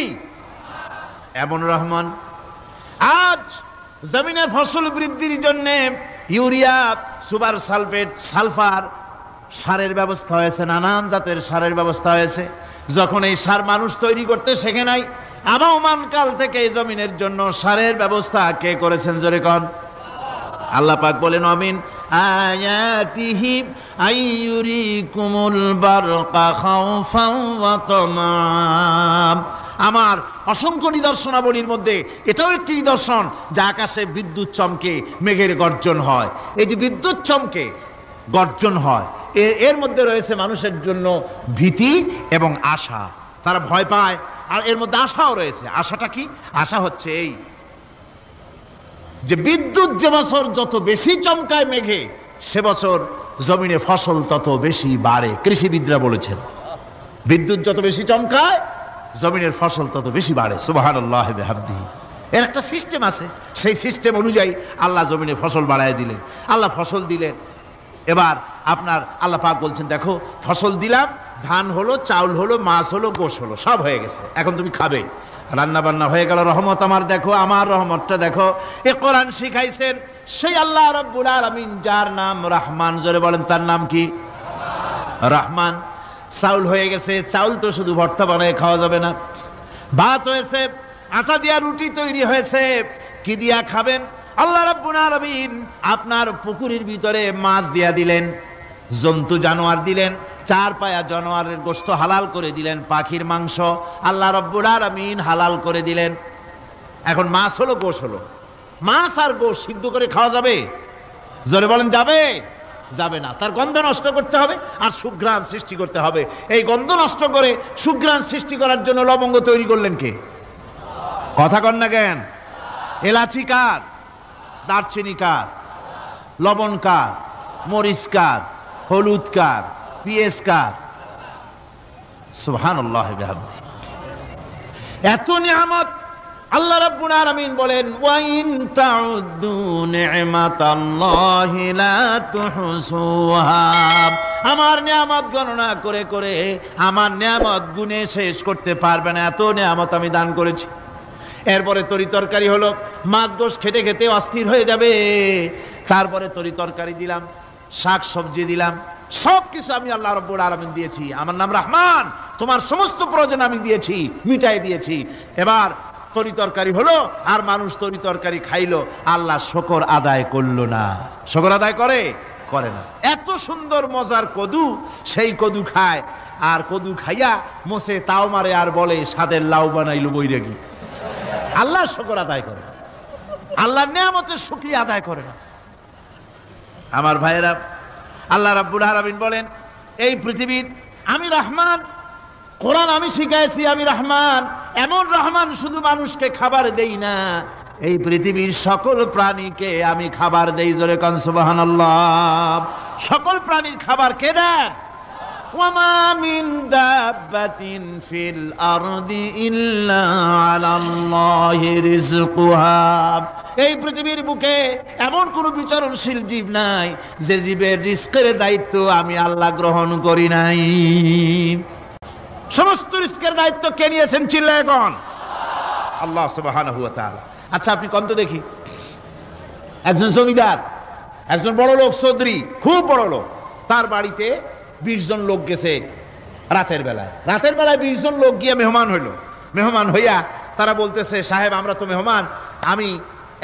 এমন রহমান। আজ জমিনে ফসল বৃদ্ধির জন্য ইউরিয়া, সুপার সালফেট, সালফার সারের ব্যবস্থা হয়েছে, নানান জাতের সারের ব্যবস্থা হয়েছে। যখন এই সার মানুষ তৈরি করতে শেখে নাই, আবহমান কাল থেকে এই জমিনের জন্য সারের ব্যবস্থা কে করেছেন? জোরে কোন আল্লাহ পাক বলেন আমিন আয়াতিহি আইয়ুরিকুমুল বারকা খাউফান ওয়া তামাম। আমার অসংখ্য নিদর্শনাবলীর মধ্যে এটাও একটি নিদর্শন যে আকাশে বিদ্যুৎ চমকে মেঘের গর্জন হয়। এই যে বিদ্যুৎ চমকে গর্জন হয়, এর মধ্যে রয়েছে মানুষের জন্য ভীতি এবং আশা। তারা ভয় পায়, আর এর মধ্যে আশাও রয়েছে। আশাটা কি? আশা হচ্ছে এই যে বিদ্যুৎ যে বছর যত বেশি চমকায় মেঘে, সে বছর জমিনে ফসল তত বেশি বাড়ে। কৃষিবিদরা বলেছেন বিদ্যুৎ যত বেশি চমকায় জমিনের ফসল তত বেশি বাড়ে। সুবহানাল্লাহি ওয়া বিহামদিহি। এর একটা সিস্টেম আছে, সেই সিস্টেম অনুযায়ী আল্লাহ জমিনে ফসল বাড়ায় দিলেন। আল্লাহ ফসল দিলেন, এবার আপনার আল্লাহ পাক বলছেন দেখো ফসল দিলাম, ধান হলো, চাউল হলো, মাছ হলো, গোশ হলো, সব হয়ে গেছে, এখন তুমি খাবে। রান্না বান্না হয়ে গেল, রহমত আমার দেখো, আমার রহমতটা দেখো। এ কোরআন শিখাইছেন সেই আল্লাহ রাব্বুল আলামিন যার নাম রহমান। জোরে বলেন তার নাম কি? রহমান। চাউল হয়ে গেছে, চাউল তো শুধু ভর্তা বানায় খাওয়া যাবে না, ভাত হয়েছে, আটা দিয়া রুটি তৈরি হয়েছে, কি দিয়া খাবেন? আল্লাহ রাব্বুল আলামিন আপনার পুকুরের ভিতরে মাছ দিয়া দিলেন, জন্তু জানোয়ার দিলেন, চার পায়া জানোয়ারের গোশত হালাল করে দিলেন, পাখির মাংস আল্লাহ রাব্বুল আলামিন হালাল করে দিলেন। এখন মাছ হলো, গোশ হলো, মাছ আর গোশ সিদ্ধ করে খাওয়া যাবে? জোরে বলেন যাবে? যাবে না। তার গন্ধ নষ্ট করতে হবে আর সুঘ্রাণ সৃষ্টি করতে হবে। এই গন্ধ নষ্ট করে সুঘ্রাণ সৃষ্টি করার জন্য লবঙ্গ তৈরি করলেন কে? কথা কন না কেন? এলাচি কার? দারচিনি কার? লবণ কার? মরিচ কার? হলুদ কার? পিএস কার? সুবহানাল্লাহি ওয়া বিহামদিহি। এত নিয়ামত আল্লাহ রাব্বুল আলামিন বলেন ওয়া ইন তাউদ্দু নি'মাতাল্লাহি লা তুহসুহা। আমার নিয়ামত গণনা করে করে আমার নিয়ামত গুণে শেষ করতে পারবে না, এত নিয়ামত আমি দান করেছি। এরপরে তরি তরকারি হলো, মাছ গোশ খেতে খেতে অস্থির হয়ে যাবে, তারপরে তরি তরকারি দিলাম, শাক সবজি দিলাম, সব কিছু আমি আল্লাহ রাব্বুল আলামিন দিয়েছি। আমার নাম রহমান, তোমার সমস্ত প্রয়োজন আমি দিয়েছি, মিটাই দিয়েছি। এবার তরি তরকারি হলো আর মানুষ তরি তরকারি খাইলো, আল্লাহ শুকর আদায় করলো না। শুকর আদায় করে? করে না। এত সুন্দর মজার কদু, সেই কদু খায়, আর কদু খাইয়া মোসে তাও মারে আর বলে স্বাদের লাউ বানাইলো বৈরাগী। আল্লাহ শুকর আদায় করে, আল্লাহর নিয়ামতের শুকরিয়া আদায় করে না। আমার ভাইয়েরা, আল্লাহ রাব্বুল আলামিন বলেন এই পৃথিবীর আমি রহমান, কোরআন আমি শিখাইছি আমি রহমান। এমন রহমান শুধু মানুষকে খাবার দেই না, এই পৃথিবীর সকল প্রাণীকে আমি খাবার দেই। জোরে কান সুবহানাল্লাহ। সকল প্রাণীর খাবার কে দেন? ওয়ামা মিন দাব্বাতিন ফিল আরদি ইল্লা আলাল্লাহি রিজকুহা। এই পৃথিবীর বুকে এমন কোনো বিচরণশীল জীব নাই যে জীবের রিজকের দায়িত্ব আমি আল্লাহ গ্রহণ করি নাই। সমস্ত রিজকের দায়িত্ব কে নিয়েছেন? চিল্লায় কোন? আল্লাহ সুবহানাহু ওয়া তাআলা। আচ্ছা আপনি কোন তো দেখি, একজন জমিদার, একজন বড় লোক, চৌধুরী, খুব বড় লোক, তার বাড়িতে 20 জন লোক গেছে রাতের বেলায়। রাতের বেলায় 20 জন লোক গিয়ে মেহমান হইল। মেহমান হইয়া তারা বলতেছে সাহেব আমরা তো মেহমান, আমি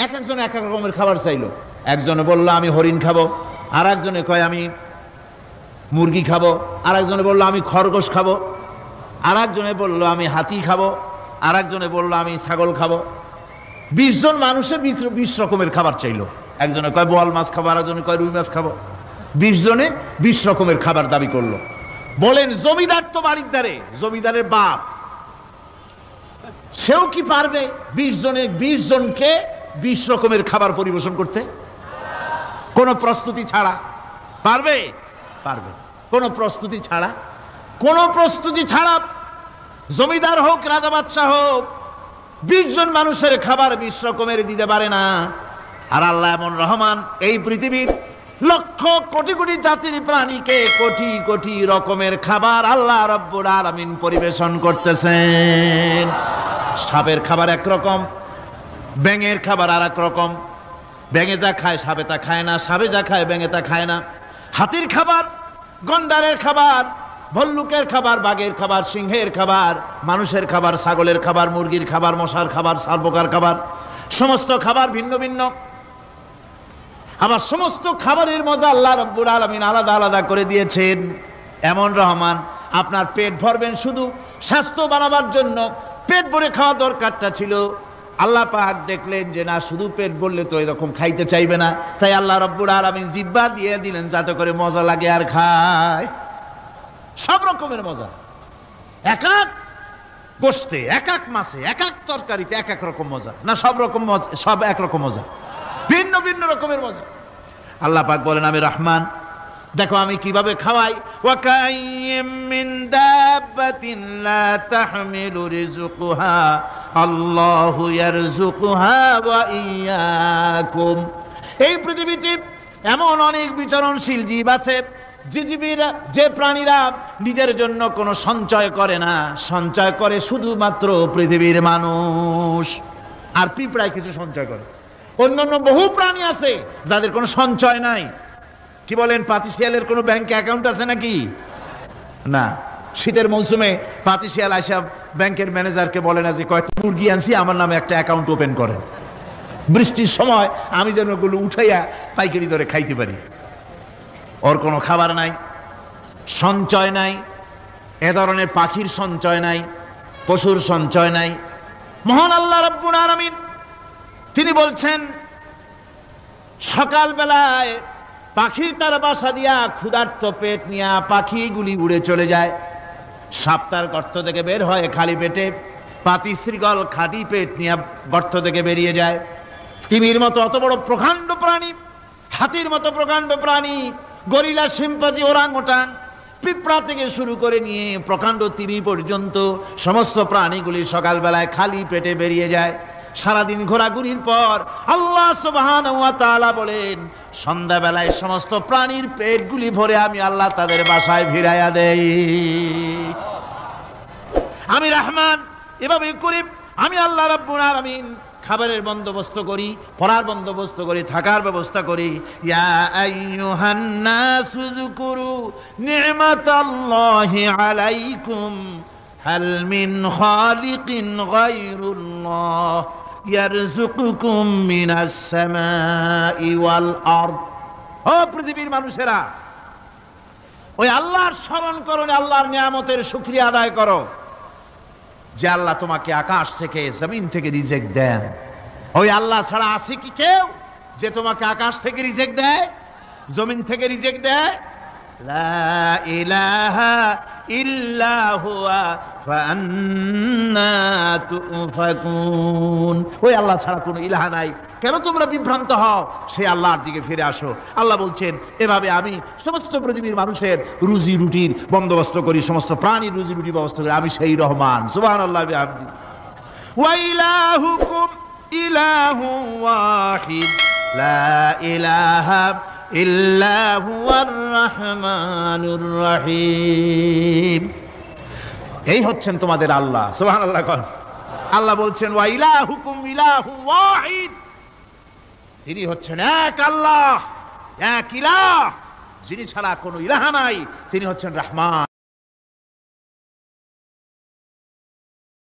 এক একজন এক এক রকমের খাবার চাইলো। একজনে বলল আমি হরিণ খাবো, আর একজনে কয় আমি মুরগি খাবো, আর একজনে বললো আমি খরগোশ খাবো, আর একজনে বললো আমি হাতি খাবো, আর একজনে বললো আমি ছাগল খাবো। 20 জন মানুষে 20 রকমের খাবার চাইলো। একজনে কয় বোয়াল মাছ খাবো, আর একজনে কয় রুই মাছ খাবো। 20 জনে 20 রকমের খাবার দাবি করলো। বলেন জমিদার তো বাড়ির ধারে, জমিদারের বাপ, সেও কি পারবে 20 জনকে 20 রকমের খাবার পরিবেশন করতে? কোন প্রস্তুতি ছাড়া পারবে? পারবে। কোন প্রস্তুতি ছাড়া, কোন প্রস্তুতি ছাড়া জমিদার হোক রাজা বাদশাহ হোক 20 জন মানুষের খাবার 20 রকমের দিতে পারে না। আর আল্লাহ এমন রহমান, এই পৃথিবীর লক্ষ কোটি কোটি জাতির প্রাণীকে কোটি কোটি রকমের খাবার আল্লাহ রাব্বুল আলামিন পরিবেশন করতেছেন। সাপের খাবার একরকম, ব্যাঙের খাবার আর এক রকম। ব্যাঙে যা খায় সাপে তা খায় না, সাপে যা খায় ব্যাঙে তা খায় না। হাতির খাবার, গন্ডারের খাবার, ভল্লুকের খাবার, বাঘের খাবার, সিংহের খাবার, মানুষের খাবার, ছাগলের খাবার, মুরগির খাবার, মশার খাবার, সারবোকার খাবার, সমস্ত খাবার ভিন্ন ভিন্ন। আবার সমস্ত খাবারের মজা আল্লাহ রাব্বুল আলামিন আলাদা আলাদা করে দিয়েছেন। এমন রহমান, আপনার পেট ভরবেন শুধু স্বাস্থ্য বানাবার জন্য, পেট ভরে খাওয়া দরকারটা ছিল। আল্লাহ পাক দেখলেন যে না, শুধু পেট ভরলে তো এরকম খাইতে চাইবে না, তাই আল্লাহ রাব্বুল আলামিন জিহ্বা দিয়ে দিলেন যাতে করে মজা লাগে আর খায়। সব রকমের মজা, এক এক গোশতে, এক এক মাছে, এক এক তরকারিতে এক এক রকম মজা না, সব রকম মজা, সব একরকম মজা, ভিন্ন ভিন্ন রকমের মজা। আল্লাহ পাক বলেন আমি রহমান, দেখো আমি কিভাবে খাওয়াই। ওয়া কাইয়্যিম মিন দাব্বাতিন লা তাহমিলু রিজকুহা আল্লাহু ইয়ারযুকুহা ওয়া ইয়্যাকুম। এই পৃথিবীতে এমন অনেক বিচরণশীল জীব আছে যে প্রাণীরা নিজের জন্য কোনো সঞ্চয় করে না, সঞ্চয় করে শুধুমাত্র পৃথিবীর মানুষ। আর পিঁপড়ায় কিছু সঞ্চয় করে। অন্যান্য বহু প্রাণী আছে যাদের কোনো সঞ্চয় নাই। কি বলেন, পাতিশিয়ালের কোনো ব্যাংকে অ্যাকাউন্ট আছে নাকি? না। শীতের মৌসুমে পাতিশিয়াল আইসা ব্যাংকের ম্যানেজারকে বলে না যে কয়েকটা মুরগি আনছি, আমার নামে একটা অ্যাকাউন্ট ওপেন করেন, বৃষ্টির সময় আমি যেন ওগুলো উঠাইয়া পাইকারি দরে খাইতে পারি। ওর কোনো খাবার নাই, সঞ্চয় নাই। এ ধরনের পাখির সঞ্চয় নাই, পশুর সঞ্চয় নাই। মহান আল্লাহ রাব্বুল আলামিন তিনি বলছেন, সকালবেলায় পাখি তার বাসা দিয়া ক্ষুধার্ত পেট নিয়ে পাখিগুলি উড়ে চলে যায়। সাপ তার গর্ত থেকে বের হয় খালি পেটে, পাতি শৃগল খাঁটি পেট নিয়ে গর্ত থেকে বেরিয়ে যায়। তিমির মতো অত বড় প্রকাণ্ড প্রাণী, হাতির মতো প্রকাণ্ড প্রাণী, গরিলা, শিম্পাঞ্জি, ওরাংওটাং, পিঁপড়া থেকে শুরু করে নিয়ে প্রকাণ্ড তিমি পর্যন্ত সমস্ত প্রাণীগুলি সকালবেলায় খালি পেটে বেরিয়ে যায়। সারাদিন ঘোরাঘুরির পর আল্লাহ সুবহানাহু ওয়া তাআলা বলেন, সন্ধ্যাবেলায় সমস্ত প্রাণীর পেটগুলি ভরে আমি আল্লাহ তাদের বাসায় ফিরাইয়া দেই। আমি রহমান, এভাবে করি আমি আল্লাহ রাব্বুল আলামিন খাবারের বন্দোবস্ত করি, পড়ার বন্দোবস্ত করি, থাকার ব্যবস্থা করি। ইয়া আইয়ুহান নাসু যকুরু নি'মাতাল্লাহি আলাইকুম হাল মিন খালিকিন গায়রুল্লাহ ইয়ারযুকুকুম মিনাস সামাই ওয়াল আরদ। ও পৃথিবীর মানুষেরা, ওই আল্লাহর স্মরণ করো, আল্লাহর নিয়ামতের শুকরিয়া আদায় করো যে আল্লাহ তোমাকে আকাশ থেকে জমিন থেকে রিজিক দেন। ওই আল্লাহ ছাড়া আছে কি কেউ যে তোমাকে আকাশ থেকে রিজিক দেয়, জমিন থেকে রিজিক দেয়? লা ইলাহা ইল্লা হুয়া ফাআন্না তুফাকুন। ওই আল্লাহ ছাড়া কোনো ইলাহা নাই, কেন তোমরা বিভ্রান্ত হও? সেই আল্লাহর দিকে ফিরে আসো। আল্লাহ বলছেন, এভাবে আমি সমস্ত পৃথিবীর মানুষের রুজি রুটির বন্দোবস্ত করি, সমস্ত প্রাণীর রুজি রুটির ব্যবস্থা করি, আমি সেই রহমান। সুবহানাল্লাহ বিহামদি। ওয়া ইলাহুকুম ইলাহুন ওয়াহিদ লা ইলাহা ইল্লা হুয়ার রাহমানুর রহিম। এই হচ্ছেন তোমাদের আল্লাহ। সুবহানাল্লাহ। আল্লাহ বলছেন, ওয়া ইলাহুকুম ইলাহুন ওয়াহিদ, তিনি হচ্ছেন এক আল্লাহ, এক ইলাহ, যিনি ছাড়া কোনো ইলাহা নাই, তিনি হচ্ছেন রহমান।